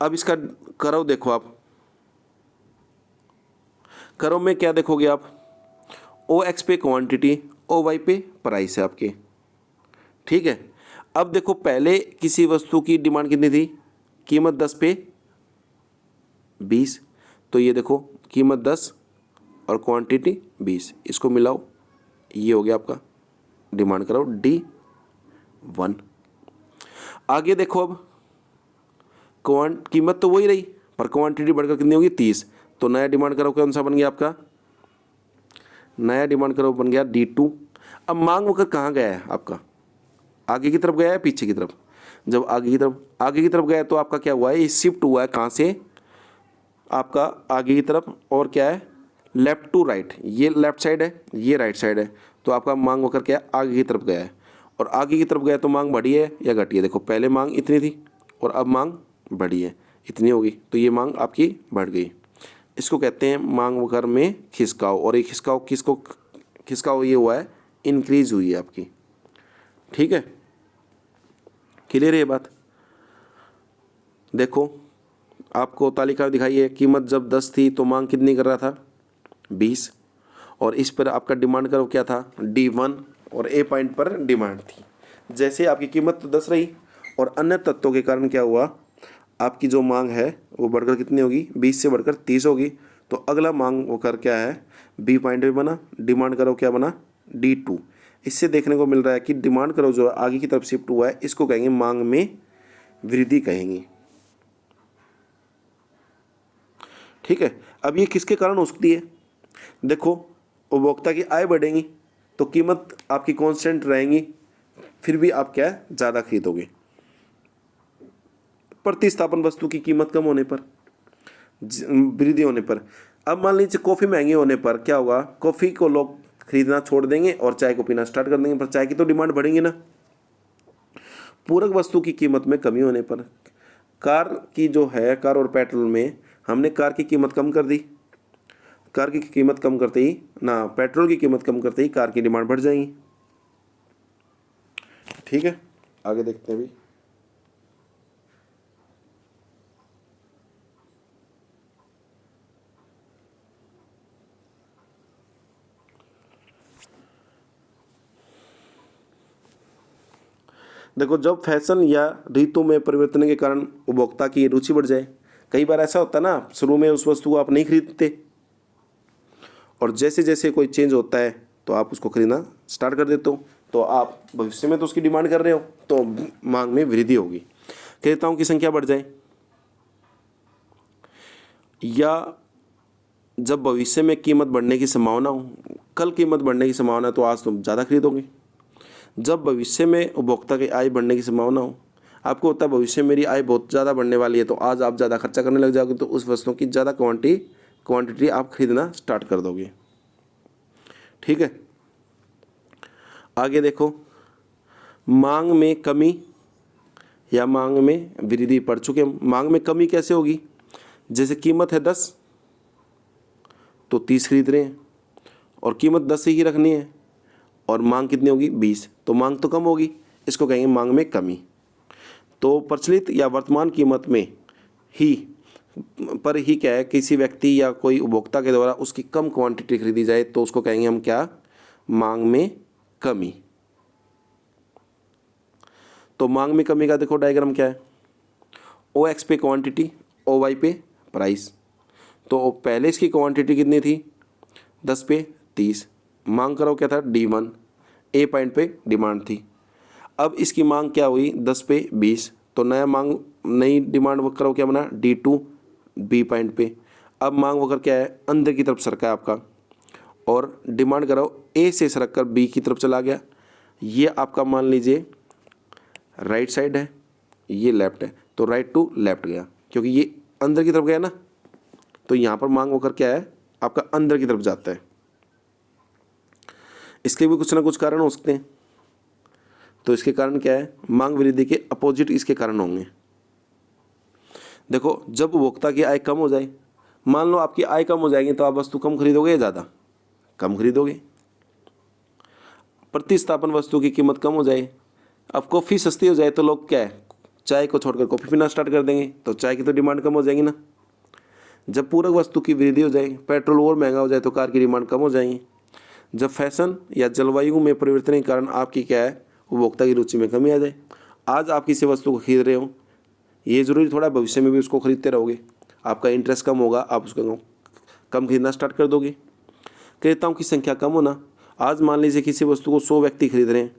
अब इसका करव देखो आप, करव में क्या देखोगे आप, ओ एक्स पे क्वांटिटी, ओ वाई पे प्राइस है आपके। ठीक है, अब देखो पहले किसी वस्तु की डिमांड कितनी थी, कीमत 10 पे 20, तो ये देखो कीमत 10 और क्वांटिटी 20, इसको मिलाओ, ये हो गया आपका डिमांड करो D1। आगे देखो अब कीमत तो वही रही पर क्वांटिटी बढ़कर कितनी होगी 30, तो नया डिमांड करो कौन सा बन गया आपका, नया डिमांड करो बन गया D2। अब मांग वक्र कहाँ गया है आपका, आगे की तरफ गया है पीछे की तरफ, जब आगे की तरफ गया तो आपका क्या हुआ है, ये शिफ्ट हुआ है कहाँ से, आपका आगे की तरफ, और क्या है लेफ्ट टू राइट, ये लेफ्ट साइड है ये राइट साइड है, तो आपका मांग वक्र क्या है आगे की तरफ गया है। और आगे की तरफ गया तो मांग बढ़ी है या घटी है, देखो पहले मांग इतनी थी और अब मांग बढ़ी है, इतनी होगी, तो ये मांग आपकी बढ़ गई। इसको कहते हैं मांग वक्र में खिसकाव, और ये खिसकाव किसको खिसकाव ये हुआ है, इंक्रीज हुई है आपकी। ठीक है, क्लियर है ये बात। देखो आपको तालिका दिखाई है, कीमत जब 10 थी तो मांग कितनी कर रहा था 20, और इस पर आपका डिमांड करो क्या था D1, और ए पॉइंट पर डिमांड थी। जैसे आपकी कीमत तो 10 रही और अन्य तत्वों के कारण क्या हुआ, आपकी जो मांग है वो बढ़कर कितनी होगी 20 से बढ़कर 30 होगी, तो अगला मांग वो कर क्या है बी पॉइंट पे बना, डिमांड करो क्या बना D2। इससे देखने को मिल रहा है कि डिमांड करो जो आगे की तरफ शिफ्ट हुआ है इसको कहेंगे मांग में वृद्धि कहेंगे। ठीक है, अब ये किसके कारण हो सकती है, देखो उपभोक्ता की आय बढ़ेगी तो कीमत आपकी कांस्टेंट रहेंगी, फिर भी आप क्या ज़्यादा खरीदोगे। प्रतिस्थापन वस्तु की कीमत कम होने पर, वृद्धि होने पर, अब मान लीजिए कॉफ़ी महंगी होने पर क्या होगा, कॉफ़ी को लोग खरीदना छोड़ देंगे और चाय को पीना स्टार्ट कर देंगे, पर चाय की तो डिमांड बढ़ेगी ना। पूरक वस्तु की कीमत में कमी होने पर, कार की जो है कार और पेट्रोल में हमने कार की कीमत कम कर दी, कार की कीमत कम करते ही ना पेट्रोल की कीमत कम करते ही कार की डिमांड बढ़ जाएगी। ठीक है, आगे देखते हैं भी। देखो जब फैशन या ऋतु में परिवर्तन के कारण उपभोक्ता की रुचि बढ़ जाए, कई बार ऐसा होता है ना शुरू में उस वस्तु को आप नहीं खरीदते और जैसे जैसे कोई चेंज होता है तो आप उसको खरीदना स्टार्ट कर देते हो, तो आप भविष्य में तो उसकी डिमांड कर रहे हो तो मांग में वृद्धि होगी, क्रेताओं की संख्या बढ़ जाए, या जब भविष्य में कीमत बढ़ने की संभावना हो, कल कीमत बढ़ने की संभावना है तो आज तुम ज़्यादा खरीदोगे। जब भविष्य में उपभोक्ता की आय बढ़ने की संभावना हो, आपको होता है भविष्य में मेरी आय बहुत ज़्यादा बढ़ने वाली है तो आज आप ज़्यादा खर्चा करने लग जाओगे, तो उस वस्तुओं की ज़्यादा क्वांटिटी आप खरीदना स्टार्ट कर दोगे। ठीक है, आगे देखो मांग में कमी या मांग में वृद्धि पड़ चुके। मांग में कमी कैसे होगी, जैसे कीमत है 10 तो 30 खरीद रहे हैं और कीमत 10 ही रखनी है और मांग कितनी होगी 20, तो मांग तो कम होगी, इसको कहेंगे मांग में कमी। तो प्रचलित या वर्तमान कीमत में ही पर ही क्या है किसी व्यक्ति या कोई उपभोक्ता के द्वारा उसकी कम क्वांटिटी खरीदी जाए तो उसको कहेंगे हम क्या मांग में कमी। तो मांग में कमी का देखो डायग्राम क्या है, ओ एक्स पे क्वांटिटी ओ वाई पे प्राइस। तो पहले इसकी क्वांटिटी कितनी थी, 10 पे 30, मांग करो क्या था, D1, ए पॉइंट पे डिमांड थी। अब इसकी मांग क्या हुई, 10 पे 20, तो नई डिमांड वक्र क्या बना, D2, बी पॉइंट पे। अब मांग वक्र क्या है, अंदर की तरफ सरका है आपका, और डिमांड करो ए से सरक कर बी की तरफ चला गया। ये आपका मान लीजिए राइट साइड है, ये लेफ्ट है, तो राइट टू लेफ्ट गया, क्योंकि ये अंदर की तरफ गया ना, तो यहाँ पर मांग वक्र क्या है आपका, अंदर की तरफ जाता है। इसके भी कुछ ना कुछ कारण हो सकते हैं, तो इसके कारण क्या है, मांग वृद्धि के अपोजिट इसके कारण होंगे। देखो, जब उपभोक्ता की आय कम हो जाए, मान लो आपकी आय कम हो जाएगी, तो आप वस्तु कम खरीदोगे या ज़्यादा, कम खरीदोगे। प्रतिस्थापन वस्तु की कीमत कम हो जाए, अब कॉफ़ी सस्ती हो जाए तो लोग क्या है, चाय को छोड़कर कॉफ़ी पीना स्टार्ट कर देंगे, तो चाय की तो डिमांड कम हो जाएगी ना। जब पूरक वस्तु की वृद्धि हो जाए, पेट्रोल और महंगा हो जाए, तो कार की डिमांड कम हो जाएगी। जब फैशन या जलवायु में परिवर्तन के कारण आपकी क्या है, उपभोक्ता की रुचि में कमी आ जाए। आज आप किसी वस्तु को खरीद रहे हो, ये ज़रूरी थोड़ा भविष्य में भी उसको खरीदते रहोगे, आपका इंटरेस्ट कम होगा, आप उसको कम खरीदना स्टार्ट कर दोगे। क्रेताओं की संख्या कम होना, आज मान लीजिए किसी वस्तु को 100 व्यक्ति खरीद रहे हैं,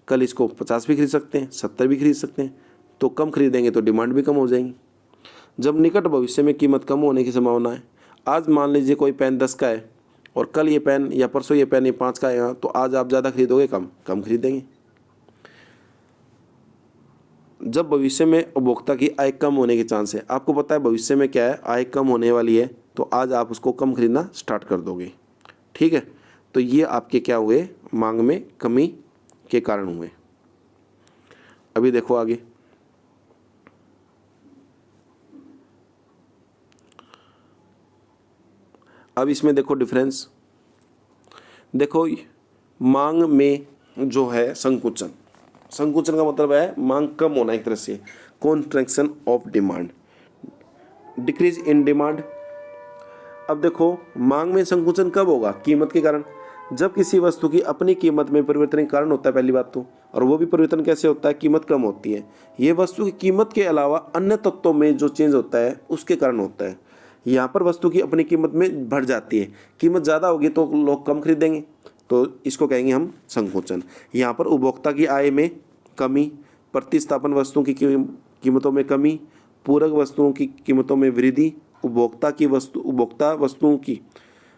कल इसको 50 भी खरीद सकते हैं, 70 भी खरीद सकते हैं, तो कम खरीदेंगे तो डिमांड भी कम हो जाएगी। जब निकट भविष्य में कीमत कम होने की संभावना है, आज मान लीजिए कोई पेन 10 का है और कल ये पेन या परसों ये पेन ये 5 का है, तो आज आप ज़्यादा खरीदोगे, कम खरीदेंगे। जब भविष्य में उपभोक्ता की आय कम होने के चांस है, आपको पता है भविष्य में क्या है, आय कम होने वाली है, तो आज आप उसको कम खरीदना स्टार्ट कर दोगे। ठीक है, तो ये आपके क्या हुए, मांग में कमी के कारण हुए। अभी देखो आगे, अब इसमें देखो डिफरेंस, देखो मांग में जो है संकुचन, संकुचन का मतलब है मांग कम होना एक तरह से, contraction of demand, decrease in demand. अब देखो मांग में संकुचन कब होगा, कीमत के कारण। जब किसी वस्तु की अपनी कीमत में परिवर्तन के कारण होता है पहली बात तो, और वो भी परिवर्तन कैसे होता है, कीमत कम होती है। ये वस्तु की कीमत के अलावा अन्य तत्वों में जो चेंज होता है उसके कारण होता है। यहाँ पर वस्तु की अपनी कीमत में बढ़ जाती है, कीमत ज़्यादा होगी तो लोग कम खरीदेंगे, तो इसको कहेंगे हम संकुचन। यहाँ पर उपभोक्ता की आय में कमी, प्रतिस्थापन वस्तुओं की कीमतों में कमी, पूरक वस्तुओं की कीमतों में वृद्धि, उपभोक्ता वस्तुओं की,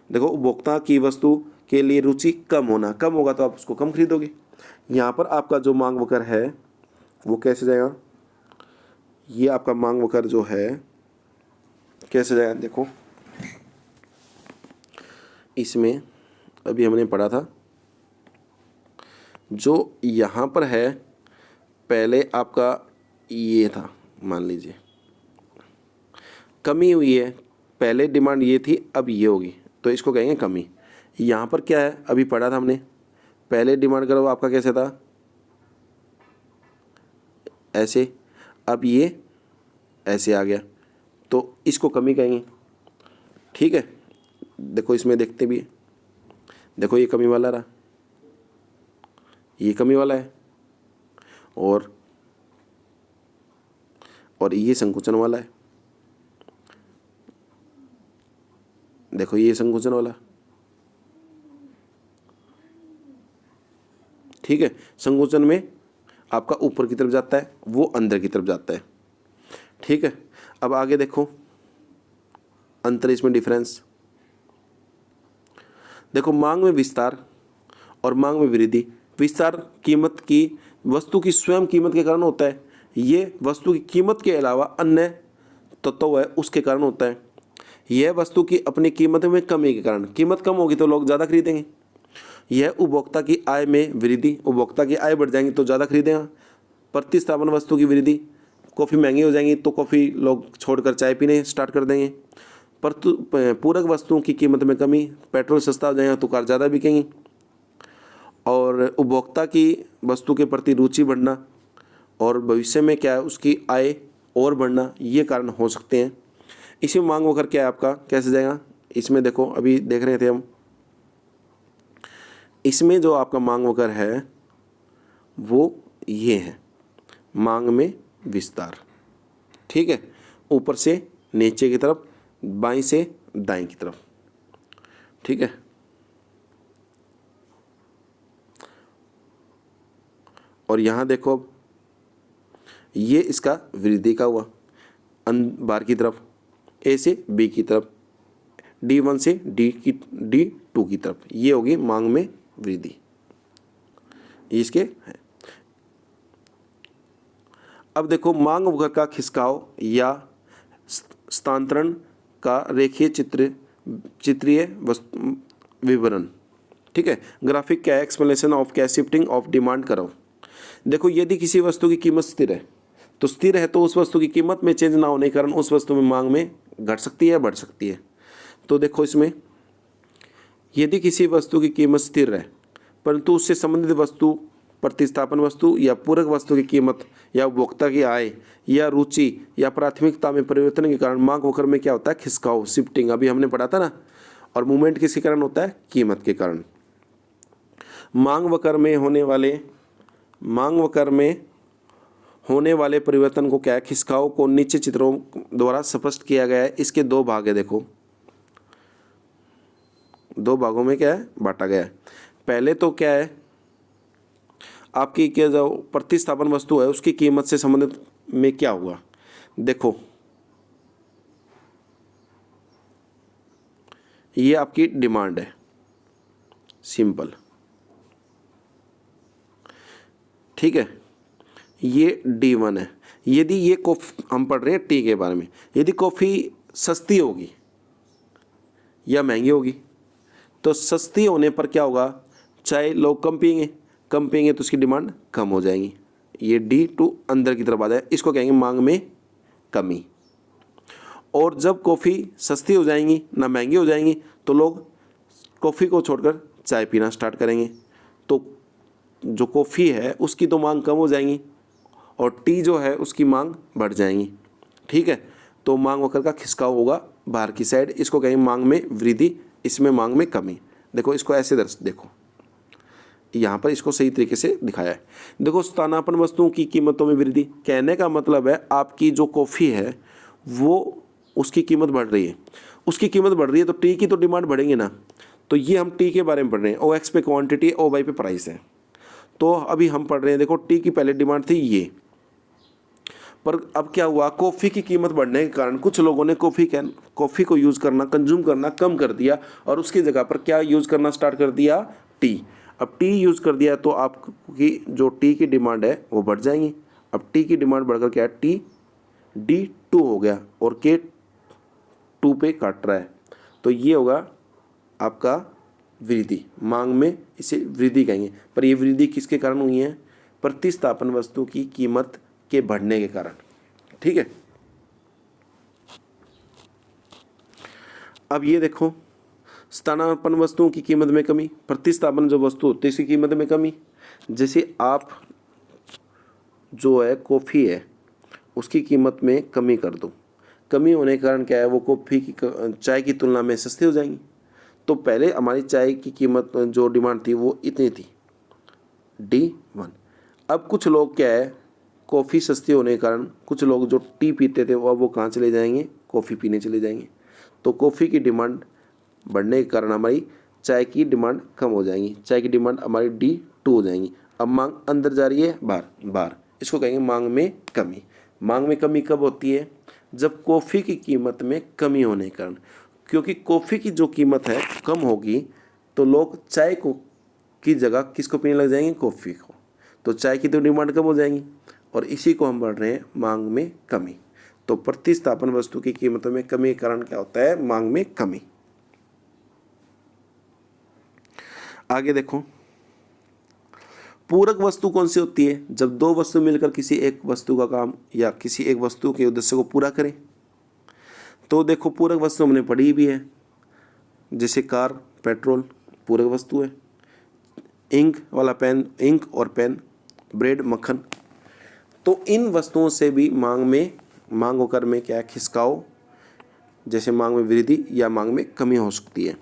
देखो उपभोक्ता की वस्तु के लिए रुचि कम होना, कम होगा तो आप उसको कम खरीदोगे। यहाँ पर आपका जो मांग वक्र है वो कैसे जाएगा, ये आपका मांग वक्र जो है कैसे जाएगा, देखो इसमें अभी हमने पढ़ा था, जो यहाँ पर है पहले आपका ये था, मान लीजिए कमी हुई है, पहले डिमांड ये थी अब ये होगी, तो इसको कहेंगे कमी। यहाँ पर क्या है, अभी पढ़ा था हमने, पहले डिमांड करो आपका कैसे था, ऐसे, अब ये ऐसे आ गया, तो इसको कमी कहेंगे। ठीक है, देखो इसमें देखते भी, देखो ये कमी वाला रहा, ये कमी वाला है, और ये संकुचन वाला है, देखो ये संकुचन वाला। ठीक है, संकुचन में आपका ऊपर की तरफ जाता है, वो अंदर की तरफ जाता है। ठीक है, अब आगे देखो अंतर, इसमें डिफरेंस देखो, मांग में विस्तार और मांग में वृद्धि। विस्तार कीमत की, वस्तु की स्वयं कीमत के कारण होता है, ये वस्तु की कीमत के अलावा अन्य तत्व है उसके कारण होता है। यह वस्तु की अपनी कीमत में कमी के कारण, कीमत कम होगी तो लोग ज़्यादा खरीदेंगे। यह उपभोक्ता की आय में वृद्धि, उपभोक्ता की आय बढ़ जाएंगी तो ज़्यादा खरीदेगा। प्रतिस्थापन वस्तु की वृद्धि, कॉफ़ी महंगी हो जाएंगी तो कॉफ़ी लोग छोड़कर चाय पीने स्टार्ट कर देंगे। पूरक वस्तुओं की कीमत में कमी, पेट्रोल सस्ता हो जाएगा तो कार ज़्यादा बिकेंगी। और उपभोक्ता की वस्तु के प्रति रुचि बढ़ना और भविष्य में क्या है उसकी आय और बढ़ना, ये कारण हो सकते हैं। इसी मांग वक्र क्या है आपका, कैसे जाएगा, इसमें देखो अभी देख रहे थे हम, इसमें जो आपका मांग वक्र है वो ये है, मांग में विस्तार। ठीक है, ऊपर से नीचे की तरफ बाईं से दाईं की तरफ, ठीक है। और यहाँ देखो अब ये इसका वृद्धि का हुआ बाहर की तरफ, ए से बी की तरफ, D1 से D2 की तरफ, ये होगी मांग में वृद्धि, इसके है। अब देखो मांग वक्र का खिसकाव या स्थानांतरण का रेखीय चित्रीय विवरण, ठीक है। ग्राफिक क्या है, एक्सप्लेनेशन ऑफ क्या शिफ्टिंग ऑफ डिमांड करो। देखो यदि किसी वस्तु की कीमत स्थिर है तो स्थिर है तो उस वस्तु की कीमत में चेंज ना होने के कारण उस वस्तु में मांग में घट सकती है या बढ़ सकती है। तो देखो इसमें यदि किसी वस्तु की कीमत स्थिर है परंतु उससे संबंधित वस्तु, प्रतिस्थापन वस्तु या पूरक वस्तु की कीमत या उपभोक्ता की आय या रुचि या प्राथमिकता में परिवर्तन के कारण मांग वक्र में क्या होता है, खिसकाव, शिफ्टिंग, अभी हमने पढ़ा था ना। और मूवमेंट किसके कारण होता है, कीमत के कारण। मांग वक्र में होने वाले परिवर्तन को क्या है, खिसकाव को नीचे चित्रों द्वारा स्पष्ट किया गया है। इसके दो भाग है, देखो दो भागों में क्या है बांटा गया है। पहले तो क्या है आपकी क्या जो प्रतिस्थापन वस्तु है उसकी कीमत से संबंधित में क्या हुआ, देखो ये आपकी डिमांड है, सिंपल, ठीक है। ये D1 है। यदि ये कॉफ़ी, हम पढ़ रहे हैं टी के बारे में, यदि कॉफ़ी सस्ती होगी या महंगी होगी तो सस्ती होने पर क्या होगा, चाहे लोग कम पिएंगे तो उसकी डिमांड कम हो जाएगी। ये D2 अंदर की तरफ आ जाए, इसको कहेंगे मांग में कमी। और जब कॉफ़ी सस्ती हो जाएंगी ना महंगी हो जाएंगी तो लोग कॉफ़ी को छोड़कर चाय पीना स्टार्ट करेंगे, तो जो कॉफ़ी है उसकी तो मांग कम हो जाएंगी और टी जो है उसकी मांग बढ़ जाएंगी, ठीक है। तो मांग वक्र का खिसकाव होगा बाहर की साइड, इसको कहेंगे मांग में वृद्धि, इसमें मांग में कमी। देखो इसको ऐसे देखो यहाँ पर इसको सही तरीके से दिखाया है। देखो स्थानापन्न वस्तुओं की कीमतों में वृद्धि, कहने का मतलब है आपकी जो कॉफ़ी है वो उसकी कीमत बढ़ रही है, उसकी कीमत बढ़ रही है तो टी की तो डिमांड बढ़ेगी ना। तो ये हम टी के बारे में पढ़ रहे हैं, OX पे क्वांटिटी, OY पे प्राइस है। तो अभी हम पढ़ रहे हैं, देखो टी की पहले डिमांड थी ये, पर अब क्या हुआ, कॉफ़ी की कीमत बढ़ने के कारण कुछ लोगों ने कॉफ़ी को यूज़ करना, कंज्यूम करना कम कर दिया और उसकी जगह पर क्या यूज़ करना स्टार्ट कर दिया, टी। अब टी यूज़ कर दिया तो आपकी जो टी की डिमांड है वो बढ़ जाएंगी। अब टी की डिमांड बढ़कर क्या है, टी D2 हो गया और के 2 पे काट रहा है, तो ये होगा आपका वृद्धि, मांग में इसे वृद्धि कहेंगे। पर ये वृद्धि किसके कारण हुई है, प्रतिस्थापन वस्तु की कीमत के बढ़ने के कारण, ठीक है। अब ये देखो स्थानापन्न वस्तुओं की कीमत में कमी, प्रतिस्थापन जो वस्तु होती है इसकी कीमत में कमी। जैसे आप जो है कॉफ़ी है उसकी कीमत में कमी कर दो, कमी होने के कारण क्या है वो कॉफ़ी की चाय की तुलना में सस्ती हो जाएंगी। तो पहले हमारी चाय की कीमत जो डिमांड थी वो इतनी थी, D1। अब कुछ लोग क्या है कॉफ़ी सस्ती होने के कारण कुछ लोग जो टी पीते थे वो कहाँ चले जाएंगे, कॉफ़ी पीने चले जाएंगे। तो कॉफ़ी की डिमांड बढ़ने के कारण हमारी चाय की डिमांड कम हो जाएंगी, चाय की डिमांड हमारी D2 हो जाएंगी। अब मांग अंदर जा रही है बाहर, इसको कहेंगे मांग में कमी। मांग में कमी कब होती है, जब कॉफ़ी की कीमत में कमी होने के कारण, क्योंकि कॉफ़ी की जो कीमत है कम होगी तो लोग चाय को की जगह किसको पीने लग जाएंगे, कॉफ़ी को, तो चाय की तो डिमांड कम हो जाएंगी और इसी को हम बढ़ रहे हैं मांग में कमी। तो प्रतिस्थापन वस्तु की कीमतों में कमी के कारण क्या होता है, मांग में कमी। आगे देखो पूरक वस्तु कौन सी होती है, जब दो वस्तु मिलकर किसी एक वस्तु का काम या किसी एक वस्तु के उद्देश्य को पूरा करें। तो देखो पूरक वस्तु हमने पढ़ी भी है, जैसे कार, पेट्रोल पूरक वस्तु है, इंक वाला पेन, इंक और पेन, ब्रेड, मक्खन। तो इन वस्तुओं से भी मांग वक्र में क्या है, खिसकाव, जैसे मांग में वृद्धि या मांग में कमी हो सकती है।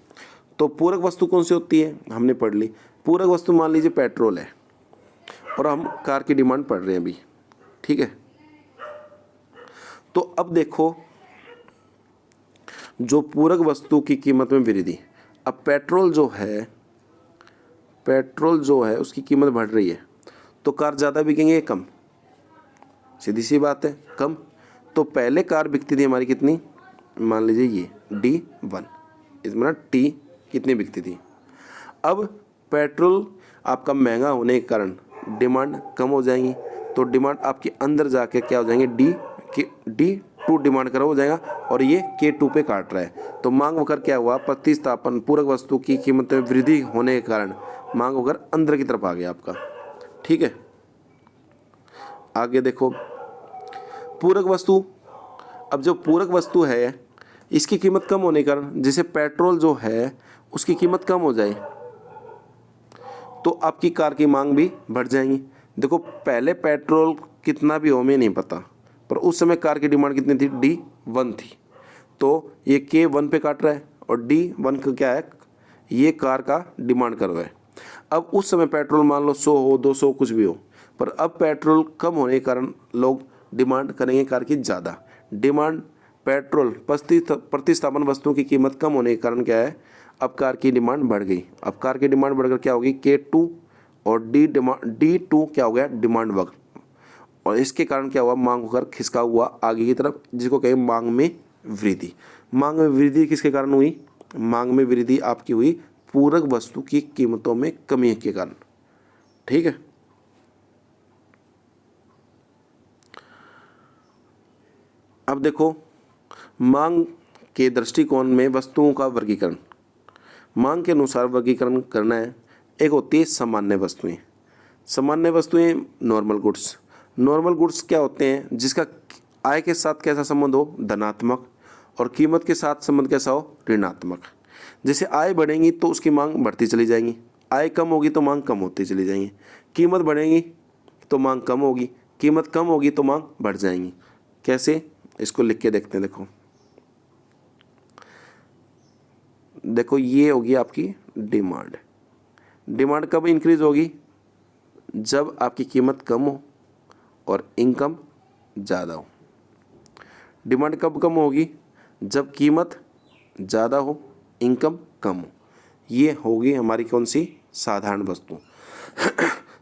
तो पूरक वस्तु कौन सी होती है, हमने पढ़ ली। पूरक वस्तु मान लीजिए पेट्रोल है और हम कार की डिमांड पढ़ रहे हैं अभी, ठीक है। तो अब देखो जो पूरक वस्तु की कीमत में वृद्धि। अब पेट्रोल जो है उसकी कीमत बढ़ रही है, तो कार ज़्यादा बिकेंगे या कम? सीधी सी बात है, कम। तो पहले कार बिकती थी हमारी कितनी, मान लीजिए ये D1, इसमें T कितनी बिकती थी। अब पेट्रोल आपका महंगा होने के कारण डिमांड कम हो जाएंगी, तो डिमांड आपके अंदर जाके क्या हो जाएंगे, D2 डिमांड करा हो जाएगा, और ये K2 पे काट रहा है। तो मांग होकर क्या हुआ, प्रतिस्थापन, पूरक वस्तु की कीमत में वृद्धि होने के कारण मांग होकर अंदर की तरफ आ गया आपका। ठीक है, आगे देखो पूरक वस्तु। अब जो पूरक वस्तु है इसकी कीमत कम होने के कारण, जैसे पेट्रोल जो है उसकी कीमत कम हो जाए तो आपकी कार की मांग भी बढ़ जाएगी। देखो पहले पेट्रोल कितना भी हो हमें नहीं पता, पर उस समय कार की डिमांड कितनी थी, D1 थी। तो ये K1 पे काट रहा है और D1 का क्या है, ये कार का डिमांड कर रहा है। अब उस समय पेट्रोल मान लो 100 हो, 200 कुछ भी हो, पर अब पेट्रोल कम होने के कारण लोग डिमांड करेंगे कार की ज़्यादा। डिमांड पेट्रोल प्रतिस्थापन वस्तुओं की कीमत कम होने के कारण क्या है, अब कार की डिमांड बढ़ गई। अब कार की डिमांड बढ़कर क्या होगी, K2 और D2 क्या हो गया, डिमांड बढ़, और इसके कारण क्या हुआ, मांग होकर खिसका हुआ आगे की तरफ, जिसको कहें मांग में वृद्धि। मांग में वृद्धि किसके कारण हुई, मांग में वृद्धि आपकी हुई पूरक वस्तु की कीमतों में कमी के कारण। ठीक है, अब देखो मांग के दृष्टिकोण में वस्तुओं का वर्गीकरण। मांग के अनुसार वर्गीकरण करना है। एक होती है सामान्य वस्तुएं। सामान्य वस्तुएं नॉर्मल गुड्स। नॉर्मल गुड्स क्या होते हैं, जिसका आय के साथ कैसा संबंध हो, धनात्मक, और कीमत के साथ संबंध कैसा हो, ऋणात्मक। जैसे आय बढ़ेंगी तो उसकी मांग बढ़ती चली जाएगी, आय कम होगी तो मांग कम होती चली जाएगी। कीमत बढ़ेगी तो मांग कम होगी, कीमत कम होगी तो मांग बढ़ जाएंगी। कैसे, इसको लिख के देखते हैं। देखो ये होगी आपकी डिमांड। डिमांड कब इंक्रीज होगी, जब आपकी कीमत कम हो और इनकम ज़्यादा हो। डिमांड कब कम होगी, जब कीमत ज़्यादा हो, इनकम कम हो। ये होगी हमारी कौन सी, साधारण वस्तु।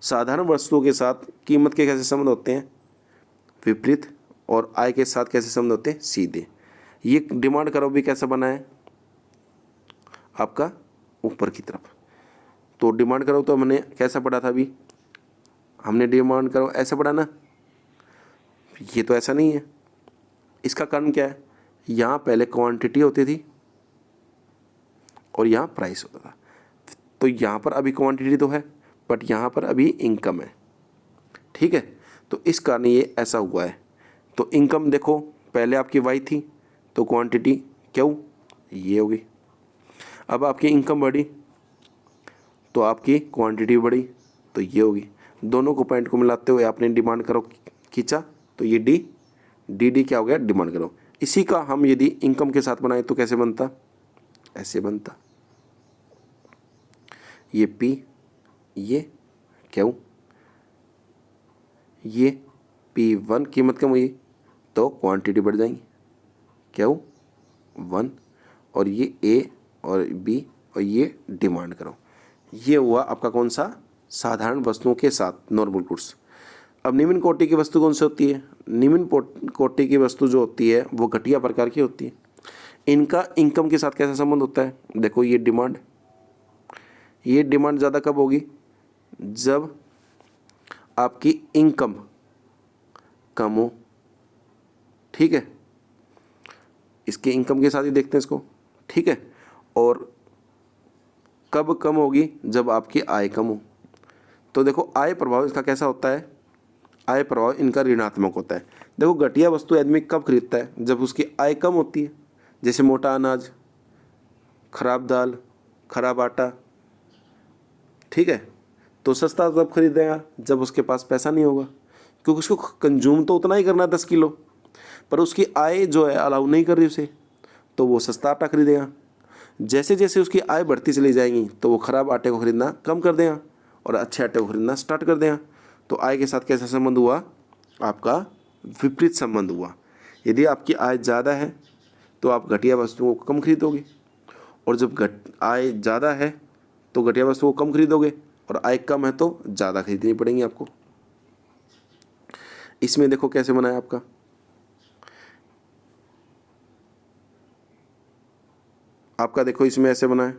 साधारण वस्तुओं के साथ कीमत के कैसे संबंध होते हैं, विपरीत, और आय के साथ कैसे संबंध होते हैं, सीधे। ये डिमांड करो भी कैसा बना है आपका, ऊपर की तरफ। तो डिमांड करो तो हमने कैसा पढ़ा था अभी, हमने डिमांड करो ऐसा पढ़ा ना, ये तो ऐसा नहीं है। इसका कारण क्या है, यहाँ पहले क्वांटिटी होती थी और यहाँ प्राइस होता था। तो यहाँ पर अभी क्वांटिटी तो है, बट यहाँ पर अभी इनकम है। ठीक है, तो इस कारण ये ऐसा हुआ है। तो इनकम देखो पहले आपकी Y थी तो क्वांटिटी क्यों, ये होगी। अब आपकी इनकम बढ़ी तो आपकी क्वांटिटी बढ़ी, तो ये होगी। दोनों को पॉइंट को मिलाते हुए आपने डिमांड करो खींचा, तो ये डी क्या हो गया, डिमांड करो। इसी का हम यदि इनकम के साथ बनाए तो कैसे बनता, ऐसे बनता, ये P, ये Q, ये P1 कीमत कम हुई तो क्वांटिटी बढ़ जाएंगी, Q1, और ये A और B, और ये डिमांड करो। ये हुआ आपका कौन सा, साधारण वस्तुओं के साथ नॉर्मल गुड्स। अब निम्न कोटि की वस्तु कौन सी होती है, निम्न कोटि की वस्तु जो होती है वो घटिया प्रकार की होती है। इनका इनकम के साथ कैसा संबंध होता है, देखो ये डिमांड ज़्यादा कब होगी, जब आपकी इनकम कम हो। ठीक है, इसके इनकम के साथ ही देखते हैं इसको। ठीक है, और कब कम होगी, जब आपकी आय कम हो। तो देखो आय प्रभाव इसका कैसा होता है, आय प्रभाव इनका ऋणात्मक होता है। देखो घटिया वस्तु आदमी कब खरीदता है, जब उसकी आय कम होती है। जैसे मोटा अनाज, खराब दाल, खराब आटा। ठीक है, तो सस्ता तब खरीदेगा जब उसके पास पैसा नहीं होगा, क्योंकि उसको कंज्यूम तो उतना ही करना है 10 किलो, पर उसकी आय जो है अलाउ नहीं कर रही उसे, तो वो सस्ता आटा खरीदेगा। जैसे जैसे उसकी आय बढ़ती चली जाएगी तो वो ख़राब आटे को खरीदना कम कर देगा और अच्छे आटे को खरीदना स्टार्ट कर देगा। तो आय के साथ कैसा संबंध हुआ, आपका विपरीत संबंध हुआ। यदि आपकी आय ज़्यादा है तो आप घटिया वस्तुओं को कम खरीदोगे, और जब आय ज़्यादा है तो घटिया वस्तुओं को कम खरीदोगे, और आय कम है तो ज़्यादा खरीदनी पड़ेंगी आपको। इसमें देखो कैसे बना है आपका, देखो इसमें ऐसे बना है,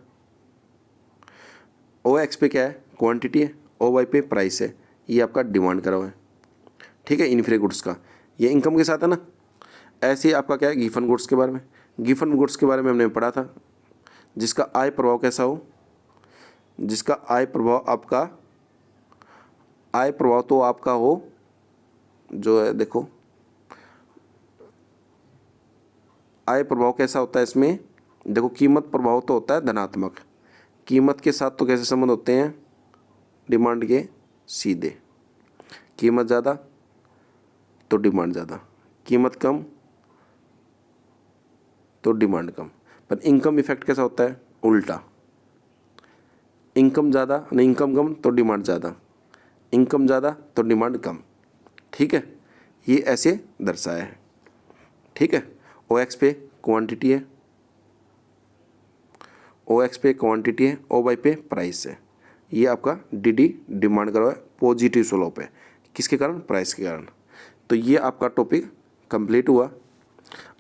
ओ एक्स पे क्या है, क्वांटिटी है, ओ वाई पे प्राइस है, ये आपका डिमांड करा हुआ है, ठीक है, इन्फ्रे गुड्स का, ये इनकम के साथ है ना। ऐसे ही आपका क्या है, गिफन गुड्स के बारे में, गिफन गुड्स के बारे में हमने पढ़ा था, जिसका आय प्रभाव कैसा हो, जिसका आय प्रभाव आपका, आय प्रभाव तो आपका हो जो है, देखो आय प्रभाव कैसा होता है इसमें, देखो कीमत प्रभाव तो होता है धनात्मक, कीमत के साथ तो कैसे संबंध होते हैं, डिमांड के सीधे, कीमत ज़्यादा तो डिमांड ज़्यादा, कीमत कम तो डिमांड कम। पर इनकम इफेक्ट कैसा होता है, उल्टा, इनकम ज़्यादा नहीं, इनकम कम तो डिमांड ज़्यादा, इनकम ज़्यादा तो डिमांड कम, ठीक है, ये ऐसे दर्शाया है, ठीक है। ओ एक्स पे क्वांटिटी है, ओ एक्स पे क्वांटिटी है, ओ वाई पे प्राइस है, ये आपका डी डी डिमांड करा है, पॉजिटिव स्लोप है, किसके कारण, प्राइस के कारण। तो ये आपका टॉपिक कंप्लीट हुआ।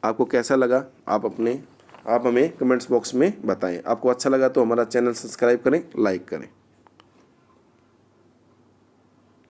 आपको कैसा लगा आप हमें कमेंट्स बॉक्स में बताएं। आपको अच्छा लगा तो हमारा चैनल सब्सक्राइब करें, लाइक करें।